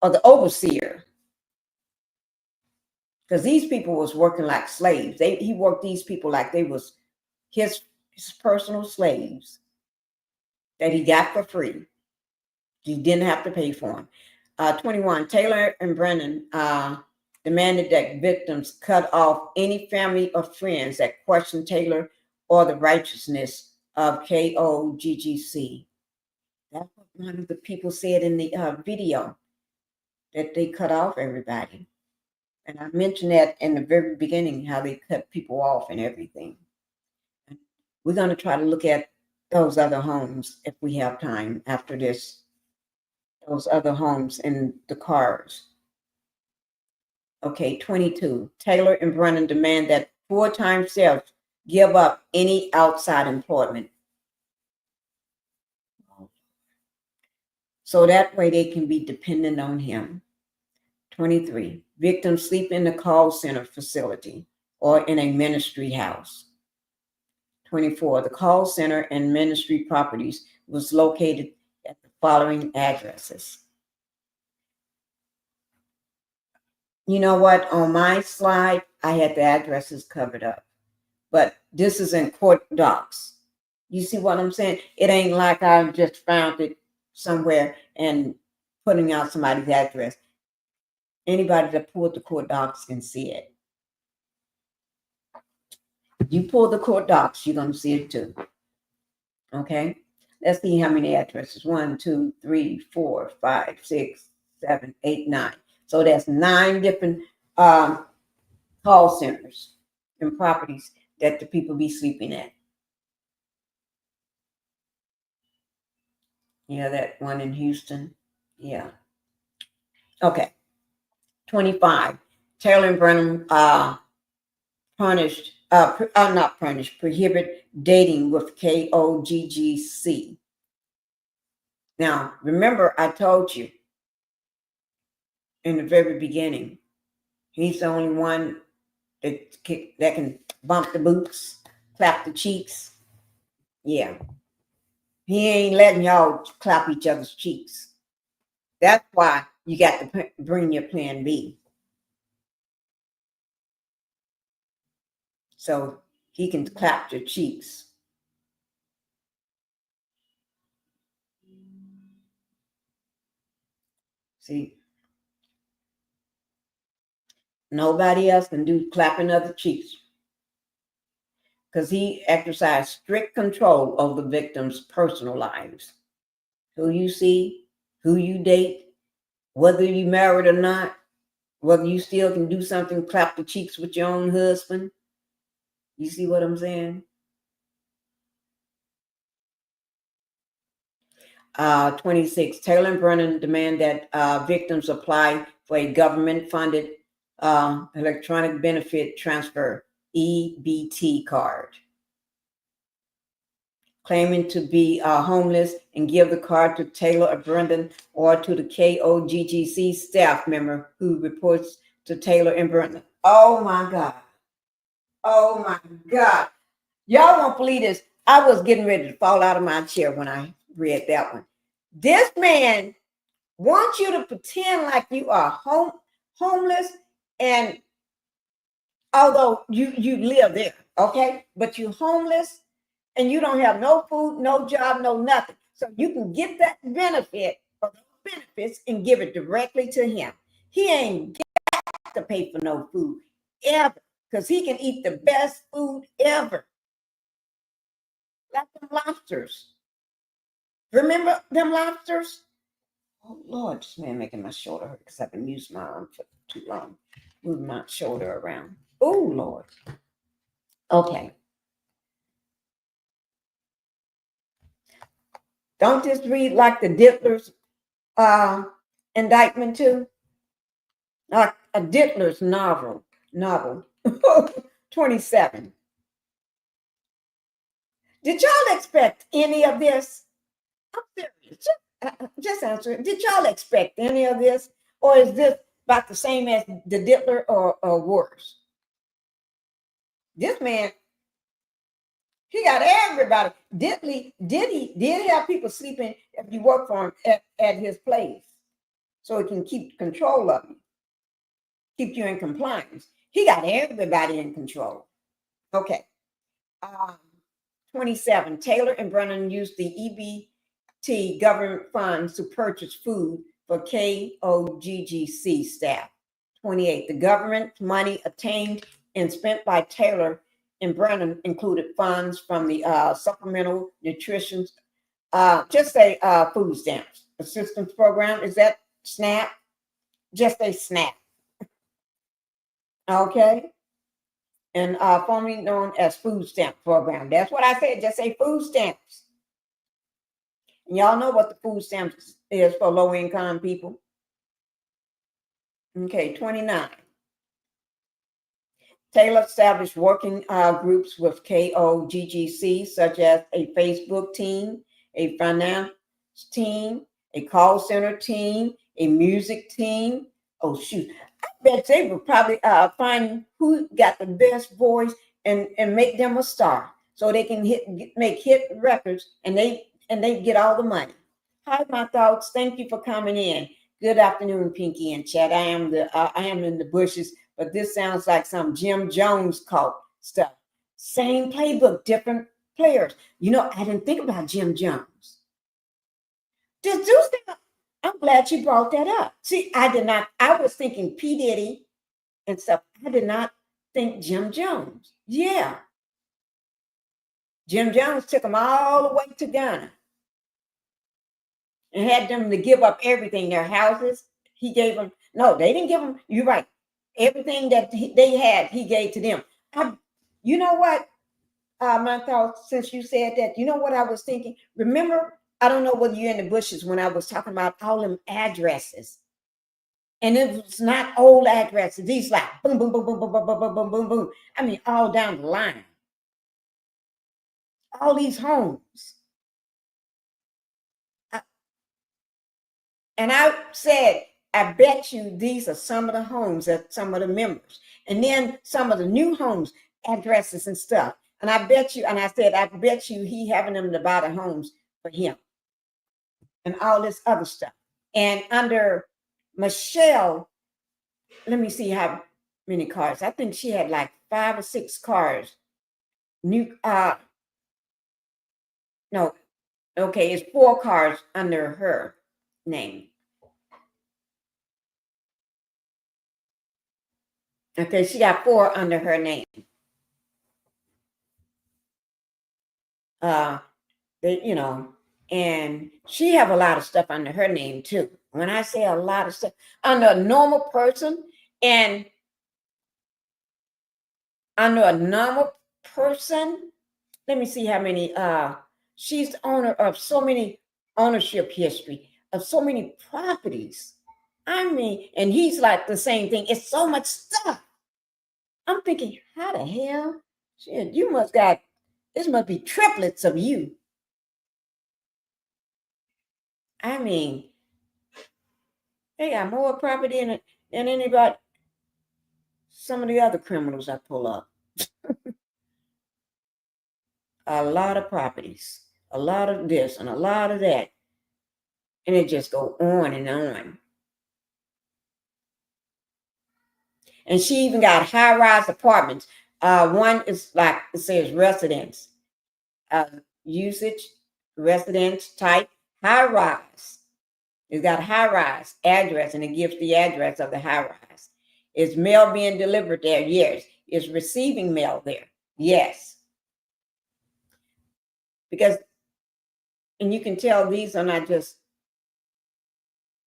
or the overseer, because these people was working like slaves. He worked these people like they was his personal slaves that he got for free. He didn't have to pay for them. 21. Taylor and Brannon demanded that victims cut off any family or friends that questioned Taylor or the righteousness of KOGGC. That's what one of the people said in the video, that they cut off everybody. And I mentioned that in the very beginning, how they cut people off and everything. We're going to try to look at those other homes if we have time after this. Those other homes and the cars. Okay, 22. Taylor and Brannon demand that full-time staff give up any outside employment, so that way they can be dependent on him. 23. Victims sleep in the call center facility or in a ministry house. 24. The call center and ministry properties was located at the following addresses. You know what? On my slide, I had the addresses covered up. But this is in court docs. You see what I'm saying? It ain't like I just found it somewhere and putting out somebody's address. Anybody that pulled the court docs can see it. You pull the court docs, you're going to see it too. Okay? Let's see how many addresses. 1, 2, 3, 4, 5, 6, 7, 8, 9. So that's 9 different call centers and properties that the people be sleeping at. Yeah, that one in Houston. Yeah. Okay. 25. Taylor and Brannon prohibit dating with KOGGC. Now, remember, I told you in the very beginning, he's the only one that can bump the boots, clap the cheeks. Yeah. He ain't letting y'all clap each other's cheeks. That's why you got to bring your plan B. So he can clap your cheeks. See? Nobody else can do clapping other cheeks, because he exercised strict control over the victims' personal lives. Who you see, who you date, whether you married or not, whether you still can do something, clap the cheeks with your own husband. You see what I'm saying? 26. Taylor and Brannon demand that victims apply for a government-funded electronic benefit transfer, EBT card, claiming to be homeless, and give the card to Taylor or Brannon or to the KOGGC staff member who reports to Taylor and Brannon. Oh my God. Oh my God. Y'all won't believe this. I was getting ready to fall out of my chair when I read that one. This man wants you to pretend like you are homeless, and although you live there, okay, but you're homeless and you don't have no food, no job, no nothing. So you can get that benefit or the benefits and give it directly to him. He ain't got to pay for no food ever, because he can eat the best food ever. Like them lobsters. Remember them lobsters? Oh Lord, this man making my shoulder hurt because I've been using my arm for too long. Move my shoulder around. Oh Lord. Okay. Don't this read like the Diddler's indictment too? Like a Diddler's novel. 27. Did y'all expect any of this? I'm serious. Just answer it. Did y'all expect any of this? Or is this about the same as the Diddler or worse? This man, he got everybody. Diddy did have people sleeping if you work for him at his place. So he can keep control of you. Keep you in compliance. He got everybody in control. Okay. 27. Taylor and Brannon used the EBT government funds to purchase food for KOGGC staff. 28. The government money obtained and spent by Taylor and Brannon included funds from the supplemental nutrition, just say food stamps assistance program. Is that SNAP? Just a SNAP. Okay. And formerly known as food stamp program. That's what I said. Just say food stamps. And y'all know what the food stamps is for low income people. Okay, 29. Taylor established working groups with KOGGC, such as a Facebook team, a finance team, a call center team, a music team. Oh, shoot. I bet they would probably find who got the best voice and make them a star so they can make hit records and they get all the money. Hi, my thoughts. Thank you for coming in. Good afternoon, Pinkie and Chad. I am in the bushes, but this sounds like some Jim Jones cult stuff. Same playbook, different players. You know, I didn't think about Jim Jones. This dude's thing, I'm glad you brought that up. See, I did not. I was thinking P. Diddy and stuff. I did not think Jim Jones. Yeah. Jim Jones took them all the way to Ghana and had them to give up everything, their houses. He gave them, no, they didn't give them, you're right. Everything that they had, he gave to them. You know what, my thought, since you said that, you know what I was thinking? Remember, I don't know whether you're in the bushes when I was talking about all them addresses. And it was not old addresses. These like boom, boom, boom, boom, boom, boom, boom, boom, boom, boom, boom. I mean, all down the line. All these homes. And I said, I bet you these are some of the homes that some of the members. And then some of the new homes, addresses and stuff. And I bet you, and I said, I bet you he having them to buy the homes for him. And all this other stuff. And under Michelle, let me see how many cars. I think she had like 5 or 6 cars. New, no, okay, it's 4 cars under her name. Okay, she got 4 under her name. You know, and she have a lot of stuff under her name too. When I say a lot of stuff under a normal person, and under a normal person, let me see how many. She's the owner of so many ownership history of so many properties. I mean, and he's like the same thing. It's so much stuff. I'm thinking, how the hell? Shit, you must got. This must be triplets of you. I mean, they got more property in it than anybody. Some of the other criminals I pull up. A lot of properties, a lot of this and a lot of that. And it just go on and on. And she even got high-rise apartments. One is like, it says residence, usage, residence type, high-rise. It's got a high-rise address, and it gives the address of the high-rise. Is mail being delivered there? Yes. Is receiving mail there? Yes. Because, and you can tell these are not just,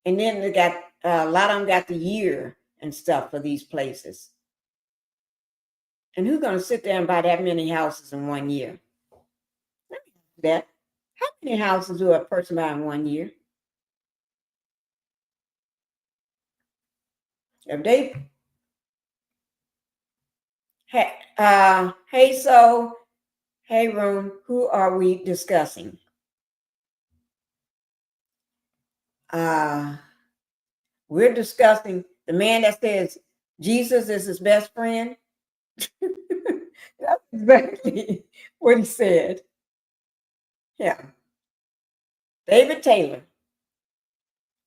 and then they got, a lot of them got the year and stuff for these places. And who's going to sit there and buy that many houses in 1 year? That. How many houses do a person buy in 1 year? If they, hey, so, hey, room, who are we discussing? We're discussing the man that says Jesus is his best friend. That's exactly what he said. Yeah. David Taylor.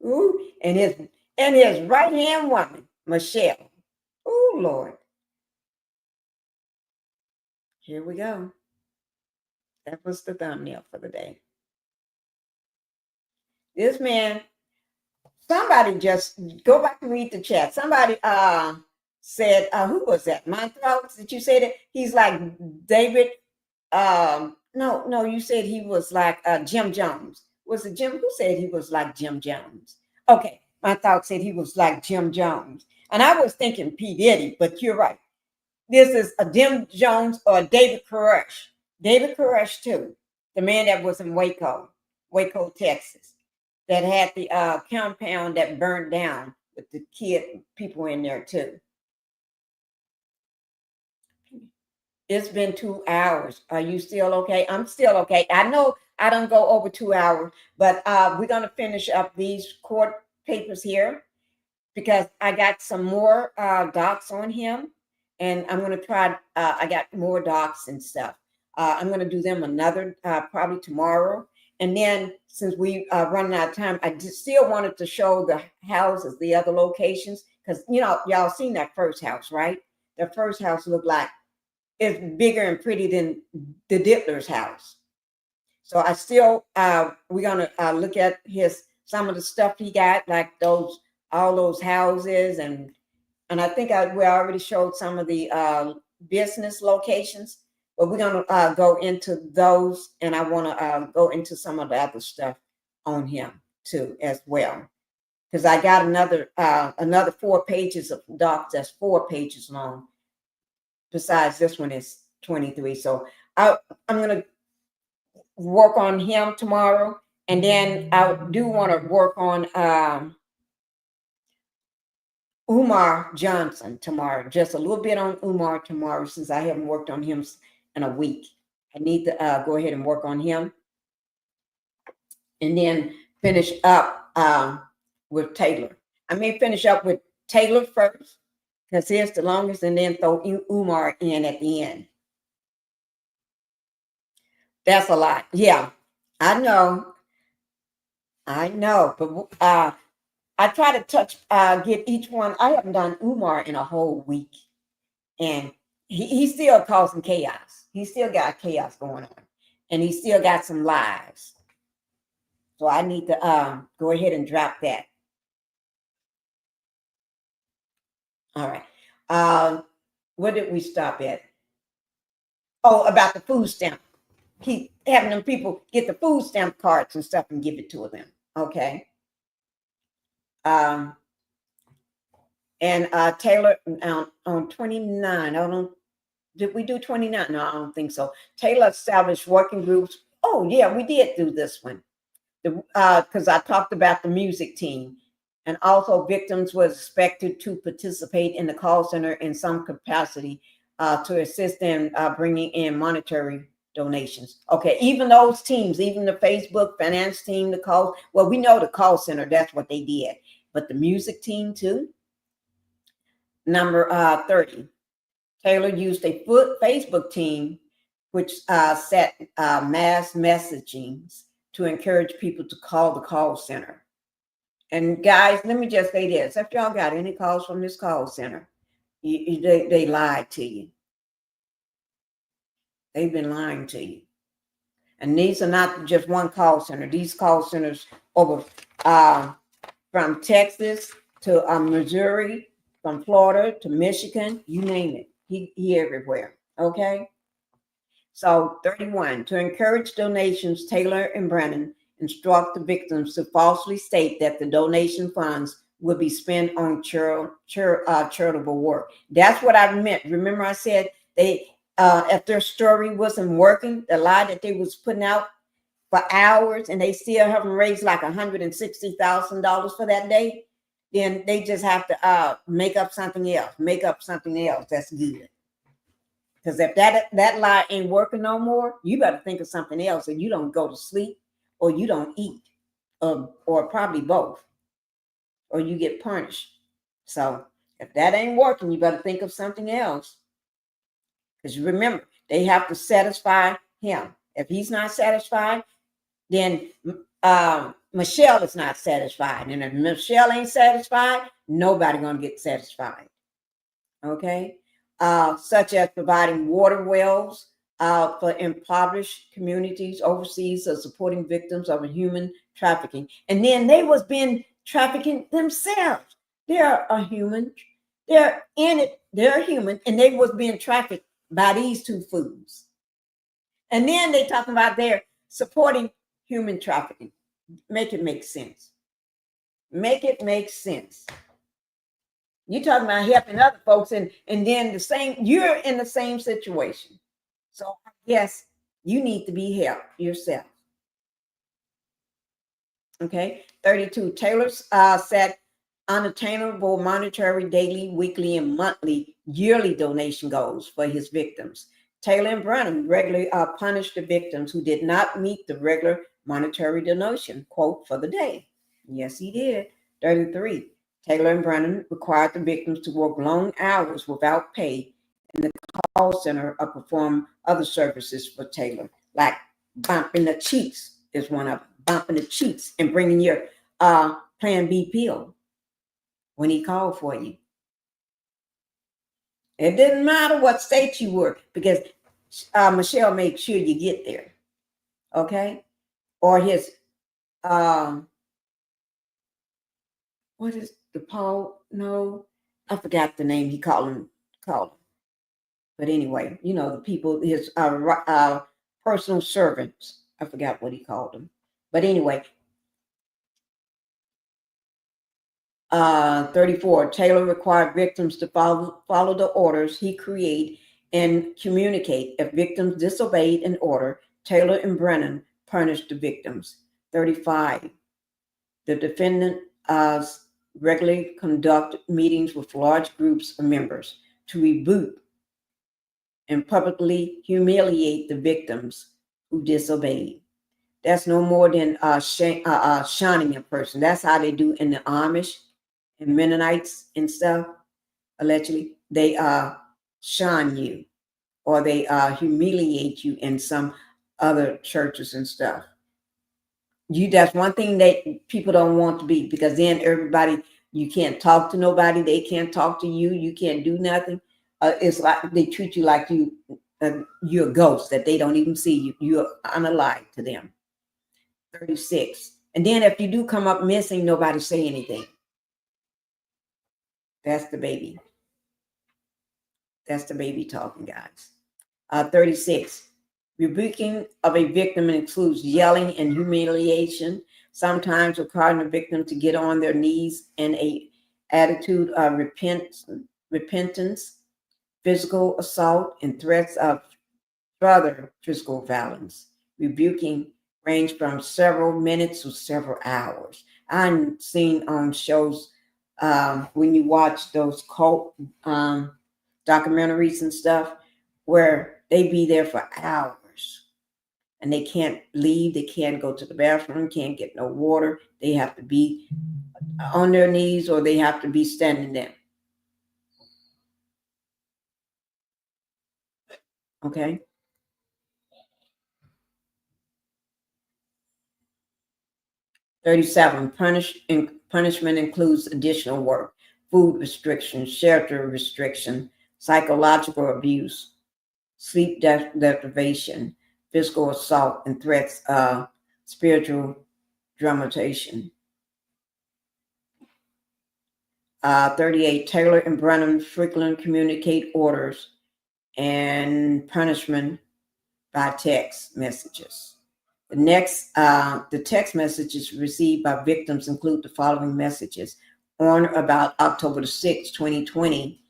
Ooh, and his right-hand woman, Michelle. Oh, Lord. Here we go. That was the thumbnail for the day. This man, somebody just go back and read the chat. Somebody said, who was that? My thoughts? Did you say that? He's like David. No, you said he was like Jim Jones. Was it Jim? Who said he was like Jim Jones? Okay, my thought said he was like Jim Jones. And I was thinking P. Diddy, but you're right. This is a Jim Jones or David Koresh. David Koresh, too. The man that was in Waco, Texas, that had the compound that burned down with the people in there, too. It's been 2 hours. Are you still okay? I'm still okay. I know I don't go over 2 hours, but we're going to finish up these court papers here because I got some more docs on him, and I'm going to try. I got more docs and stuff. I'm going to do them another probably tomorrow. And then since we running out of time, I just still wanted to show the houses, the other locations, because y'all seen that first house, right? The first house looked like it's bigger and pretty than the Dittler's house. So I still, we're gonna look at some of the stuff he got, like all those houses, and I think we already showed some of the business locations, but we're gonna go into those, and I want to go into some of the other stuff on him too as well, because I got another 4 pages of docs that's 4 pages long. Besides, this one is 23. So I'm going to work on him tomorrow. And then I do want to work on Umar Johnson tomorrow. Just a little bit on Umar tomorrow, since I haven't worked on him in a week. I need to go ahead and work on him. And then finish up with Taylor. I may finish up with Taylor first, because here's the longest, and then throw Umar in at the end. That's a lot. Yeah, I know. But I try to get each one. I haven't done Umar in a whole week. And he's still causing chaos. He's still got chaos going on. And he's still got some lies. So I need to go ahead and drop that. All right. Where did we stop at? Oh, about the food stamp. Keep having them people get the food stamp cards and stuff and give it to them. Okay. And Taylor on 29. I don't. Did we do 29? No, I don't think so. Taylor established working groups. Oh yeah, we did do this one. Because I talked about the music team. And also victims were expected to participate in the call center in some capacity to assist in bringing in monetary donations. Okay, even those teams, even the Facebook finance team, the call, well, we know the call center, that's what they did. But the music team too. Number 30, Taylor used a Facebook team which set mass messaging to encourage people to call the call center. And guys, let me just say this. If y'all got any calls from this call center, They lied to you. They've been lying to you. And these are not just one call center. These call centers over from Texas to Missouri, from Florida to Michigan, you name it. He everywhere. Okay. So 31, to encourage donations, Taylor and Brannon instruct the victims to falsely state that the donation funds would be spent on charitable work. That's what I meant. Remember I said they, if their story wasn't working, the lie that they was putting out for hours and they still haven't raised like $160,000 for that day, then they just have to make up something else. That's good. Because if that lie ain't working no more, you better think of something else, and you don't go to sleep, or you don't eat, or probably both, or you get punished. So if that ain't working, you better think of something else. Because remember, they have to satisfy him. If he's not satisfied, then Michelle is not satisfied. And if Michelle ain't satisfied, nobody gonna get satisfied. Okay? Such as providing water wells for impoverished communities overseas, or supporting victims of human trafficking. And then they was being trafficking themselves. They're a human. They're in it. They're human, and they was being trafficked by these two fools. And then they talking about they're supporting human trafficking. Make it make sense. Make it make sense. You're talking about helping other folks, and then you're in the same situation. So yes, you need to be helped yourself. Okay. 32, Taylor set unattainable monetary daily, weekly, and monthly, yearly donation goals for his victims. Taylor and Brannon regularly punished the victims who did not meet the regular monetary donation quote for the day. Yes, he did. 33, Taylor and Brannon required the victims to work long hours without pay in the call center or perform other services for Taylor, like bumping the cheeks is one of them. Bumping the cheeks and bringing your Plan B pill when he called for you. It didn't matter what state you were, because Michelle made sure you get there. Okay? Or his what is the Paul? No, I forgot the name he called him. But anyway, you know, the people, his personal servants. I forgot what he called them. But anyway, 34, Taylor required victims to follow the orders he created and communicate. If victims disobeyed an order, Taylor and Brannon punished the victims. 35, the defendant regularly conducted meetings with large groups of members to rebuke and publicly humiliate the victims who disobeyed. That's no more than shining a person. That's how they do in the Amish and Mennonites and stuff. Allegedly, they shine you, or they humiliate you in some other churches and stuff. That's one thing that people don't want to be, because then everybody, you can't talk to nobody, they can't talk to you, you can't do nothing. It's like they treat you like you're a ghost, that they don't even see you. You're unalive to them. 36. And then if you do come up missing, nobody say anything. That's the baby. That's the baby talking, guys. 36. Rebuking of a victim includes yelling and humiliation, sometimes requiring the victim to get on their knees in a attitude of repentance, physical assault, and threats of further physical violence. Rebuking range from several minutes to several hours. I've seen on shows when you watch those cult documentaries and stuff, where they be there for hours and they can't leave, they can't go to the bathroom, can't get no water, they have to be on their knees, or they have to be standing there. Okay. Punishment includes additional work. food restriction, shelter restriction, psychological abuse, sleep deprivation, physical assault, and threats of spiritual dramatization. 38, Taylor and Brannon frequently communicate orders and punishment by text messages. The text messages received by victims include the following messages. On or about October 6, 2020,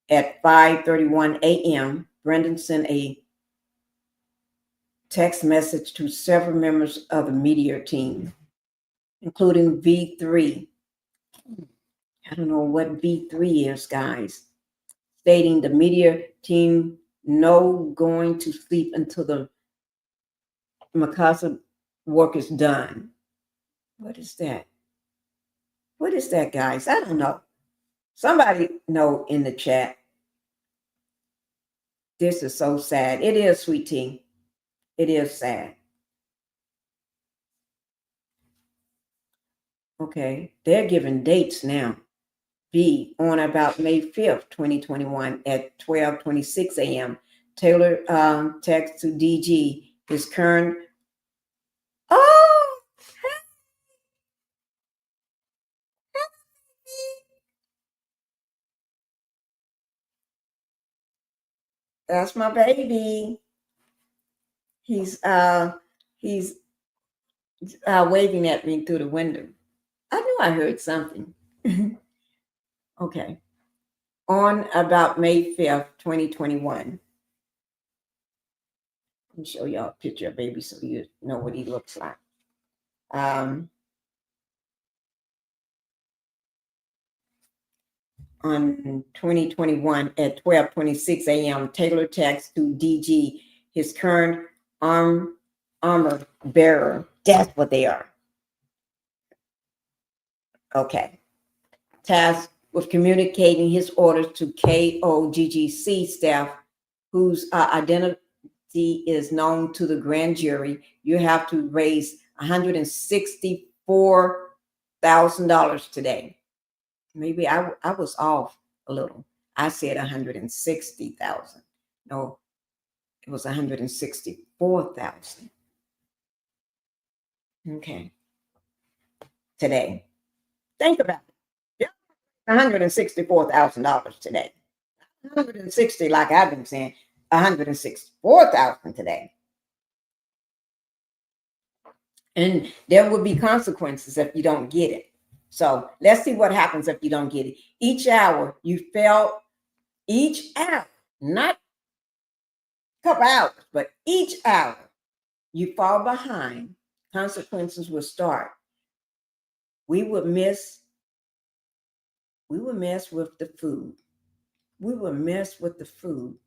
at 5:31 a.m., Brendan sent a text message to several members of the media team, including V3. I don't know what V3 is, guys. Stating the media team no going to sleep until the Mikasa work is done. What is that? What is that, guys? I don't know. Somebody know in the chat. This is so sad. It is, sweet tea. It is sad. Okay, they're giving dates now. B, on about May 5th, 2021 at 12:26 a.m. Taylor text to DG his current. Oh, that's my baby. He's waving at me through the window. I knew I heard something. Okay. On about May 5th, 2021. Let me show y'all a picture of baby so you know what he looks like. On 2021 at 12:26 a.m., Taylor texts to DG his current armor bearer. That's what they are. Okay. Tasked with communicating his orders to KOGGC staff, whose identity is known to the grand jury. You have to raise $164,000 today. Maybe I was off a little. I said 160,000. No, it was 164,000. Okay. Today. Think about it. Yeah. $164,000 today. 160, like I've been saying, 164,000 today. And there will be consequences if you don't get it. So let's see what happens if you don't get it. Each hour you fail, each hour, not a couple hours, but each hour you fall behind, consequences will start. We would mess with the food. We would mess with the food.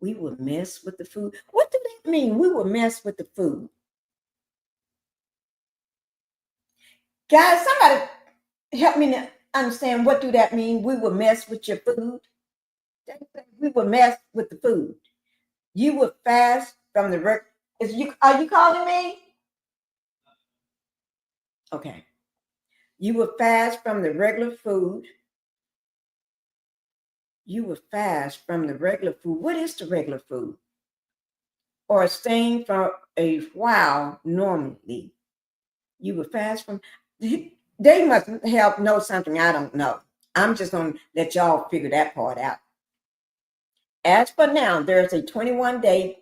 We would mess with the food. What do that mean? We would mess with the food. Guys, somebody help me to understand, what do that mean? We will mess with your food. We will mess with the food. You would fast from the are you calling me? Okay. You would fast from the regular food. You would fast from the regular food. What is the regular food? Or abstain for a while normally. You would fast from. They must help know something I don't know. I'm just going to let y'all figure that part out. As for now, there's a 21-day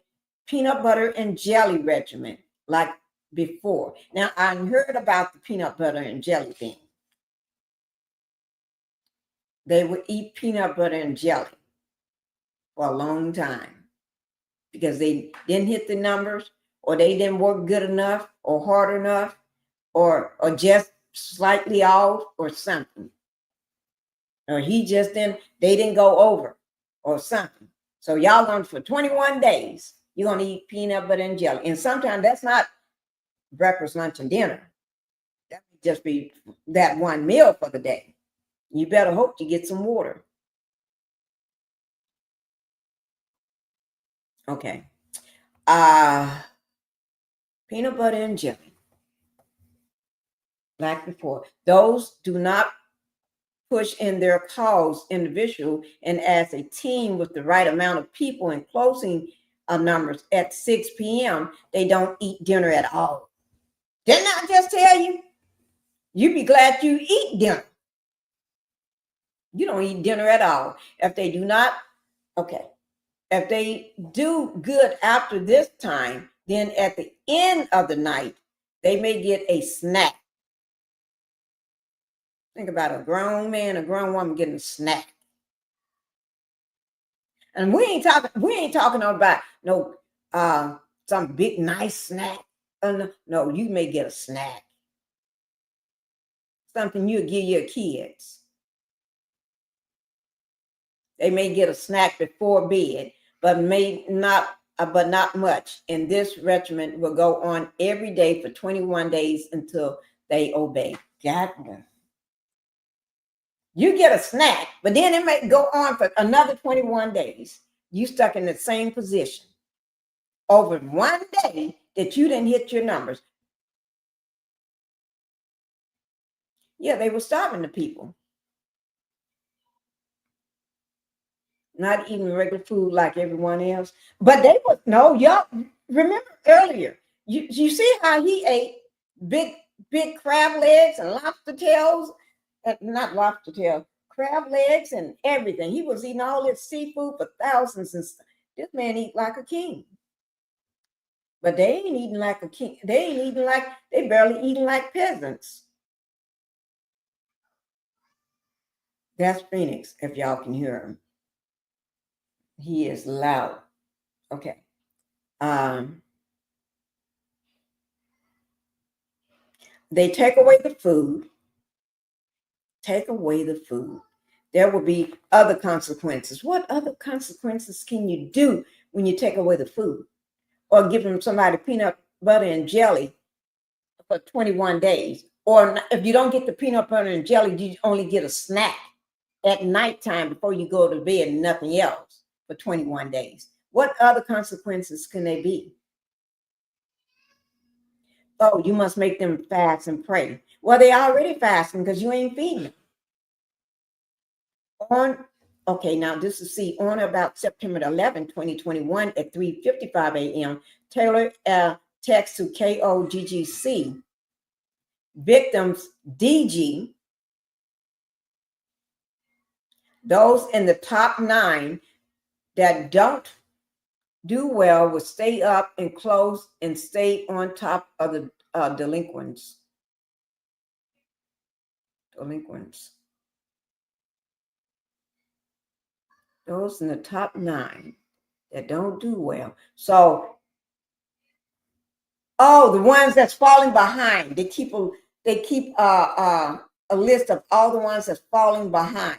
peanut butter and jelly regimen like before. Now, I heard about the peanut butter and jelly thing. They would eat peanut butter and jelly for a long time because they didn't hit the numbers, or they didn't work good enough or hard enough, or just slightly off or something. Or they didn't go over or something. So y'all going for 21 days, you're going to eat peanut butter and jelly. And sometimes that's not breakfast, lunch, and dinner. That would just be that one meal for the day. You better hope you get some water. Okay. Peanut butter and jelly. Like before. Those do not push in their cause individual and as a team with the right amount of people and closing numbers at 6 p.m., they don't eat dinner at all. Didn't I just tell you? You'd be glad you eat dinner. You don't eat dinner at all. If they do not, okay. If they do good after this time, then at the end of the night, they may get a snack. Think about a grown man, a grown woman getting a snack. And we ain't talking about no some big nice snack. No, you may get a snack. Something you give your kids. They may get a snack before bed, but not much. And this regimen will go on every day for 21 days until they obey. You get a snack, but then it may go on for another 21 days. You stuck in the same position over one day that you didn't hit your numbers. Yeah, they were starving the people. Not even regular food like everyone else. But they were, no, y'all remember earlier, you see how he ate big crab legs and lobster tails, not lobster tails, crab legs and everything. He was eating all this seafood for thousands and stuff. This man eat like a king. But they ain't eating like a king. They barely eating like peasants. That's Phoenix, if y'all can hear him. He is loud. Okay. They take away the food. Take away the food. There will be other consequences. What other consequences can you do when you take away the food? Or give them somebody peanut butter and jelly for 21 days. Or if you don't get the peanut butter and jelly, you only get a snack at nighttime before you go to bed and nothing else for 21 days. What other consequences can they be? Oh, you must make them fast and pray. Well, they already fasting because you ain't feeding them. Now this is on about September 11, 2021 at 3:55 a.m. Taylor text to KOGGC. Victims DG. Those in the top 9 that don't do well will stay up and close and stay on top of the delinquents. Those in the top 9 that don't do well. So, the ones that's falling behind. They keep a list of all the ones that's falling behind.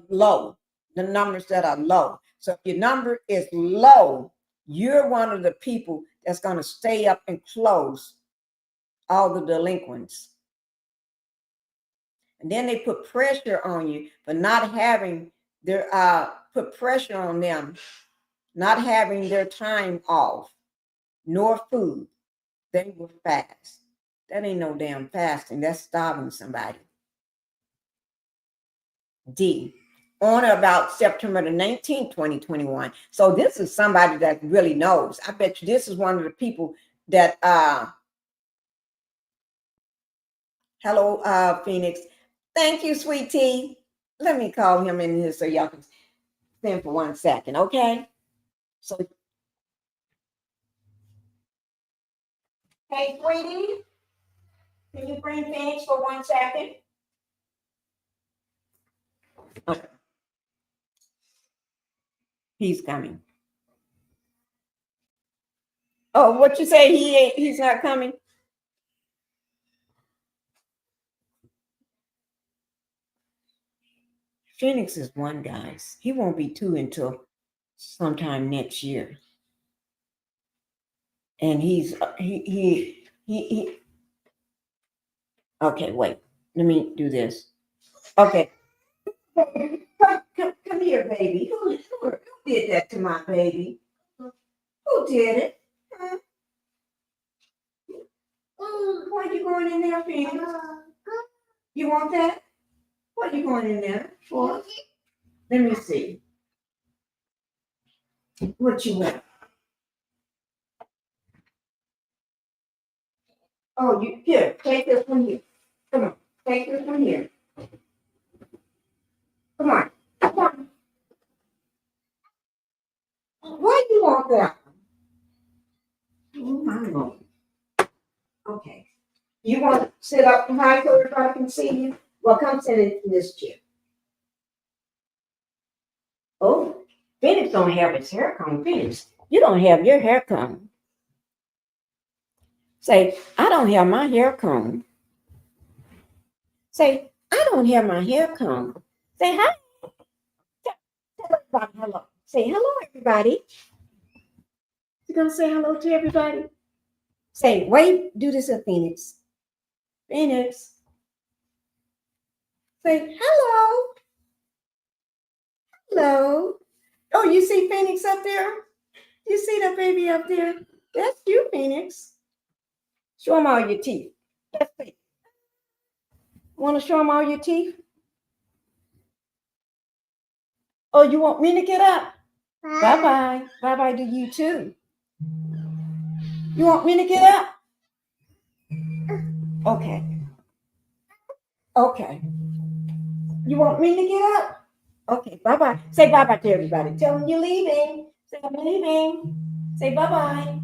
Low, the numbers that are low. So if your number is low, you're one of the people that's going to stay up and close all the delinquents. And then they put pressure on you for not having put pressure on them, not having their time off, nor food. They will fast. That ain't no damn fasting. That's starving somebody. D. On or about September the 19th, 2021. So this is somebody that really knows. I bet you this is one of the people that, hello, Phoenix. Thank you, sweet tea. Let me call him in here so y'all can stand for 1 second, okay? So, hey, sweetie, can you bring Phoenix for 1 second? Okay. He's coming. Oh, what you say? He's not coming? Phoenix is 1, guys. He won't be 2 until sometime next year. And he okay, wait. Let me do this. Okay. Come here, baby. Who did that to my baby? Who did it? Huh? Why are you going in there, Phoenix? You want that? What What you going in there for? Let me see. What you want? Oh, you here? Take this one here. Come on, take this one here. Come on, come on. Why you want that? Oh my Lord. Okay. You want to sit up high so everybody can see you? Well, come sit in this chair. Oh, Phoenix don't have his hair comb. Phoenix, you don't have your hair comb. Say, I don't have my hair comb. Say, I don't have my hair comb. Say hi. Tell everybody hello. Say hello, everybody. You gonna say hello to everybody? Say, wait, do this at Phoenix. Phoenix. Say hello. Hello. Oh, you see Phoenix up there? You see that baby up there? That's you, Phoenix. Show them all your teeth. That's it. Want to show them all your teeth? Oh, you want me to get up? Bye-bye. Bye-bye to you too. You want me to get up? Okay. Okay. You want me to get up? Okay, bye-bye. Say bye-bye to everybody. Tell them you're leaving. Say I'm leaving. Say bye-bye.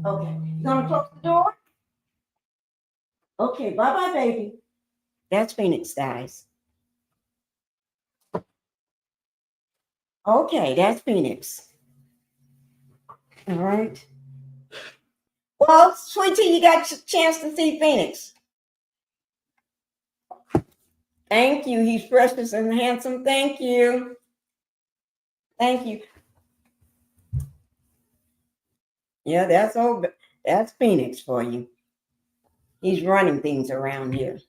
Okay. You gonna close the door? Okay, bye-bye, baby. That's Phoenix, guys. Okay, that's Phoenix. All right. Well, sweetie, you got your chance to see Phoenix. Thank you. He's precious and handsome. Thank you. Thank you. Yeah, that's Phoenix for you. He's running things around here.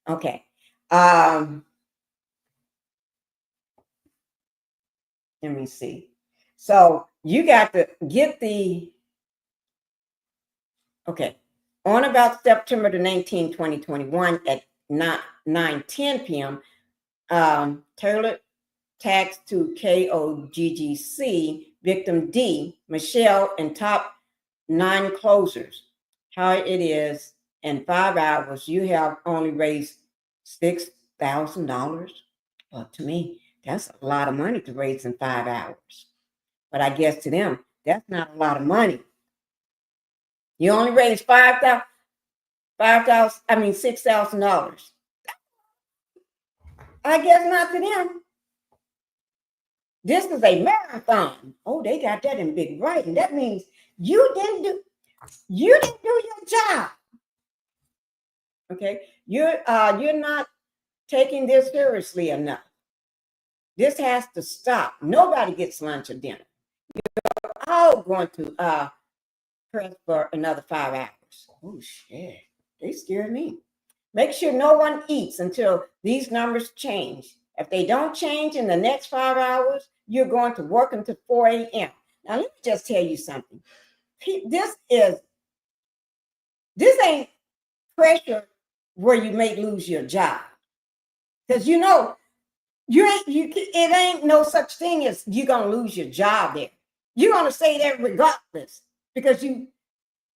Okay. Let me see. So you got to get the, okay. On about September the 19th, 2021 at 9:10 p.m., Taylor tags to KOGGC victim D, Michelle, and top 9 closers. How it is in 5 hours, you have only raised $6,000. Well, to me, that's a lot of money to raise in 5 hours. But I guess to them, that's not a lot of money. You only raised $6,000. I guess not to them. This is a marathon. Oh, they got that in big writing. That means you didn't do your job. Okay, you're not taking this seriously enough. This has to stop. Nobody gets lunch or dinner. You're all going to press for another 5 hours. Oh shit, they scared me. Make sure no one eats until these numbers change. If they don't change in the next 5 hours, you're going to work until 4 a.m. Now, let me just tell you something. This ain't pressure where you may lose your job. Because it ain't no such thing as you're going to lose your job there. You're going to say that regardless because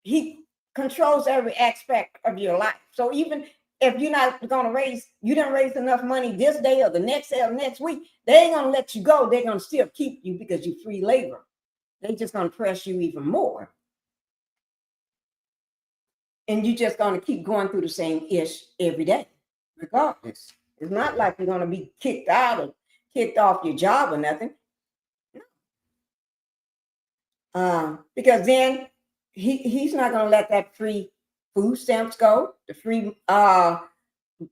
he controls every aspect of your life. So even if you're not going to you didn't raise enough money this day or the next day or next week, they ain't going to let you go. They're going to still keep you because you're free labor. They're just going to press you even more. And you're just going to keep going through the same ish every day, regardless. It's not like you're going to be kicked out or kicked off your job or nothing. Because then he's not going to let that free food stamps go, the free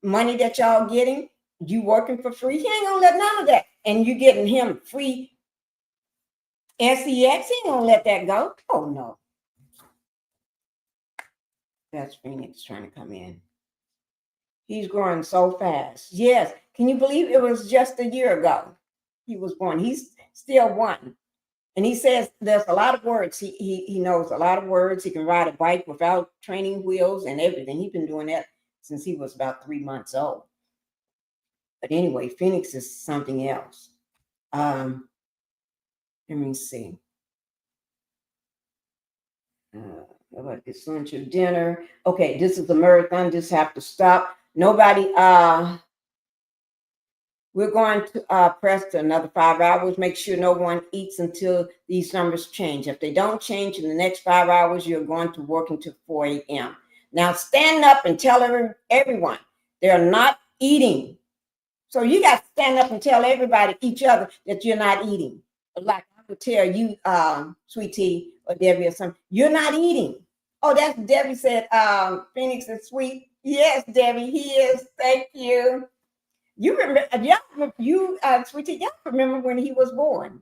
money that y'all getting, you working for free. He ain't going to let none of that. And you getting him free SEX, he ain't going to let that go. Oh, no. That's Phoenix trying to come in. He's growing so fast. Yes. Can you believe it was just a year ago he was born? He's still one. And he says there's a lot of words. He knows a lot of words. He can ride a bike without training wheels and everything. He's been doing that since he was about 3 months old. But anyway, Phoenix is something else. Let me see. About this lunch or dinner. Okay, this is a marathon. Just have to stop. Nobody. We're going to press to another 5 hours. Make sure no one eats until these numbers change. If they don't change in the next 5 hours, you're going to work until 4 a.m. Now stand up and tell everyone they're not eating. So you got to stand up and tell everybody, each other, that you're not eating. Like I would tell you, Sweet Tea or Debbie or something, you're not eating. Oh, that's Debbie said, Phoenix is sweet. Yes, Debbie, he is. Thank you. You remember, Sweet Tea, y'all remember when he was born?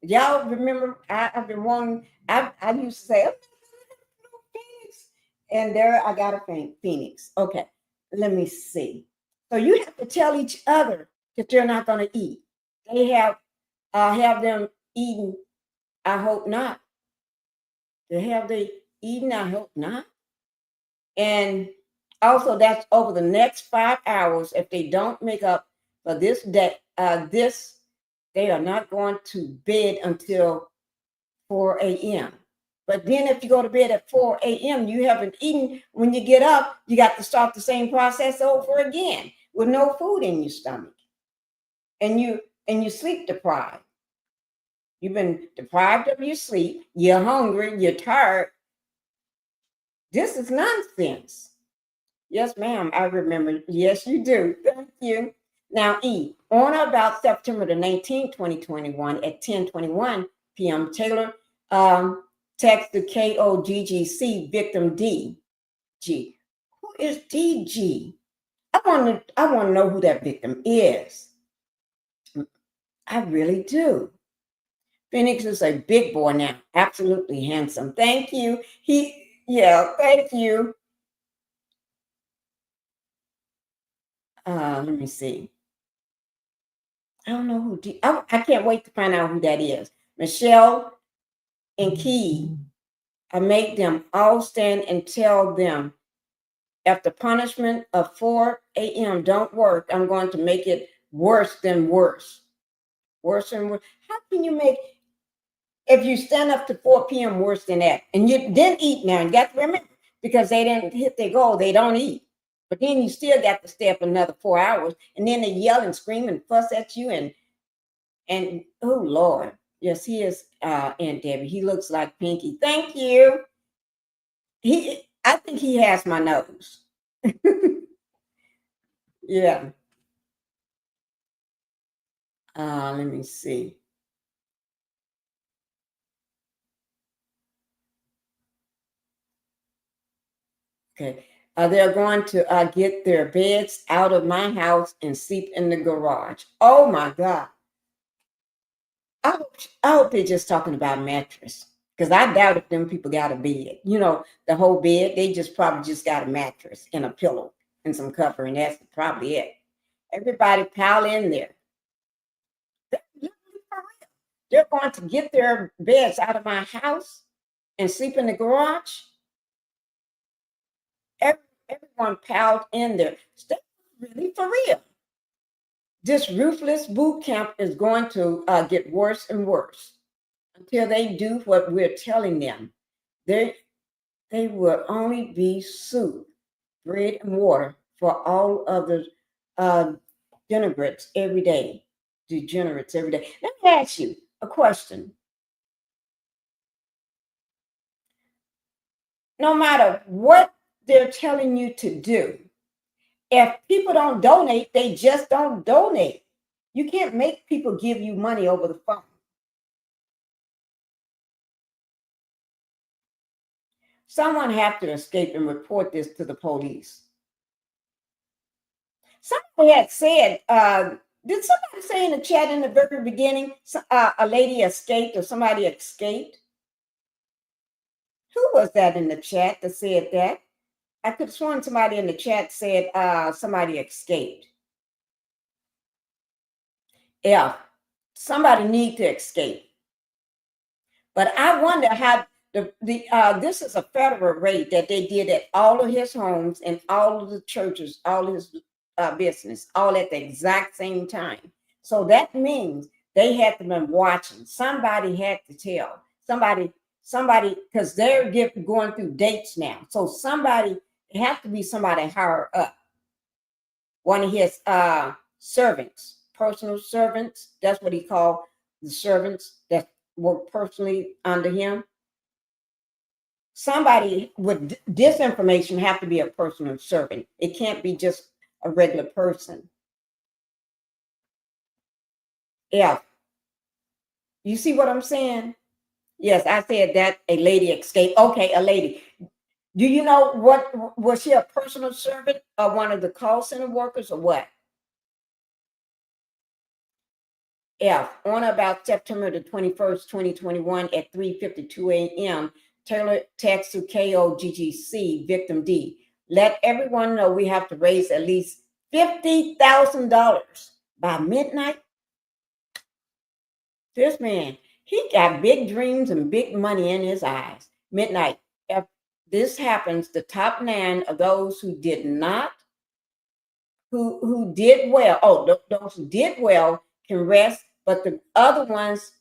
Y'all remember? I've been wanting. I used to say, oh, Phoenix, and there I got a Phoenix. Okay, let me see. So you have to tell each other that you're not going to eat. They have them eating. I hope not. Have they eaten? I hope not. And also, that's over the next 5 hours. If they don't make up for this day, they are not going to bed until 4 a.m. But then if you go to bed at 4 a.m., you haven't eaten. When you get up, you got to start the same process over again with no food in your stomach. And you sleep deprived. You've been deprived of your sleep. You're hungry. You're tired. This is nonsense. Yes, ma'am, I remember. Yes, you do. Thank you. Now, E, on or about September the 19th, 2021 at 10:21 p.m., Taylor text the KOGGC victim DG. Who is DG? I want to know who that victim is. I really do. Phoenix is a big boy now. Absolutely handsome. Thank you. Thank you. Let me see. I don't know who. I can't wait to find out who that is. Michelle and Key. I make them all stand and tell them if the punishment of 4 a.m. don't work, I'm going to make it worse than worse. Worse than worse. How can you make, if you stand up to 4 p.m. worse than that, and you didn't eat now, you got to remember, because they didn't hit their goal, they don't eat. But then you still got to stay up another 4 hours, and then they yell and scream and fuss at you, and oh Lord, yes, he is Aunt Debbie. He looks like Pinkie. Thank you. I think he has my nose. Yeah. Let me see. Okay. They're going to get their beds out of my house and sleep in the garage. Oh my God. I hope they're just talking about mattress, because I doubt if them people got a bed. You know, the whole bed, they probably just got a mattress and a pillow and some cover, and that's probably it. Everybody pile in there. They're going to get their beds out of my house and sleep in the garage. Everyone piled in there. Stay really for real. This ruthless boot camp is going to get worse and worse until they do what we're telling them. They will only be soup, bread, and water for all of the degenerates every day. Degenerates every day. Let me ask you a question. No matter what they're telling you to do, if people don't donate, they just don't donate. You can't make people give you money over the phone. Someone have to escape and report this to the police. Somebody had said, did somebody say in the chat in the very beginning, a lady escaped or somebody escaped? Who was that in the chat that said that? I could have sworn somebody in the chat said somebody escaped. Yeah, somebody need to escape. But I wonder how This is a federal raid that they did at all of his homes and all of the churches, all his business, all at the exact same time. So that means they had to been watching. Somebody had to tell somebody, because they're going through dates now. So somebody, it have to be somebody higher up. One of his servants, personal servants. That's what he called the servants that work personally under him. Somebody with this information have to be a personal servant. It can't be just a regular person. Yeah. You see what I'm saying? Yes, I said that a lady escaped. Okay, a lady. Do you know what, was she a personal servant or one of the call center workers or what? Yeah, on about September the 21st, 2021 at 3:52 a.m., Taylor texts to KOGGC victim D. Let everyone know we have to raise at least $50,000 by midnight. This man, he got big dreams and big money in his eyes. Midnight. If this happens, the top 9 of those who did not, who did well, those who did well can rest, but the other ones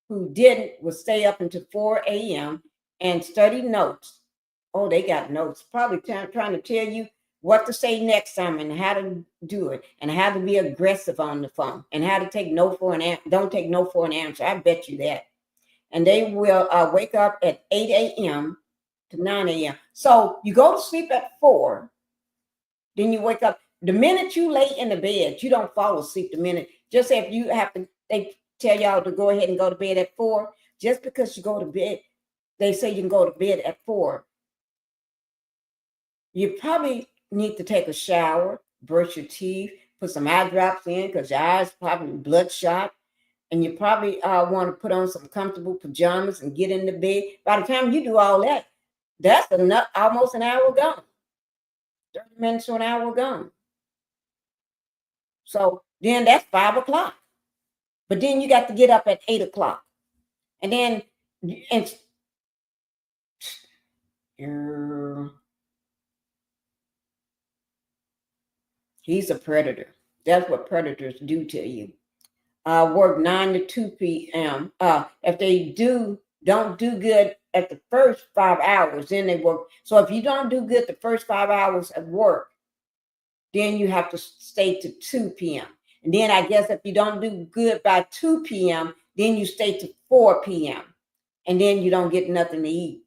who didn't will stay up until 4 a.m. and study notes. Oh, they got notes. Probably trying to tell you what to say next time and how to do it and how to be aggressive on the phone and how to take no for an answer. Don't take no for an answer. I bet you that. And they will wake up at 8 a.m. to 9 a.m. So you go to sleep at 4, then you wake up. The minute you lay in the bed, you don't fall asleep the minute. Just if you have to, they tell y'all to go ahead and go to bed at 4. Just because you go to bed, they say you can go to bed at 4. You probably need to take a shower, brush your teeth, put some eye drops in because your eyes probably bloodshot. And you probably want to put on some comfortable pajamas and get in the bed. By the time you do all that, that's almost an hour gone. 30 minutes to an hour gone. So then that's 5 o'clock. But then you got to get up at 8 o'clock. And then he's a predator. That's what predators do to you. Work 9 to 2 p.m. If they don't do good at the first 5 hours, then they work. So if you don't do good the first 5 hours of work, then you have to stay to 2 p.m. And then I guess if you don't do good by 2 p.m., then you stay to 4 p.m. And then you don't get nothing to eat.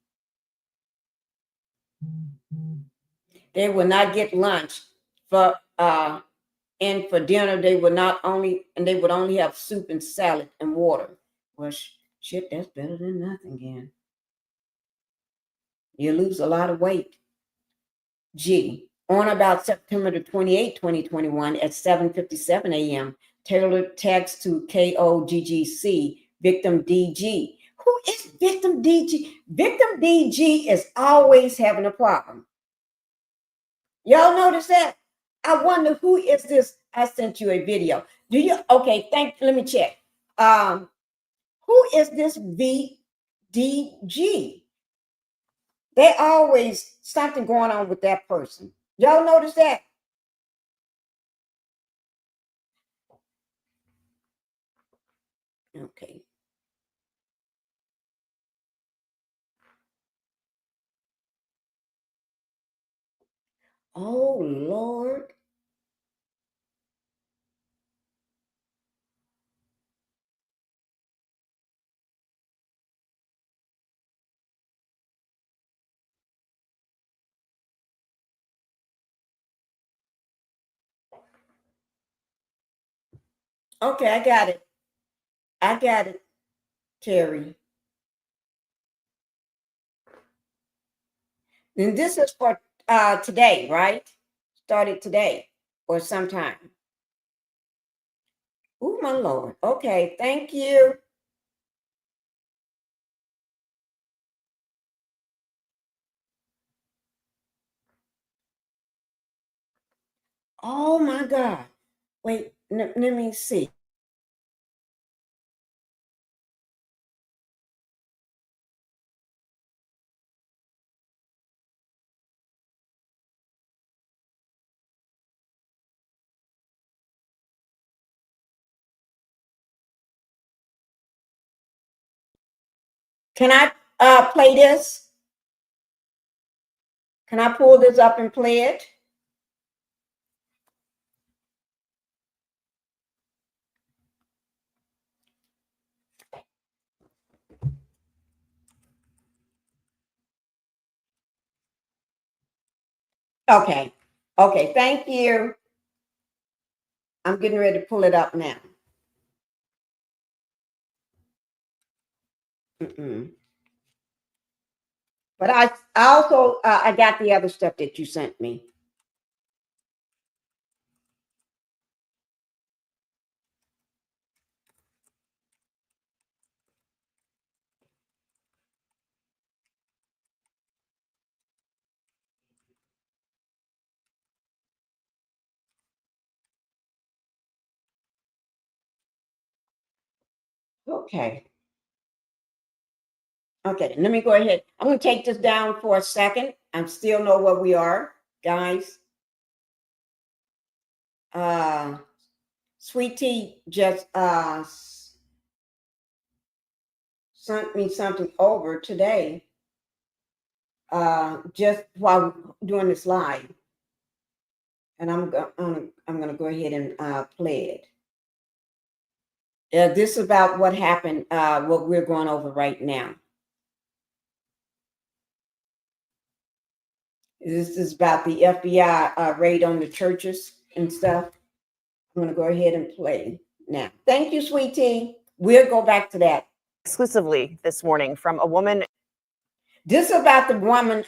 They will not get lunch and for dinner they would only have soup and salad and water. Well, shit, that's better than nothing again. You lose a lot of weight. G. On about September the 28th, 2021 at 7:57 a.m., Taylor texts to KOGGC victim DG. Who is victim DG? Victim DG is always having a problem. Y'all notice that? I wonder who is this? I sent you a video. Do you? Okay, let me check. Who is this VDG? They always something going on with that person. Y'all notice that? Okay. Oh, Lord. Okay, I got it. I got it, Terry. And this is for today, right? Started today or sometime. Oh, my Lord. Okay, thank you. Oh, my God. Wait, let me see. Can I play this? Can I pull this up and play it? Okay. Okay, thank you. I'm getting ready to pull it up now. But I also I got the other stuff that you sent me. Okay. Okay, let me go ahead. I'm going to take this down for a second. I still know where we are, guys. Sweet Tea just sent me something over today, just while doing this live, and I'm gonna go ahead and play it. This is about what happened, what we're going over right now. This is about the FBI raid on the churches and stuff. I'm gonna go ahead and play now. Thank you, Sweet Tea. We'll go back to that. Exclusively this morning from a woman. This is about the woman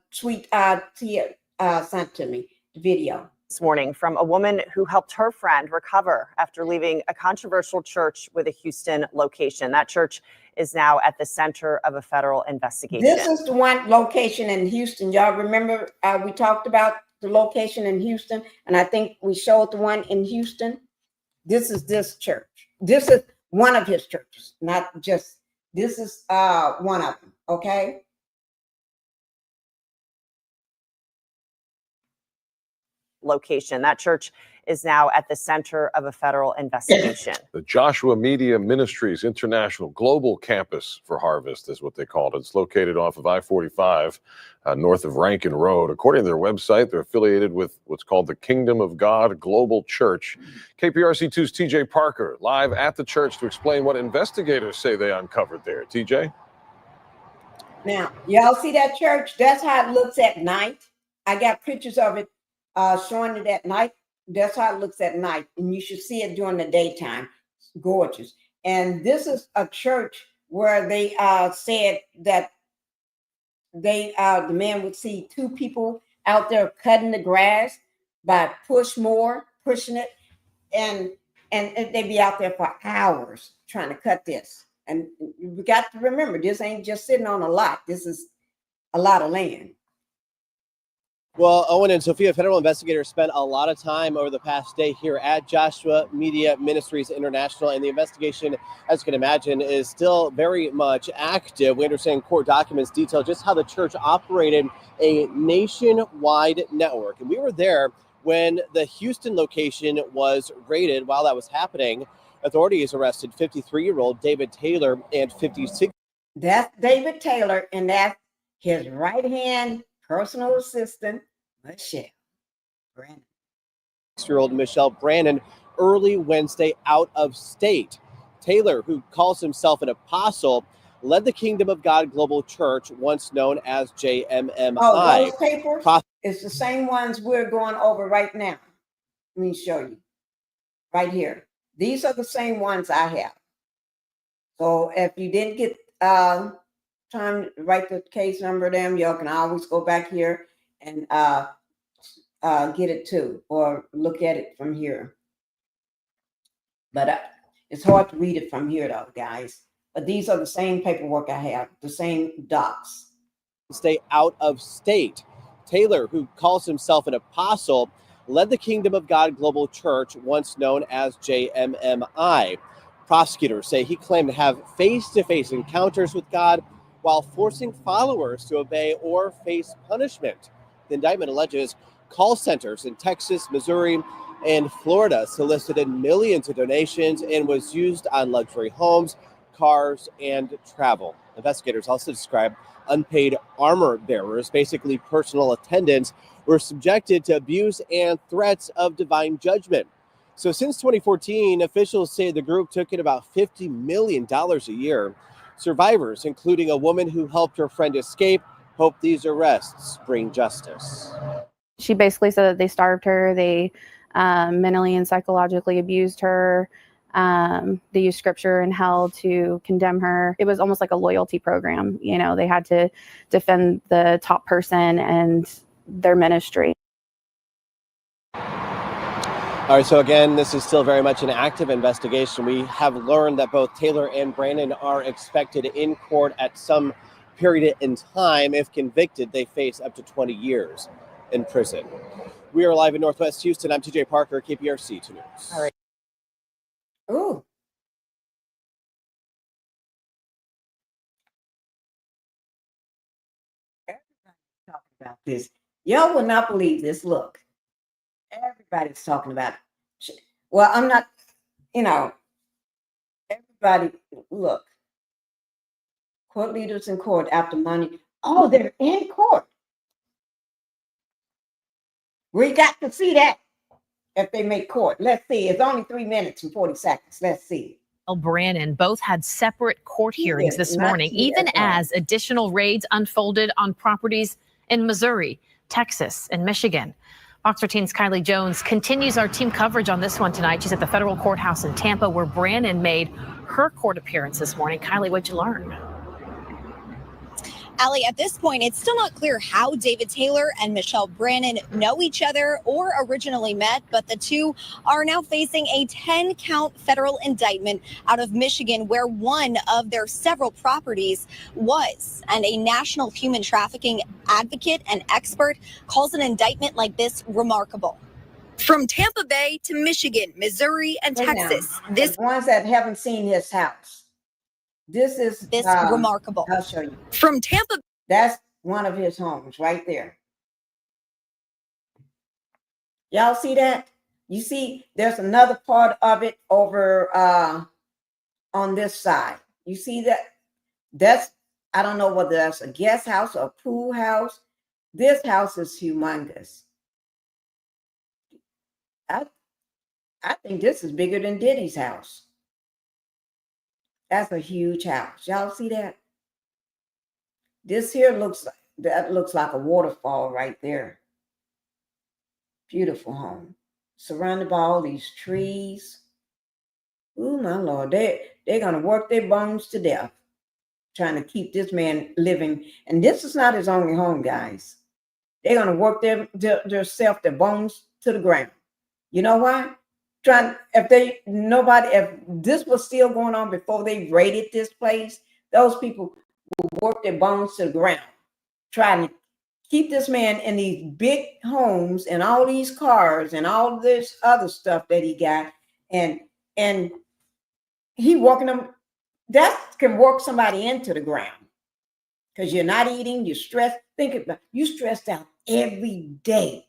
Sweet Tea sent to me, the video. This morning from a woman who helped her friend recover after leaving a controversial church with a Houston location. That church is now at the center of a federal investigation. This is the one location in Houston. Y'all remember we talked about the location in Houston, and I think we showed the one in Houston. This is this church. This is one of his churches, not just, this is one of them, okay? Location. That church is now at the center of a federal investigation. The Joshua Media Ministries International Global Campus for Harvest is what they called it. It's located off of I-45 north of Rankin Road. According to their website, they're affiliated with what's called the Kingdom of God Global Church. KPRC2's TJ Parker live at the church to explain what investigators say they uncovered there. TJ? Now, y'all see that church? That's how it looks at night. I got pictures of it showing it at night. That's how it looks at night, and you should see it during the daytime. It's gorgeous. And this is a church where they said that they the man would see two people out there cutting the grass by pushing it, and they'd be out there for hours trying to cut this. And we got to remember, this ain't just sitting on a lot. This is a lot of land. Well, Owen and Sophia, federal investigators spent a lot of time over the past day here at Joshua Media Ministries International, and the investigation, as you can imagine, is still very much active. We understand court documents detail just how the church operated a nationwide network, and we were there when the Houston location was raided. While that was happening, authorities arrested 53-year-old David Taylor and 56. That's David Taylor, and that's his right-hand personal assistant, Michelle Brannon. 6-year-old Michelle Brannon early Wednesday out of state. Taylor, who calls himself an apostle, led the Kingdom of God Global Church, once known as JMMI. Oh, those papers? It's the same ones we're going over right now. Let me show you. Right here. These are the same ones I have. So if you didn't get time to write the case number of them, y'all can always go back here and get it too, or look at it from here. But it's hard to read it from here though, guys. But these are the same paperwork I have, the same docs. Stay out of state. Taylor, who calls himself an apostle, led the Kingdom of God Global Church, once known as JMMI. Prosecutors say he claimed to have face-to-face encounters with God while forcing followers to obey or face punishment. The indictment alleges call centers in Texas, Missouri, and Florida solicited millions of donations and was used on luxury homes, cars, and travel. Investigators also describe unpaid armor bearers, basically personal attendants, were subjected to abuse and threats of divine judgment. So since 2014, officials say the group took in about $50 million a year. Survivors, including a woman who helped her friend escape, hope these arrests bring justice. She basically said that they starved her, they mentally and psychologically abused her. They used scripture and hell to condemn her. It was almost like a loyalty program. You know, they had to defend the top person and their ministry. All right, so again, this is still very much an active investigation. We have learned that both Taylor and Brannon are expected in court at some period in time. If convicted, they face up to 20 years in prison. We are live in Northwest Houston. I'm TJ Parker, KPRC 2 News. All right. Ooh. Everybody's talking about this. Y'all will not believe this. Look, everybody's talking about it. Well, I'm not, everybody, look. Court leaders in court after money. Oh, they're in court. We got to see that if they make court. Let's see. It's only 3 minutes and 40 seconds. Let's see. Brannon both had separate court hearings this morning, even as additional raids unfolded on properties in Missouri, Texas, and Michigan. Fox 13's Kylie Jones continues our team coverage on this one tonight. She's at the federal courthouse in Tampa, where Brannon made her court appearance this morning. Kylie, what'd you learn? Allie, at this point, it's still not clear how David Taylor and Michelle Brannon know each other or originally met, but the two are now facing a 10-count federal indictment out of Michigan, where one of their several properties was. And a national human trafficking advocate and expert calls an indictment like this remarkable. From Tampa Bay to Michigan, Missouri, and Texas, this ones that haven't seen his house. This is remarkable. I'll show you. From Tampa. That's one of his homes right there. Y'all see that? You see, there's another part of it over on this side. You see that? That's, I don't know whether that's a guest house or a pool house. This house is humongous. I think this is bigger than Diddy's house. That's a huge house. Y'all see that? This here looks like a waterfall right there. Beautiful home. Surrounded by all these trees. Ooh, my Lord. They're going to work their bones to death trying to keep this man living. And this is not his only home, guys. They're going to work their bones to the ground. You know why? If this was still going on before they raided this place, those people would work their bones to the ground, trying to keep this man in these big homes and all these cars and all this other stuff that he got, and he working them. That can work somebody into the ground because you're not eating, you're stressed. Think about you stressed out every day.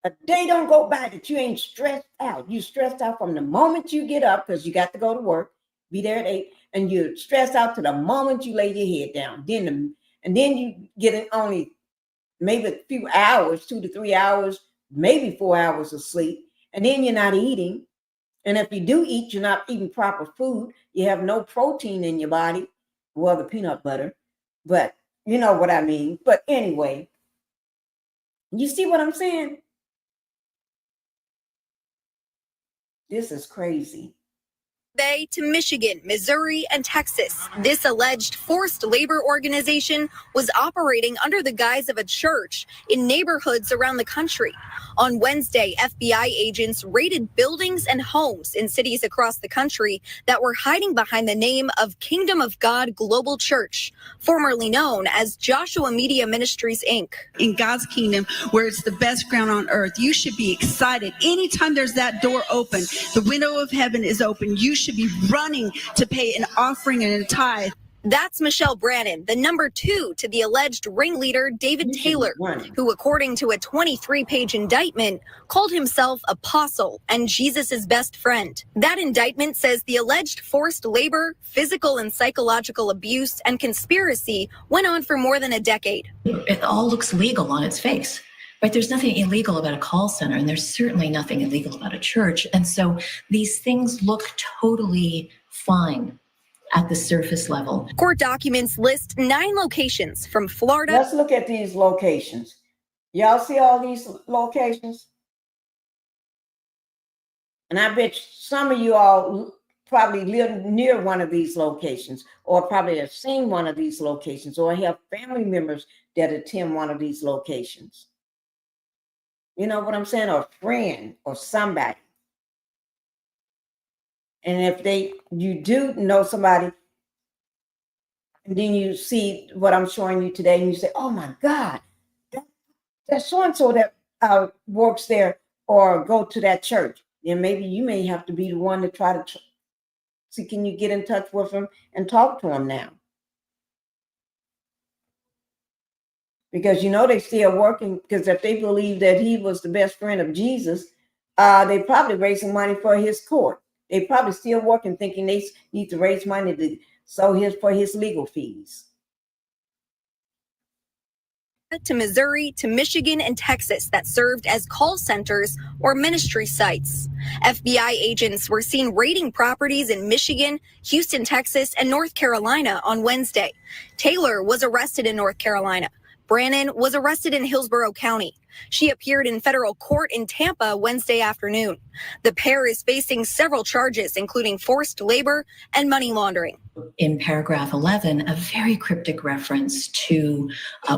A day don't go by that you ain't stressed out. You stressed out from the moment you get up because you got to go to work, be there at 8, and you're stressed out to the moment you lay your head down. And then you get in only maybe a few hours, 2 to 3 hours, maybe 4 hours of sleep, and then you're not eating. And if you do eat, you're not eating proper food. You have no protein in your body. Well, the peanut butter, but you know what I mean. But anyway, you see what I'm saying? This is crazy. Bay to Michigan, Missouri, and Texas. This alleged forced labor organization was operating under the guise of a church in neighborhoods around the country. On Wednesday, FBI agents raided buildings and homes in cities across the country that were hiding behind the name of Kingdom of God Global Church, formerly known as Joshua Media Ministries, Inc. In God's kingdom, where it's the best ground on earth, you should be excited. Anytime there's that door open, the window of heaven is open, you should be running to pay an offering and a tithe. That's Michelle Brannon, the number 2 to the alleged ringleader David Taylor, who, according to a 23-page indictment, called himself apostle and Jesus' best friend. That indictment says the alleged forced labor, physical and psychological abuse, and conspiracy went on for more than a decade. It all looks legal on its face. Right? There's nothing illegal about a call center, and there's certainly nothing illegal about a church. And so these things look totally fine at the surface level. Court documents list 9 locations from Florida. Let's look at these locations. Y'all see all these locations? And I bet some of you all probably live near one of these locations, or probably have seen one of these locations, or have family members that attend one of these locations. You know what I'm saying? Or a friend or somebody. And if you do know somebody, and then you see what I'm showing you today, and you say, oh my God, that's so-and-so that works there or go to that church. Then maybe you may have to be the one to try to see, can you get in touch with them and talk to them now? Because, you know, they still working, because if they believe that he was the best friend of Jesus, they probably raising money for his court. They probably still working, thinking they need to raise money for his legal fees. To Missouri, to Michigan, and Texas that served as call centers or ministry sites. FBI agents were seen raiding properties in Michigan, Houston, Texas, and North Carolina on Wednesday. Taylor was arrested in North Carolina. Brannon was arrested in Hillsborough County. She appeared in federal court in Tampa Wednesday afternoon. The pair is facing several charges, including forced labor and money laundering. In paragraph 11, a very cryptic reference to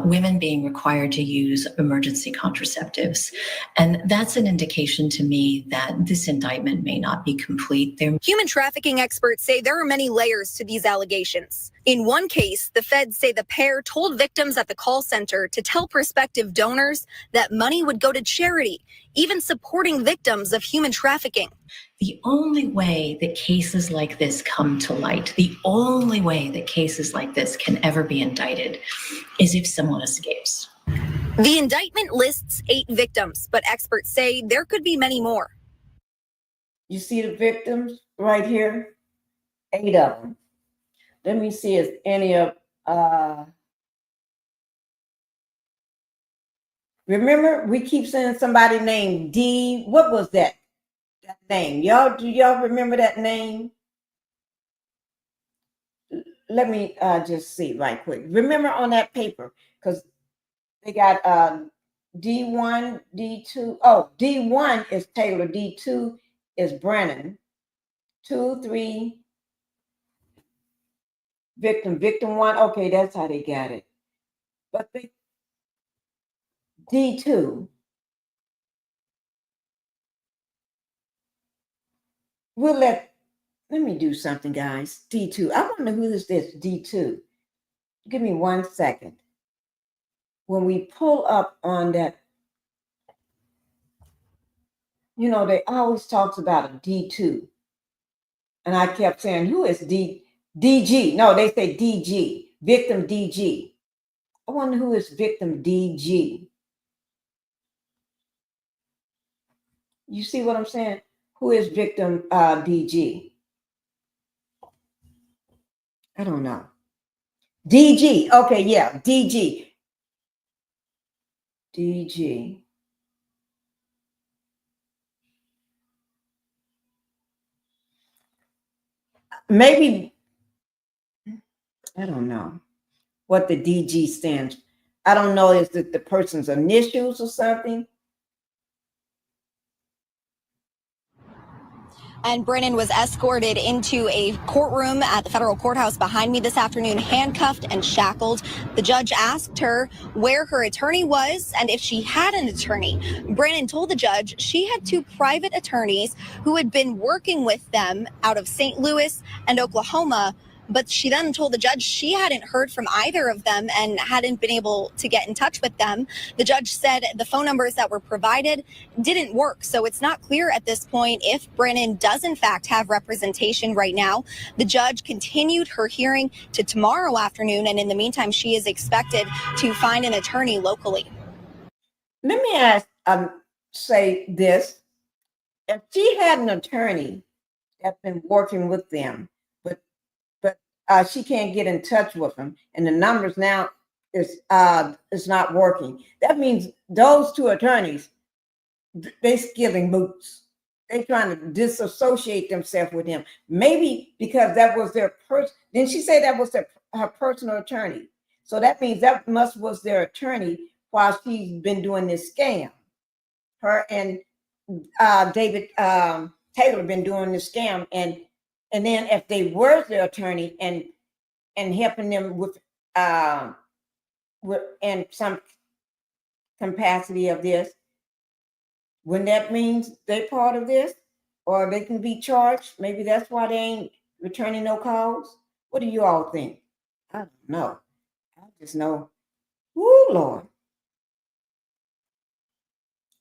women being required to use emergency contraceptives. And that's an indication to me that this indictment may not be complete. Human trafficking experts say there are many layers to these allegations. In one case, the feds say the pair told victims at the call center to tell prospective donors that money would go to charity, even supporting victims of human trafficking. The only way that cases like this come to light, the only way that cases like this can ever be indicted is if someone escapes. The indictment lists 8 victims, but experts say there could be many more. You see the victims right here? 8 of them. Let me see if any of, remember, we keep saying somebody named D. What was that name? Do y'all remember that name? Let me just see right quick. Remember on that paper, because they got D1, D2. Oh, D1 is Taylor. D2 is Brannon. 2, 3. Victim 1. Okay, that's how they got it. But D2. Let me do something, guys. D2. I want to know who is this D2. Give me 1 second. When we pull up on that, you know, they always talks about a D2. And I kept saying, who is DG? No, they say DG. Victim DG. I wonder who is victim DG. You see what I'm saying? Who is victim DG? I don't know. DG. Okay, yeah, DG. DG. Maybe, I don't know what the DG stands. I don't know, is it the person's initials or something? And Brannon was escorted into a courtroom at the federal courthouse behind me this afternoon, handcuffed and shackled. The judge asked her where her attorney was and if she had an attorney. Brannon told the judge she had 2 private attorneys who had been working with them out of St. Louis and Oklahoma, But she then told the judge she hadn't heard from either of them and hadn't been able to get in touch with them. The judge said the phone numbers that were provided didn't work. So it's not clear at this point if Brannon does in fact have representation right now. The judge continued her hearing to tomorrow afternoon. And in the meantime, she is expected to find an attorney locally. Let me ask, say this. If she had an attorney that's been working with them, but she can't get in touch with them, and the numbers now is not working, that means those two attorneys, they skilling boots. They trying to disassociate themselves with him. Maybe because that was their didn't she say that was her personal attorney? So that means that was their attorney while she's been doing this scam. Her and David Taylor been doing this scam, and then if they were their attorney and helping them with in some capacity of this, wouldn't that means they part of this, or they can be charged? Maybe that's why they ain't returning no calls. What do you all think? I don't know. I just know. Woo, Lord.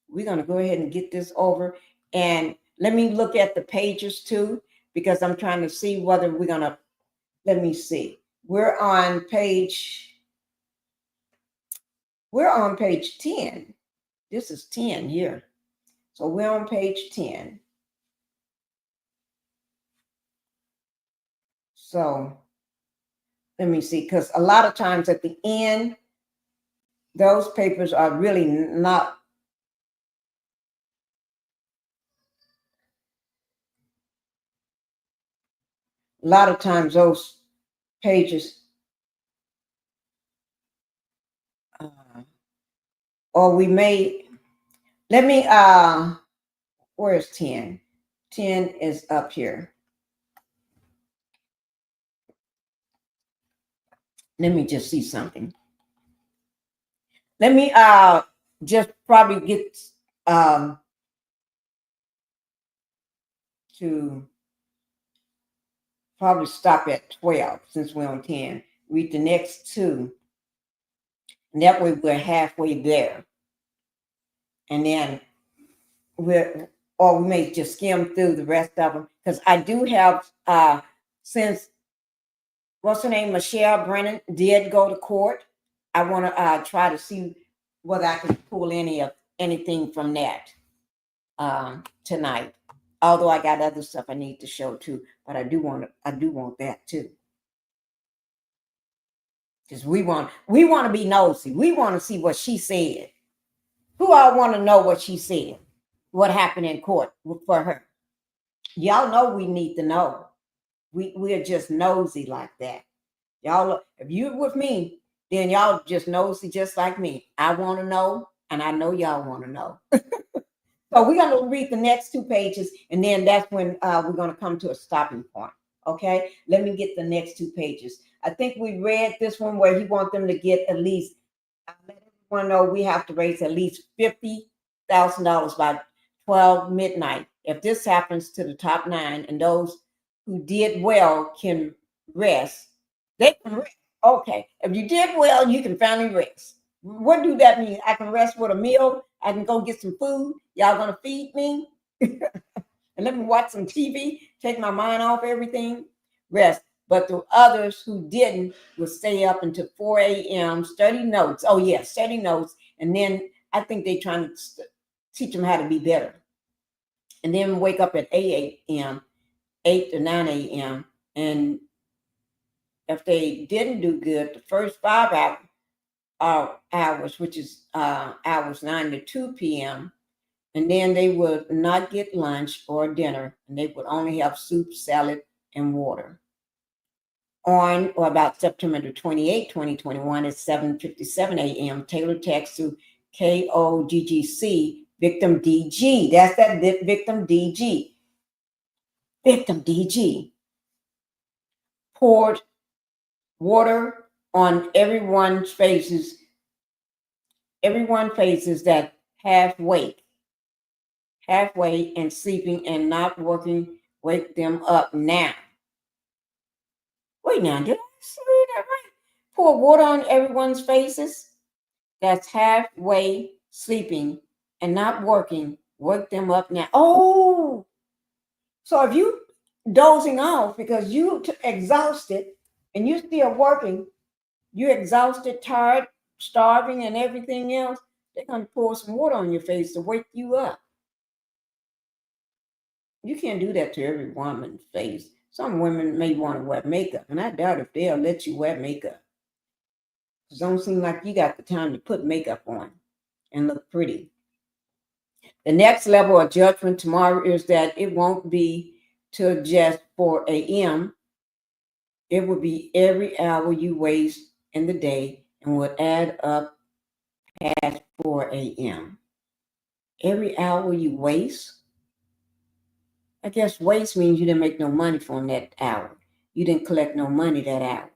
We're going to go ahead and get this over. And let me look at the pages too, because I'm trying to see whether we're going to, let me see. We're on page 10. This is 10 here. So we're on page 10. So let me see, because a lot of times at the end, those papers are really not. A lot of times those pages, or we may, let me, where's 10? 10 is up here. Let me just see something. Let me just probably get to probably stop at 12 since we're on 10. Read the next two. And that way we're halfway there. And then we may just skim through the rest of them. Because I do have, since, what's her name, Michelle Brannon did go to court, I want to try to see whether I can pull anything from that tonight. Although I got other stuff I need to show too, but I do want that too. Because we want to be nosy. We want to see what she said. Who all want to know what she said? What happened in court for her? Y'all know we need to know. We're just nosy like that. Y'all, if you're with me, then y'all just nosy just like me. I want to know, and I know y'all want to know. So we're going to read the next two pages, and then that's when we're going to come to a stopping point. Okay, let me get the next two pages. I think we read this one where he wants them to get at least, let everyone know we have to raise at least $50,000 by 12 midnight. If this happens to the top 9 and those who did well can rest, they can rest. Okay, if you did well, you can finally rest. What do that mean? I can rest with a meal. I can go get some food. Y'all gonna feed me? And let me watch some TV, take my mind off everything, rest. But the others who didn't will stay up until 4 a.m., study notes. Oh, yeah, study notes. And then I think they're trying to teach them how to be better. And then wake up at 8 a.m., 8 to 9 a.m. And if they didn't do good, the first 5 hours, which is hours 9 to 2 p.m., and then they would not get lunch or dinner, and they would only have soup, salad, and water. On or about September the 28th, 2021 at 7:57 a.m., Taylor texts to KOGGC, victim DG. That's that victim DG. Victim DG poured water on everyone's faces. Everyone faces that halfway and sleeping and not working, wake them up now. Wait now, did I say that right? Pour water on everyone's faces that's halfway sleeping and not working. Wake them up now. Oh, so if you dozing off because you exhausted and you still working, you exhausted, tired, starving, and everything else, they're gonna pour some water on your face to wake you up. You can't do that to every woman's face. Some women may want to wear makeup, and I doubt if they'll let you wear makeup. It don't seem like you got the time to put makeup on and look pretty. The next level of judgment tomorrow is that it won't be till just 4 a.m. It will be every hour you waste in the day and would add up past 4 a.m. Every hour you waste? I guess waste means you didn't make no money from that hour. You didn't collect no money that hour.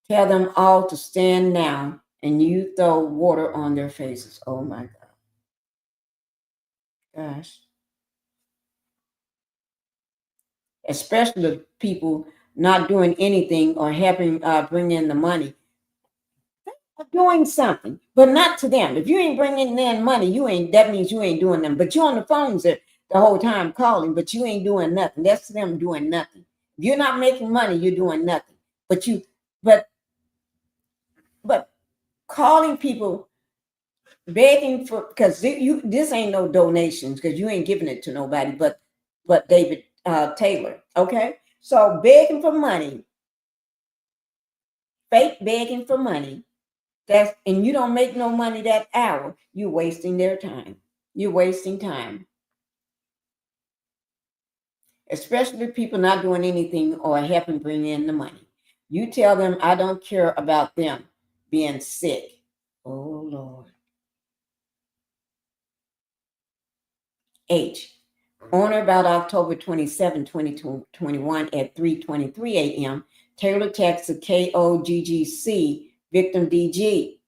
Tell them all to stand now and you throw water on their faces. Oh my God. Gosh. Especially the people not doing anything or helping bring in the money. They're doing something, but not to them. If you ain't bringing in money, that means you ain't doing them. But you're on the phones the whole time calling, but you ain't doing nothing. That's them doing nothing. If you're not making money, you're doing nothing. But calling people, begging for, because this ain't no donations, because you ain't giving it to nobody but David Taylor. Okay, so begging for money, fake begging for money. And you don't make no money that hour. You're wasting their time. You're wasting time. Especially people not doing anything or helping bring in the money. You tell them, I don't care about them being sick. Oh, Lord. H. On or about October 27, 2021 at 3:23 a.m., Taylor texted KOGGC victim DG.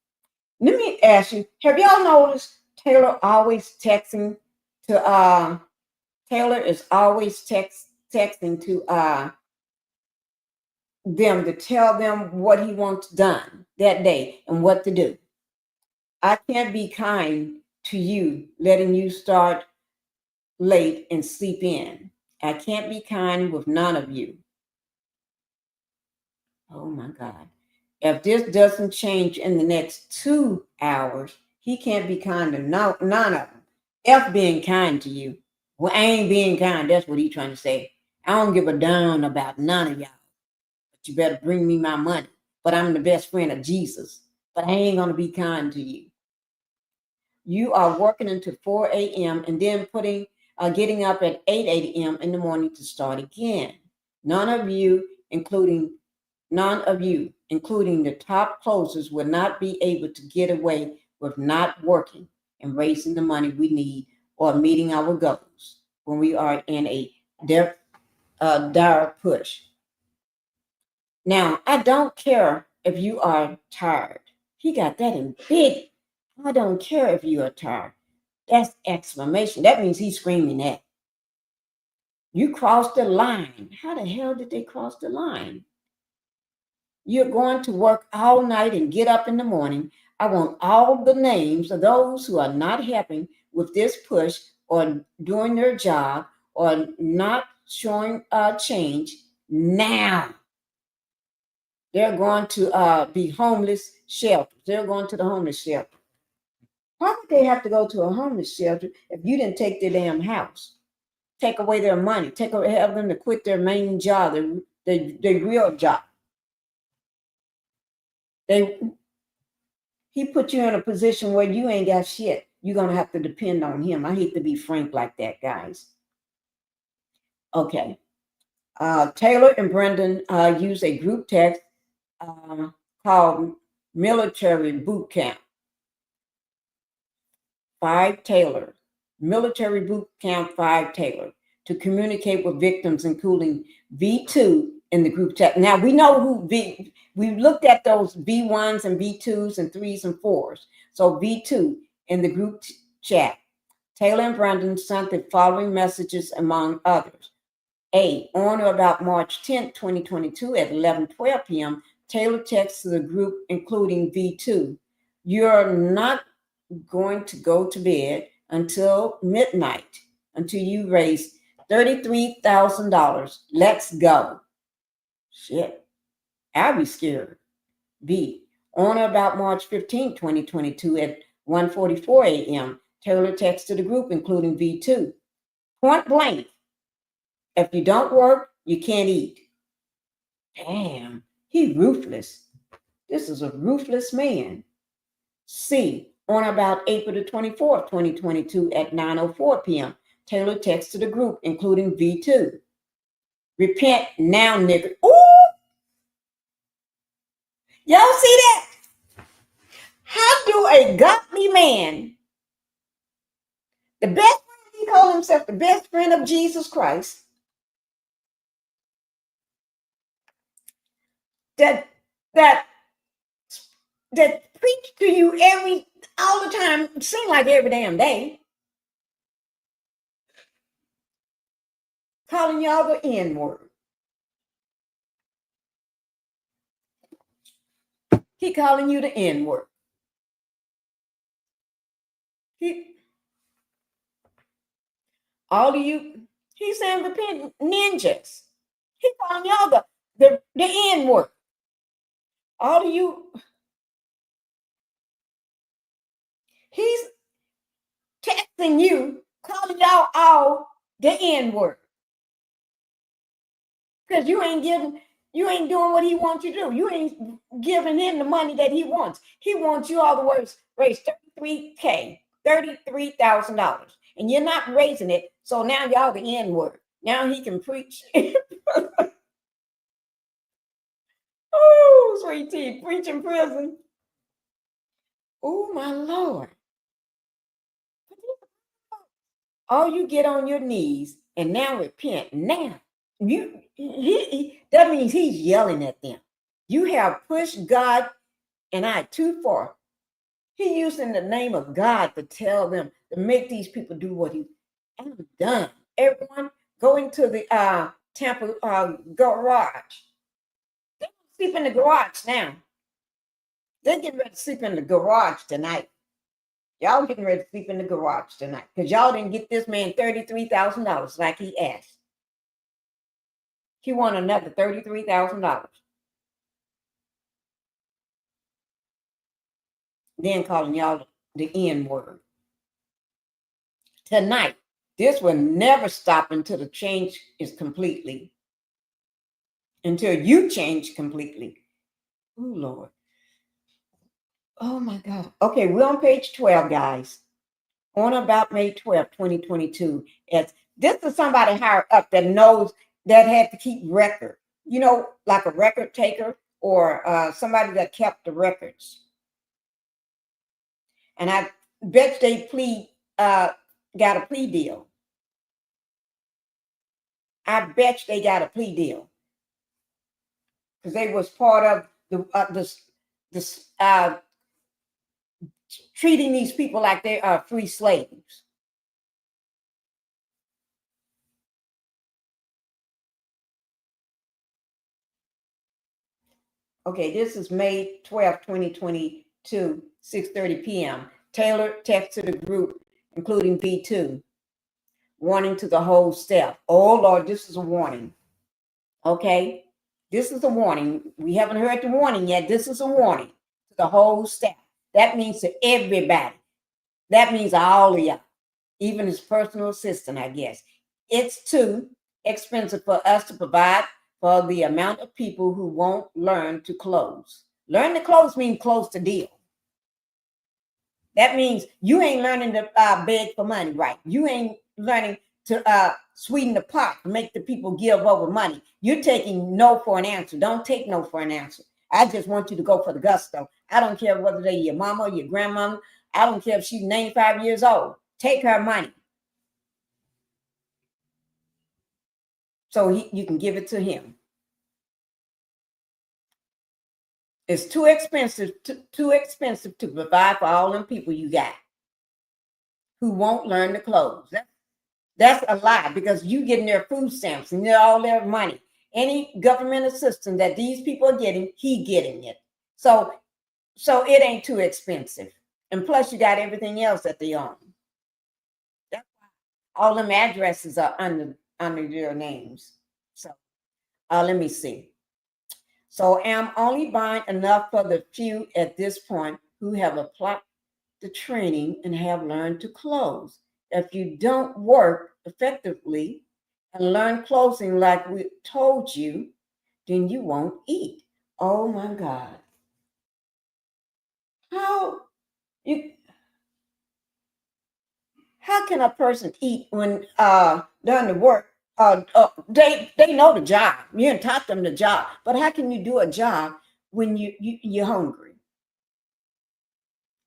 Let me ask you, have y'all noticed Taylor always texting to Taylor is always texting to them to tell them what he wants done that day and what to do. I can't be kind to you letting you start late and sleep in. I can't be kind with none of you. Oh my God. If this doesn't change in the next 2 hours, he can't be kind to none of them. F being kind to you. Well, I ain't being kind. That's what he's trying to say. I don't give a darn about none of y'all. But you better bring me my money. But I'm the best friend of Jesus. But I ain't going to be kind to you. You are working until 4 a.m. and then getting up at 8 a.m. in the morning to start again. None of you, including the top closers, will not be able to get away with not working and raising the money we need or meeting our goals when we are in a dire push. Now, I don't care if you are tired. He got that in big. I don't care if you are tired. That's exclamation. That means he's screaming that. You crossed the line. How the hell did they cross the line? You're going to work all night and get up in the morning. I want all the names of those who are not helping with this push or doing their job or not showing change now. They're going to be homeless shelters. They're going to the homeless shelter. Why would they have to go to a homeless shelter if you didn't take their damn house? Take away their money. Have them to quit their main job, their real job. He put you in a position where you ain't got shit. You're going to have to depend on him. I hate to be frank like that, guys. Okay. Taylor and Brendan use a group text called Military Boot Camp. 5 Taylor. Military Boot Camp 5 Taylor to communicate with victims, including V2 in the group chat. Now we know who we looked at those V1s and V2s and 3s and 4s. So V2 in the group chat. Taylor and Brandon sent the following messages among others. On or about March 10th, 2022 at 11:12 p.m., Taylor texts to the group, including V2, "You're not going to go to bed until midnight, until you raise $33,000. Let's go." Shit, I'll be scared. B. On or about March 15, 2022 at 1:44 a.m., Taylor texts to the group, including V2, point blank, "If you don't work, you can't eat." Damn, he ruthless. This is a ruthless man. C. On or about April the 24th, 2022 at 9:04 p.m., Taylor texts to the group, including V2, "Repent now, nigga." Ooh! Y'all see that? How do a godly man, the best friend, he called himself the best friend of Jesus Christ, that preach to you all the time, seem like every damn day, calling y'all the N-word. He calling you the N-word. All of you, he's saying repent ninjas. He calling y'all the N-word. All of you, he's texting you, calling y'all all the N-word. Because you ain't doing what he wants you to do. You ain't giving him the money that he wants. He wants you all the words, raise $33,000. And you're not raising it. So now y'all the N-word. Now he can preach. Oh, sweet tea, preach in prison. Oh, my Lord. All you get on your knees and now repent. Now, that means he's yelling at them. You have pushed God and I too far. He using the name of God to tell them, to make these people do what I'm done. Everyone go into the Tampa garage. They sleep in the garage now. They're getting ready to sleep in the garage tonight. Y'all getting ready to sleep in the garage tonight because y'all didn't get this man $33,000 like he asked. He won another $33,000. Then calling y'all the N-word. Tonight, this will never stop until the change is completely. Until you change completely. Oh, Lord. Oh, my God. Okay, we're on page 12, guys. On about May 12, 2022. This is somebody higher up that knows that had to keep record. You know, like a record taker or somebody that kept the records. And I bet they got a plea deal. I bet they got a plea deal. Because they was part of treating these people like they are free slaves. Okay, this is May 12, 2022, 6:30 p.m. Taylor texts to the group, including V2, warning to the whole staff. Oh, Lord, this is a warning. Okay, this is a warning. We haven't heard the warning yet. This is a warning to the whole staff. That means to everybody. That means all of y'all, even his personal assistant, I guess. It's too expensive for us to provide for the amount of people who won't learn to close. Learn to close means close the deal. That means you ain't learning to beg for money, right? You ain't learning to sweeten the pot, make the people give over money. You're taking no for an answer. Don't take no for an answer. I just want you to go for the gusto. I don't care whether they're your mama or your grandmama. I don't care if she's 95 years old. Take her money. So you can give it to him. It's too expensive to provide for all them people you got who won't learn to close. That's a lie because you getting their food stamps and all their money. Any government assistance that these people are getting, he getting it. So it ain't too expensive. And plus you got everything else that they own. That's why all them addresses are under their names. So let me see. So I'm only buying enough for the few at this point who have applied the training and have learned to close. If you don't work effectively and learn closing like we told you, then you won't eat. Oh my God. How can a person eat when during the work? They know the job. You didn't taught them the job, but how can you do a job when you're hungry?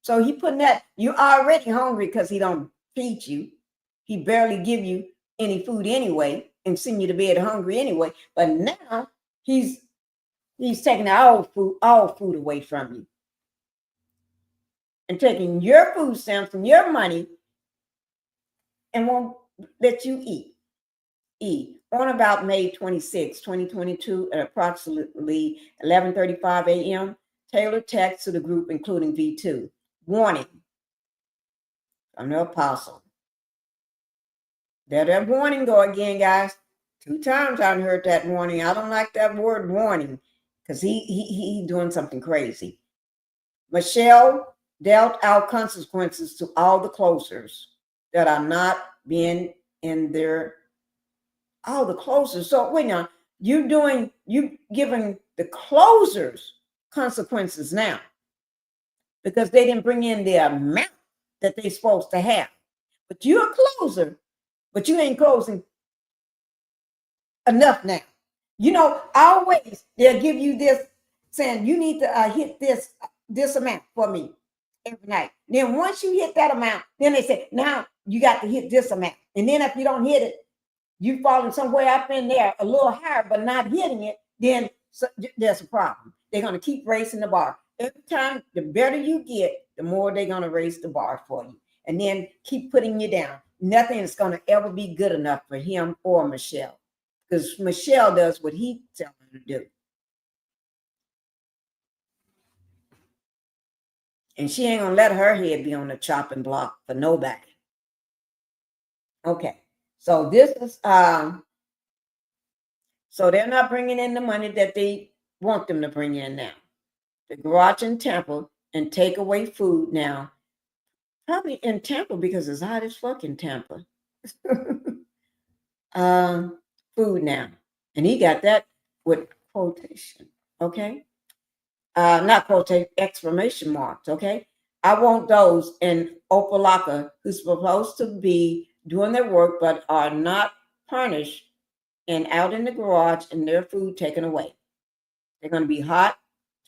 So he putting that you're already hungry because he don't feed you. He barely give you any food anyway, and send you to bed hungry anyway. But now he's taking all food away from you, and taking your food stamps and your money, and won't let you eat. On about May 26, 2022, at approximately 11:35 a.m., Taylor texts to the group, including V2, warning from the apostle. There that warning go again, guys. 2 times I've heard that warning. I don't like that word warning because he doing something crazy. Michelle dealt out consequences to all the closers that are not being in their all the closers. So wait now, you giving the closers consequences now because they didn't bring in the amount that they're supposed to have. But you're a closer, but you ain't closing enough now. You know, always they'll give you this saying you need to hit this amount for me every night. Then once you hit that amount, then they say, now you got to hit this amount. And then if you don't hit it, you falling somewhere up in there a little higher, but not hitting it, then there's a problem. They're going to keep raising the bar. Every time, the better you get, the more they're going to raise the bar for you. And then keep putting you down. Nothing is going to ever be good enough for him or Michelle. Because Michelle does what he tells her to do. And she ain't going to let her head be on the chopping block for nobody. Okay. So this is, so they're not bringing in the money that they want them to bring in now. The garage in Tampa and take away food now. Probably in Tampa because it's hot as fuck in Tampa. Food now. And he got that with quotation, okay? Not quotation, exclamation marks, okay? I want those in Opalaka who's supposed to be doing their work but are not punished and out in the garage and their food taken away. They're going to be hot,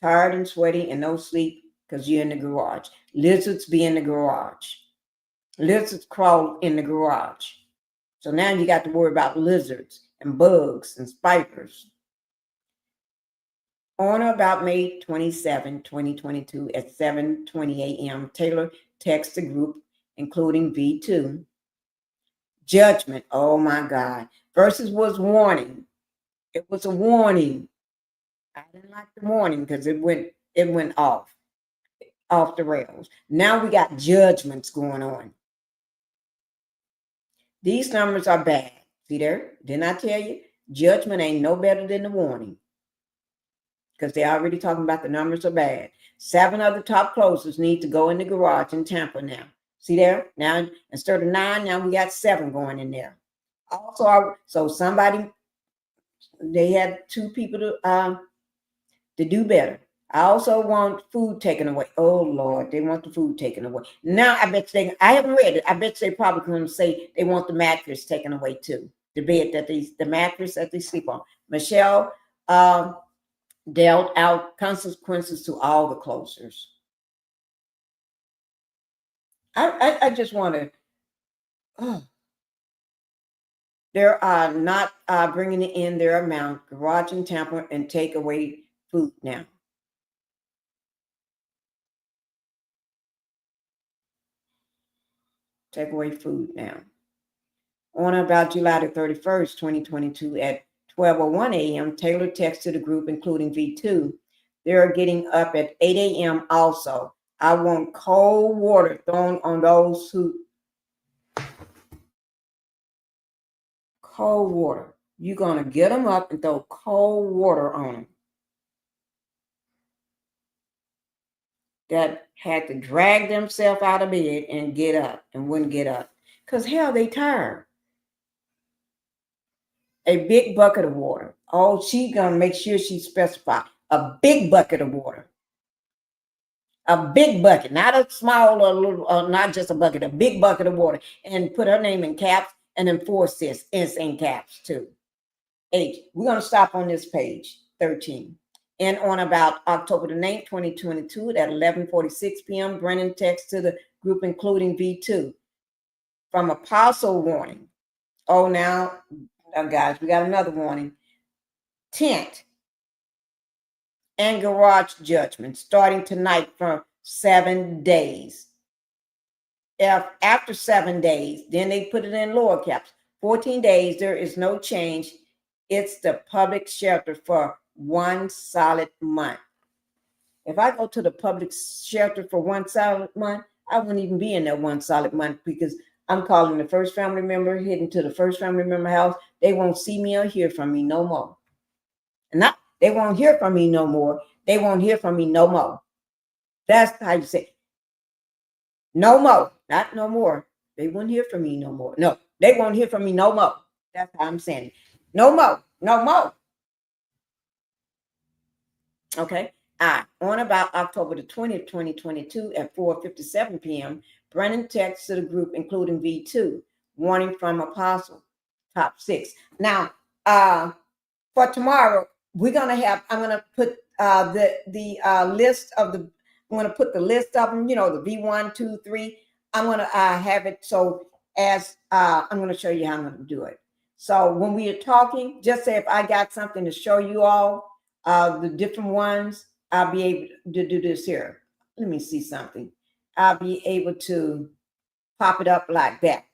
tired, and sweaty and no sleep because you're in the garage. Lizards be in the garage. Lizards crawl in the garage. So now you got to worry about lizards and bugs and spiders. On or about May 27, 2022 at 7:20 a.m., Taylor texts the group, including V2. Judgment, oh my God. Verses was warning. It was a warning. I didn't like the warning because it went off the rails. Now we got judgments going on. These numbers are bad. See there? Didn't I tell you? Judgment ain't no better than the warning. Because they're already talking about the numbers are bad. 7 of the top closers need to go in the garage in Tampa now. See there? Now, instead of 9, now we got 7 going in there. Also, so they had 2 people to do better. I also want food taken away. Oh, Lord, they want the food taken away. Now, I haven't read it. I bet they probably going to say they want the mattress taken away too. The mattress that they sleep on. Michelle dealt out consequences to all the closers. I just want to, they're not bringing in their amount, garage and Tampa, and take away food now. Take away food now. On or about July the 31st, 2022 at 12:01 a.m., Taylor texted the group, including V2. They're getting up at 8 a.m. also. I want cold water thrown on those who... Cold water. You're going to get them up and throw cold water on them. That had to drag themselves out of bed and get up and wouldn't get up. Because hell, they tired. A big bucket of water. Oh, she's going to make sure she specifies a big bucket of water. A big bucket, not a small or little, not just a bucket, a big bucket of water. And put her name in caps and enforce this in caps too. 8. We're going to stop on this page, 13. And on about October the 9th, 2022 at 11:46 p.m., Brannon texts to the group, including V2, from Apostle warning. Oh, now, guys, we got another warning. Tent and garage judgment starting tonight for 7 days. If after 7 days, then they put it in lower caps. 14 days, there is no change. It's the public shelter for 1 solid month. If I go to the public shelter for 1 solid month, I wouldn't even be in that 1 solid month because I'm calling the first family member, heading to the first family member house. They won't see me or hear from me no more. Not they won't hear from me no more. They won't hear from me no more. That's how you say it. No more, not no more. They won't hear from me no more. No, they won't hear from me no more. That's how I'm saying it. No more, no more. Okay. On about October the 20th, 2022 at 4:57 p.m., Brannon texts to the group, including V2, warning from Apostle, top 6. Now, for tomorrow, we're gonna have. I'm gonna put the list of the. I'm gonna put the list of them. You know, the V1, 2, 3. I'm gonna have it so as I'm gonna show you how I'm gonna do it. So when we are talking, just say if I got something to show you all, the different ones, I'll be able to do this here. Let me see something. I'll be able to pop it up like that.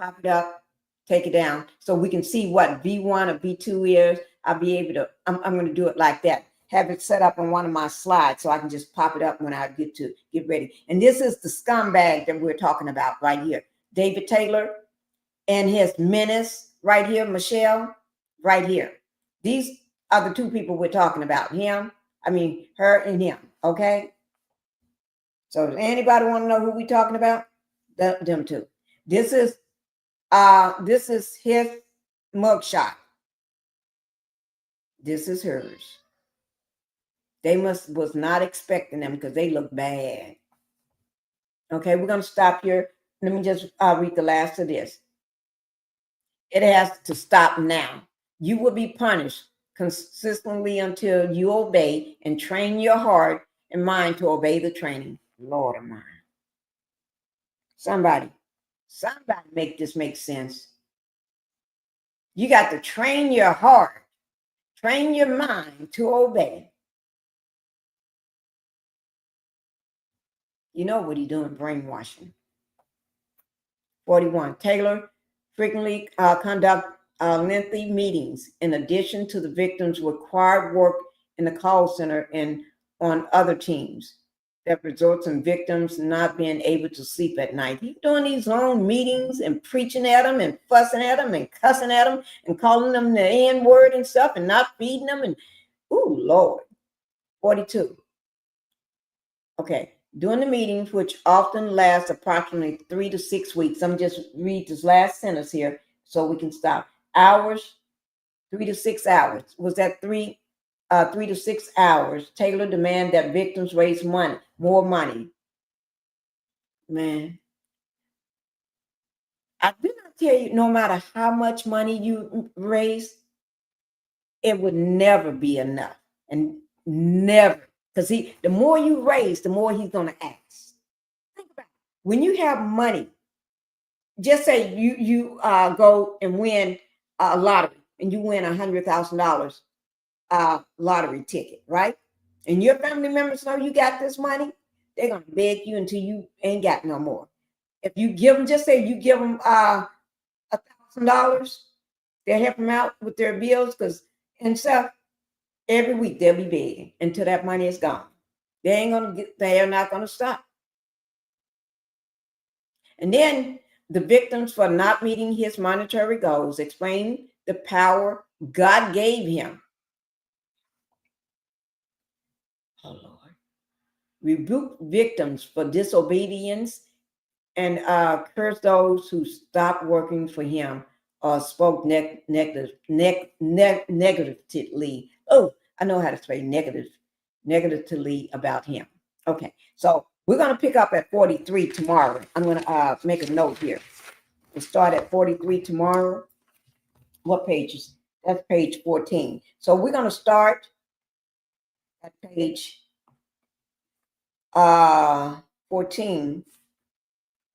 Pop it up, take it down, so we can see what V1 or V2 is. I'll be able to, I'm going to do it like that. Have it set up on one of my slides so I can just pop it up when I get ready. And this is the scumbag that we're talking about right here. David Taylor and his menace right here, Michelle, right here. These are the 2 people we're talking about. Her and him, okay? So does anybody want to know who we're talking about? Them 2. This is his mugshot. This is hers. They was not expecting them because they look bad. Okay, we're going to stop here. Let me just read the last of this. It has to stop now. You will be punished consistently until you obey and train your heart and mind to obey the training. Lord of mine. Somebody make this make sense. You got to train your heart, train your mind to obey. You know what he's doing, brainwashing. 41, Taylor frequently conduct lengthy meetings in addition to the victim's required work in the call center and on other teams that results in victims not being able to sleep at night. He's doing these long meetings and preaching at them and fussing at them and cussing at them and calling them the N-word and stuff and not feeding them. And, ooh, Lord. 42. Okay. During the meetings, which often last approximately 3 to 6 weeks, I'm just read this last sentence here so we can stop. Hours, 3 to 6 hours. Was that 3 to 6 hours? Taylor demand that victims raise money, more money. Man, I did not tell you, no matter how much money you raise, it would never be enough, and never. Because the more you raise, the more he's going to ask. Think about it. When you have money, just say you go and win a lottery, and you win $100,000 lottery ticket, right? And your family members know you got this money, they're going to beg you until you ain't got no more. If you give them, just say you give them $1,000, $1,000. They'll help them out with their bills and stuff. Every week they'll be begging until that money is gone. They are not gonna stop. And then the victims for not meeting his monetary goals explain the power God gave him. Oh Lord. Rebuke victims for disobedience and curse those who stopped working for him or spoke negatively. Oh, I know how to say negatively about him. Okay, so we're going to pick up at 43 tomorrow. I'm going to make a note here. We'll start at 43 tomorrow. What page is that's page 14. So we're going to start at page 14,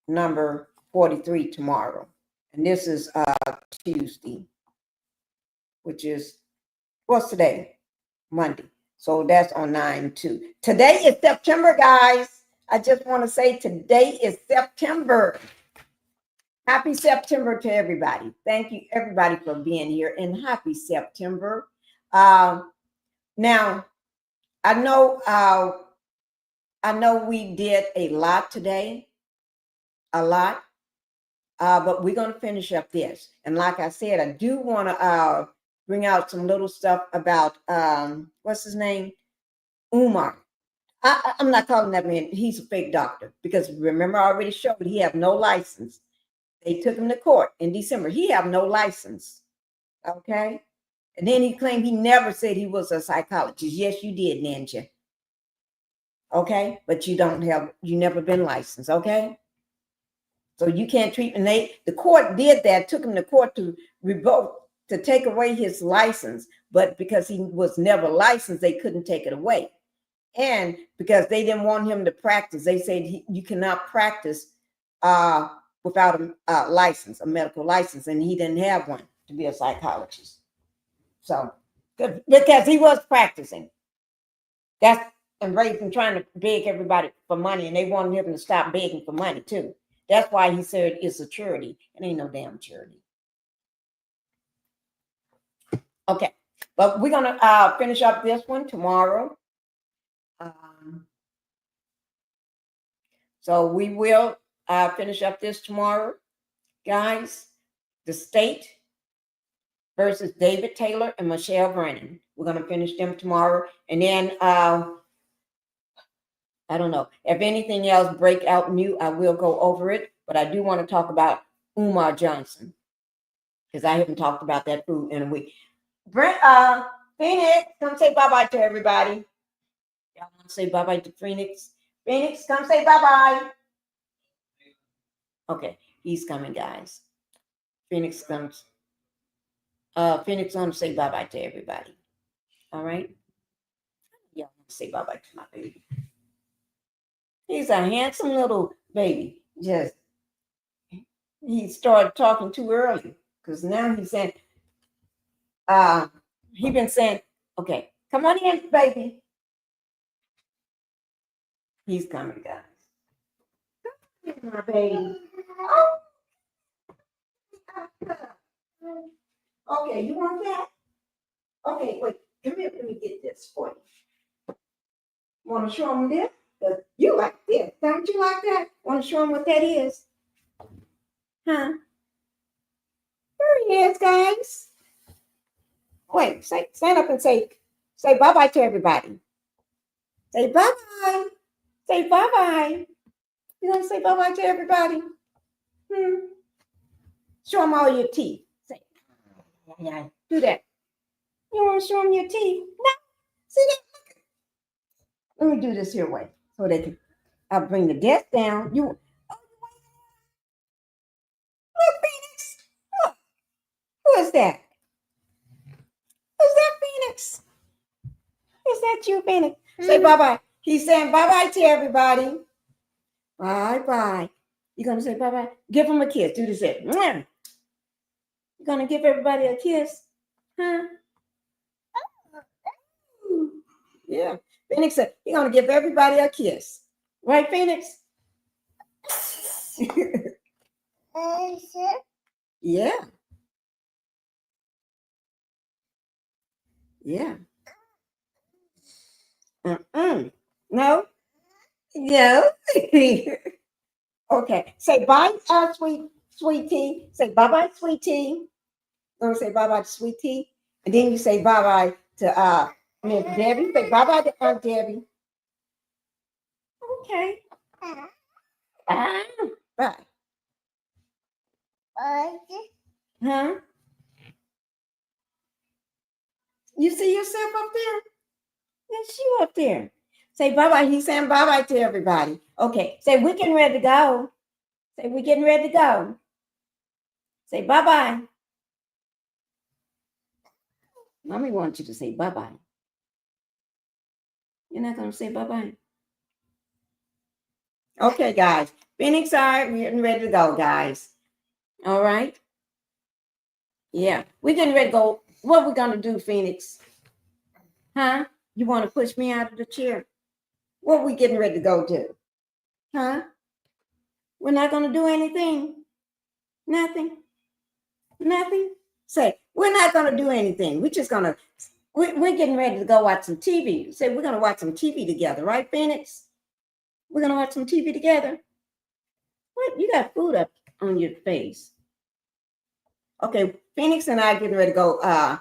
number 43 tomorrow. And this is Tuesday, which is, what's today? Monday. So that's on 9/2. Today is September, guys. I just want to say today is September. Happy September to everybody. Thank you, everybody, for being here, and happy September. Now, I know we did a lot today, but we're going to finish up this. And like I said, I do want to bring out some little stuff about, what's his name? Umar. I'm not calling that man. He's a fake doctor because remember, I already showed he have no license. They took him to court in December. He have no license. Okay. And then he claimed he never said he was a psychologist. Yes, you did, Ninja. Okay. But you never been licensed. Okay. So you can't treat, and the court did that, took him to court to revoke, to take away his license. But because he was never licensed, they couldn't take it away. And because they didn't want him to practice, they said you cannot practice without a license, a medical license, and he didn't have one to be a psychologist. So, because he was practicing, and raising, trying to beg everybody for money, and they wanted him to stop begging for money too. That's why he said it's a charity. It ain't no damn charity. Okay, but we're gonna finish up this one tomorrow. So we will finish up this tomorrow, guys. The state versus David Taylor and Michelle Brannon. We're going to finish them tomorrow. And then, I don't know. If anything else break out new, I will go over it. But I do want to talk about Umar Johnson, because I haven't talked about that food in a week. Phoenix, come say bye-bye to everybody. Y'all want to say bye-bye to Phoenix? Phoenix, come say bye-bye. Okay, he's coming, guys. Phoenix comes. Phoenix want to say bye-bye to everybody. All right? Yeah, I want to say bye-bye to my baby. He's a handsome little baby. Just, he started talking too early, because now he's saying, he's been saying, okay, come on in, baby. He's coming, guys. Come on, my baby. Okay, you want that? Okay, wait. Come here. Let me get this for you. Want to show them this? Because you like this. Don't you like that? Want to show them what that is? Huh? There he is, guys. Wait, stand up and say bye-bye to everybody. Say bye-bye. Say bye-bye. You want to say bye-bye to everybody? Show them all your teeth. Say, yeah, do that. You want to show them your teeth? No. See that? Let me do this here way so they can. I'll bring the desk down. Look, Phoenix. Look. Who is that? Who's that, Phoenix? Is that you, Phoenix? Say bye-bye. He's saying bye-bye to everybody. Bye-bye. You're going to say bye-bye? Give him a kiss. Do this here. You're going to give everybody a kiss? Huh? Yeah. Phoenix said, you're going to give everybody a kiss. Right, Phoenix? Yeah. Yeah. No. No. Okay. Say bye, sweetie. Say bye-bye, sweetie. Don't say bye-bye to sweetie. And then you say bye-bye to Miss Debbie. Say bye-bye to Aunt Debbie. Okay. Bye. Huh? You see yourself up there? Yes, you up there. Say bye-bye. He's saying bye-bye to everybody. Okay. Say we're getting ready to go. Say we're getting ready to go. Say bye-bye. Mommy wants you to say bye-bye. You're not going to say bye-bye? Okay, guys. Phoenix, all right, we're getting ready to go, guys. All right? Yeah, we're getting ready to go. What are we going to do, Phoenix? Huh? You want to push me out of the chair? What are we getting ready to go do? Huh? We're not going to do anything? Nothing? Nothing? Say, we're not going to do anything. We're just going to, we're getting ready to go watch some TV. Say, we're going to watch some TV together, right, Phoenix? We're going to watch some TV together. What? You got food up on your face. Okay, Phoenix and I are getting ready to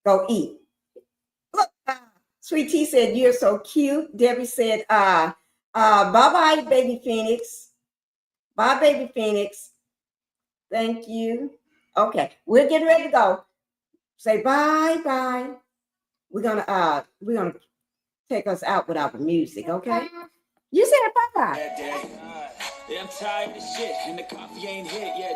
go eat. Look, Sweet Tea said, you're so cute. Debbie said, bye-bye, baby Phoenix. Bye, baby Phoenix. Thank you. Okay, we're getting ready to go. Say bye-bye. We're gonna take us out with our music, okay? You said bye-bye. Yeah, I'm tired of shit, and the coffee ain't hit yet.